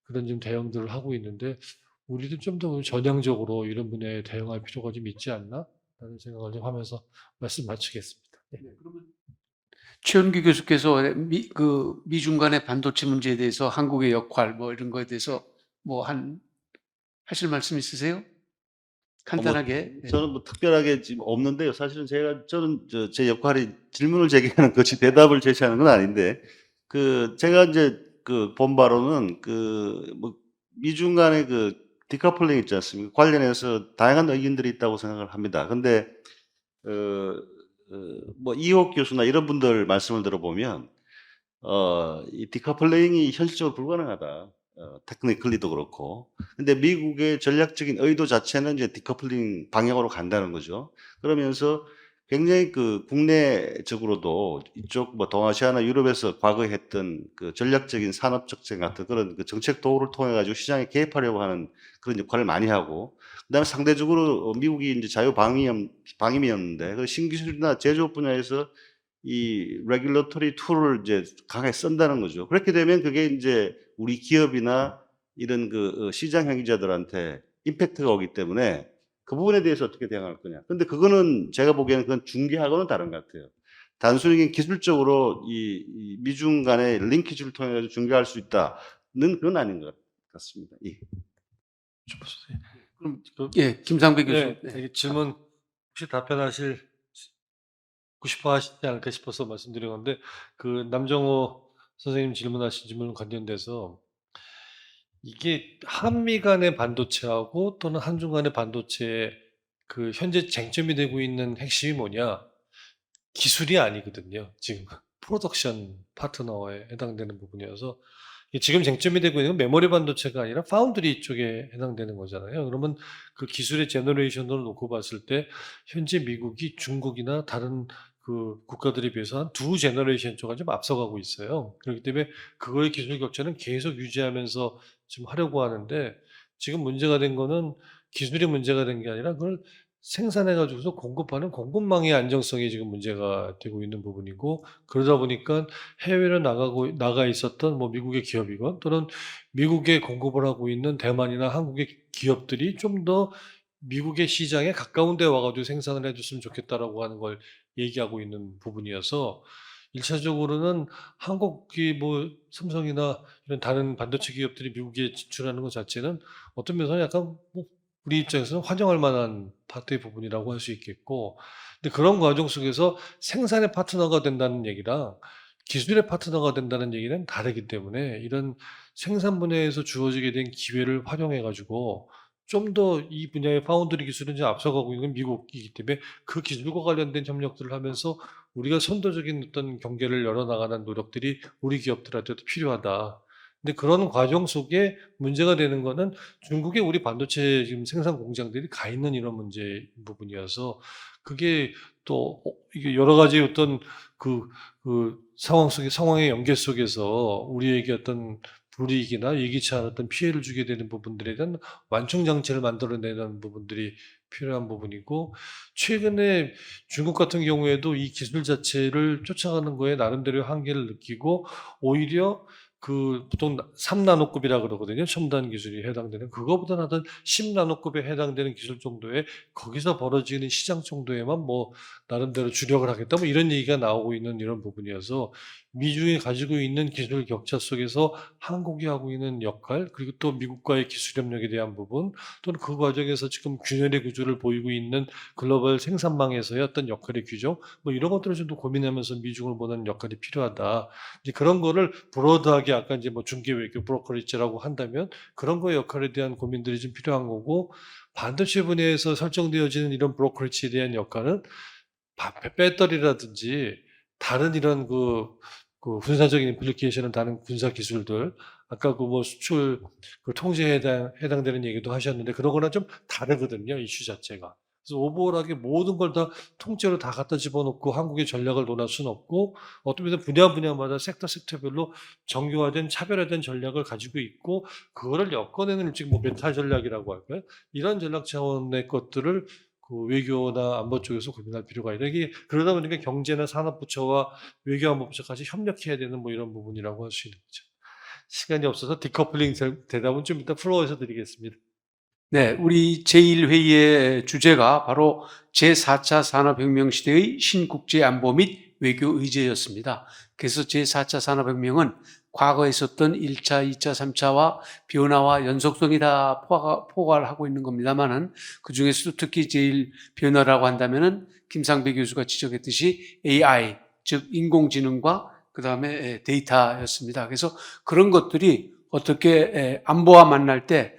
그런 좀 대응들을 하고 있는데, 우리도 좀 더 전향적으로 이런 분야에 대응할 필요가 좀 있지 않나? 라는 생각을 좀 하면서 말씀 마치겠습니다. 네. 최은규 교수께서 미중 간의 반도체 문제에 대해서 한국의 역할 뭐 이런 거에 대해서 뭐 하실 말씀 있으세요? 간단하게. 예. 저는 뭐 특별하게 지금 없는데요. 사실은 저는 제 역할이 질문을 제기하는 것이 대답을 제시하는 건 아닌데, 제가 이제 본 바로는 뭐 미중 간의 디커플링 있지 않습니까? 관련해서 다양한 의견들이 있다고 생각을 합니다. 근데 뭐 이호 교수나 이런 분들 말씀을 들어보면 이 디커플링이 현실적으로 불가능하다. 테크니컬리도 그렇고. 근데 미국의 전략적인 의도 자체는 이제 디커플링 방향으로 간다는 거죠. 그러면서 굉장히 국내적으로도 이쪽 뭐 동아시아나 유럽에서 과거에 했던 전략적인 산업 적정 같은 그런 정책 도구를 통해 가지고 시장에 개입하려고 하는 그런 역할을 많이 하고, 그다음에 상대적으로 미국이 이제 자유 방임이었는데 그 신기술이나 제조업 분야에서 이 레귤러터리 툴을 이제 강하게 쓴다는 거죠. 그렇게 되면 그게 이제 우리 기업이나 이런 시장 행위자들한테 임팩트가 오기 때문에 그 부분에 대해서 어떻게 대응할 거냐. 근데 그거는 제가 보기에는 그건 중개하고는 다른 것 같아요. 단순히 기술적으로 이 미중 간의 링키지를 통해 중개할 수 있다는 그건 아닌 것 같습니다. 예. 그럼 예, 김상배 교수. 네, 이 질문 혹시 답변하실 싶어 하시지 않을까 싶어서 말씀드린 건데, 남정호 선생님 질문하신 질문 관련돼서 이게 한미 간의 반도체하고 또는 한중 간의 반도체의 현재 쟁점이 되고 있는 핵심이 뭐냐? 기술이 아니거든요, 지금. 프로덕션 파트너에 해당되는 부분이어서 이게 지금 쟁점이 되고 있는 건 메모리 반도체가 아니라 파운드리 쪽에 해당되는 거잖아요. 그러면 그 기술의 제너레이션으로 놓고 봤을 때 현재 미국이 중국이나 다른 그 국가들에 비해서 한 두 제너레이션 쪽은 좀 앞서가고 있어요. 그렇기 때문에 그거의 기술 격차는 계속 유지하면서 지금 하려고 하는데 지금 문제가 된 거는 기술이 문제가 된 게 아니라 그걸 생산해 가지고서 공급하는 공급망의 안정성이 지금 문제가 되고 있는 부분이고 그러다 보니까 해외로 나가 있었던 뭐 미국의 기업이건 또는 미국에 공급을 하고 있는 대만이나 한국의 기업들이 좀 더 미국의 시장에 가까운 데 와 가지고 생산을 해 줬으면 좋겠다라고 하는 걸 얘기하고 있는 부분이어서 1차적으로는 한국이 뭐 삼성이나 이런 다른 반도체 기업들이 미국에 진출하는 것 자체는 어떤 면에서는 약간 뭐 우리 입장에서는 환영할 만한 파트의 부분이라고 할 수 있겠고, 근데 그런 과정 속에서 생산의 파트너가 된다는 얘기랑 기술의 파트너가 된다는 얘기는 다르기 때문에 이런 생산 분야에서 주어지게 된 기회를 활용해 가지고 좀 더 이 분야의 파운드리 기술은 이제 앞서가고 있는 미국이기 때문에 그 기술과 관련된 협력들을 하면서 우리가 선도적인 어떤 경계를 열어나가는 노력들이 우리 기업들한테도 필요하다. 근데 그런 과정 속에 문제가 되는 거는 중국에 우리 반도체 지금 생산 공장들이 가 있는 이런 문제 부분이어서 그게 또 이게 여러 가지 어떤 그 상황의 연계 속에서 우리에게 어떤 불이익이나 예기치 않았던 피해를 주게 되는 부분들에 대한 완충 장치를 만들어내는 부분들이 필요한 부분이고, 최근에 중국 같은 경우에도 이 기술 자체를 쫓아가는 거에 나름대로 한계를 느끼고 오히려 그 보통 3나노급이라 그러거든요. 첨단 기술이 해당되는 그거보다는 하여튼 10나노급에 해당되는 기술 정도에 거기서 벌어지는 시장 정도에만 뭐 나름대로 주력을 하겠다 뭐 이런 얘기가 나오고 있는 이런 부분이어서 미중이 가지고 있는 기술 격차 속에서 한국이 하고 있는 역할, 그리고 또 미국과의 기술 협력에 대한 부분, 또는 그 과정에서 지금 균열의 구조를 보이고 있는 글로벌 생산망에서의 어떤 역할의 규정, 뭐 이런 것들을 좀 더 고민하면서 미중을 보는 역할이 필요하다. 이제 그런 거를 브로드하게 아까 이제 뭐 중개 외교 브로커리지라고 한다면 그런 거의 역할에 대한 고민들이 좀 필요한 거고, 반도체 분야에서 설정되어지는 이런 브로커리지에 대한 역할은 배터리라든지 다른 이런 그 군사적인 임플리케이션을 다른 군사 기술들, 아까 그 뭐 수출 그 통제에 해당되는 얘기도 하셨는데 그런 거랑 좀 다르거든요, 이슈 자체가. 그래서 오버홀하게 모든 걸 다 통째로 다 갖다 집어넣고 한국의 전략을 논할 수는 없고, 어떤 면에서 분야마다 섹터별로 정교화된 차별화된 전략을 가지고 있고, 그거를 엮어내는 지금 뭐 메타 전략이라고 할까요? 이런 전략 차원의 것들을 그 외교나 안보 쪽에서 고민할 필요가 있다. 이게 그러다 보니까 경제나 산업부처와 외교안보부처까지 협력해야 되는 뭐 이런 부분이라고 할 수 있는 거죠. 시간이 없어서 디커플링 대답은 좀 이따 플로어에서 드리겠습니다. 네, 우리 제1회의의 주제가 바로 제4차 산업혁명 시대의 신국제안보 및 외교 의제였습니다. 그래서 제4차 산업혁명은 과거에 있었던 1차, 2차, 3차와 변화와 연속성이 다 포괄을 하고 있는 겁니다만은 그 중에서도 특히 제일 변화라고 한다면은 김상배 교수가 지적했듯이 AI, 즉 인공지능과 그 다음에 데이터였습니다. 그래서 그런 것들이 어떻게 안보와 만날 때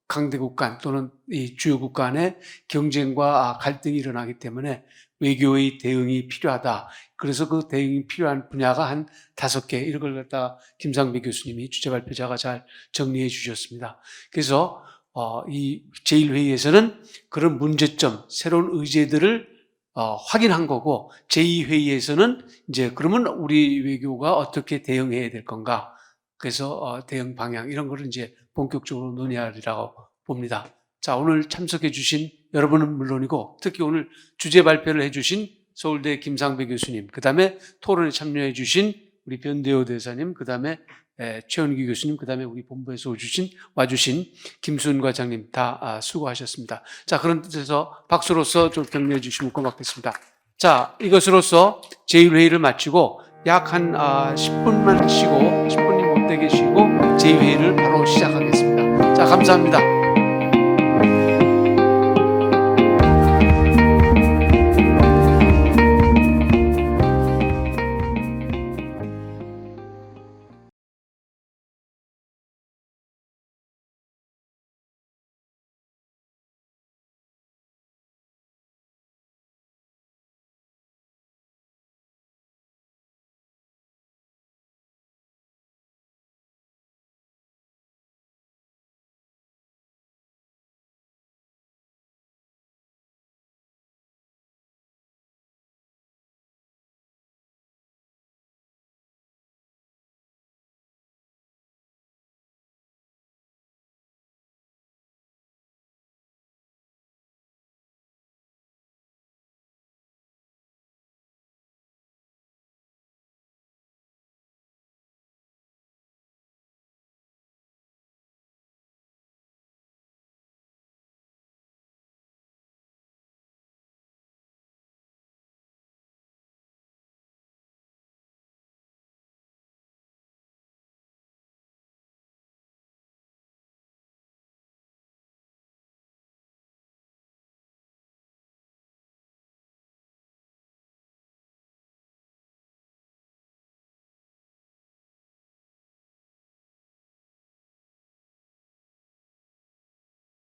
강대국 간 또는 이 주요국 간의 경쟁과 갈등이 일어나기 때문에 외교의 대응이 필요하다. 그래서 그 대응이 필요한 분야가 한 5개, 이런 걸 갖다 김상배 교수님이 주제 발표자가 잘 정리해 주셨습니다. 그래서 이 제1회의에서는 그런 문제점, 새로운 의제들을 확인한 거고, 제2회의에서는 이제 그러면 우리 외교가 어떻게 대응해야 될 건가, 그래서 대응 방향 이런 거를 이제 본격적으로 논의하리라고 봅니다. 자, 오늘 참석해 주신 여러분은 물론이고 특히 오늘 주제 발표를 해 주신 서울대 김상배 교수님, 그 다음에 토론에 참여해 주신 우리 변대호 대사님, 그 다음에 최원기 교수님, 그 다음에 우리 본부에서 와주신 김수은 과장님 다 수고하셨습니다. 자, 그런 뜻에서 박수로서 좀 격려해 주시면 고맙겠습니다. 자, 이것으로서 제1회의를 마치고 약 한 10분만 쉬고, 10분이 못 되게 쉬고 제2회의를 바로 시작하겠습니다. 자, 감사합니다.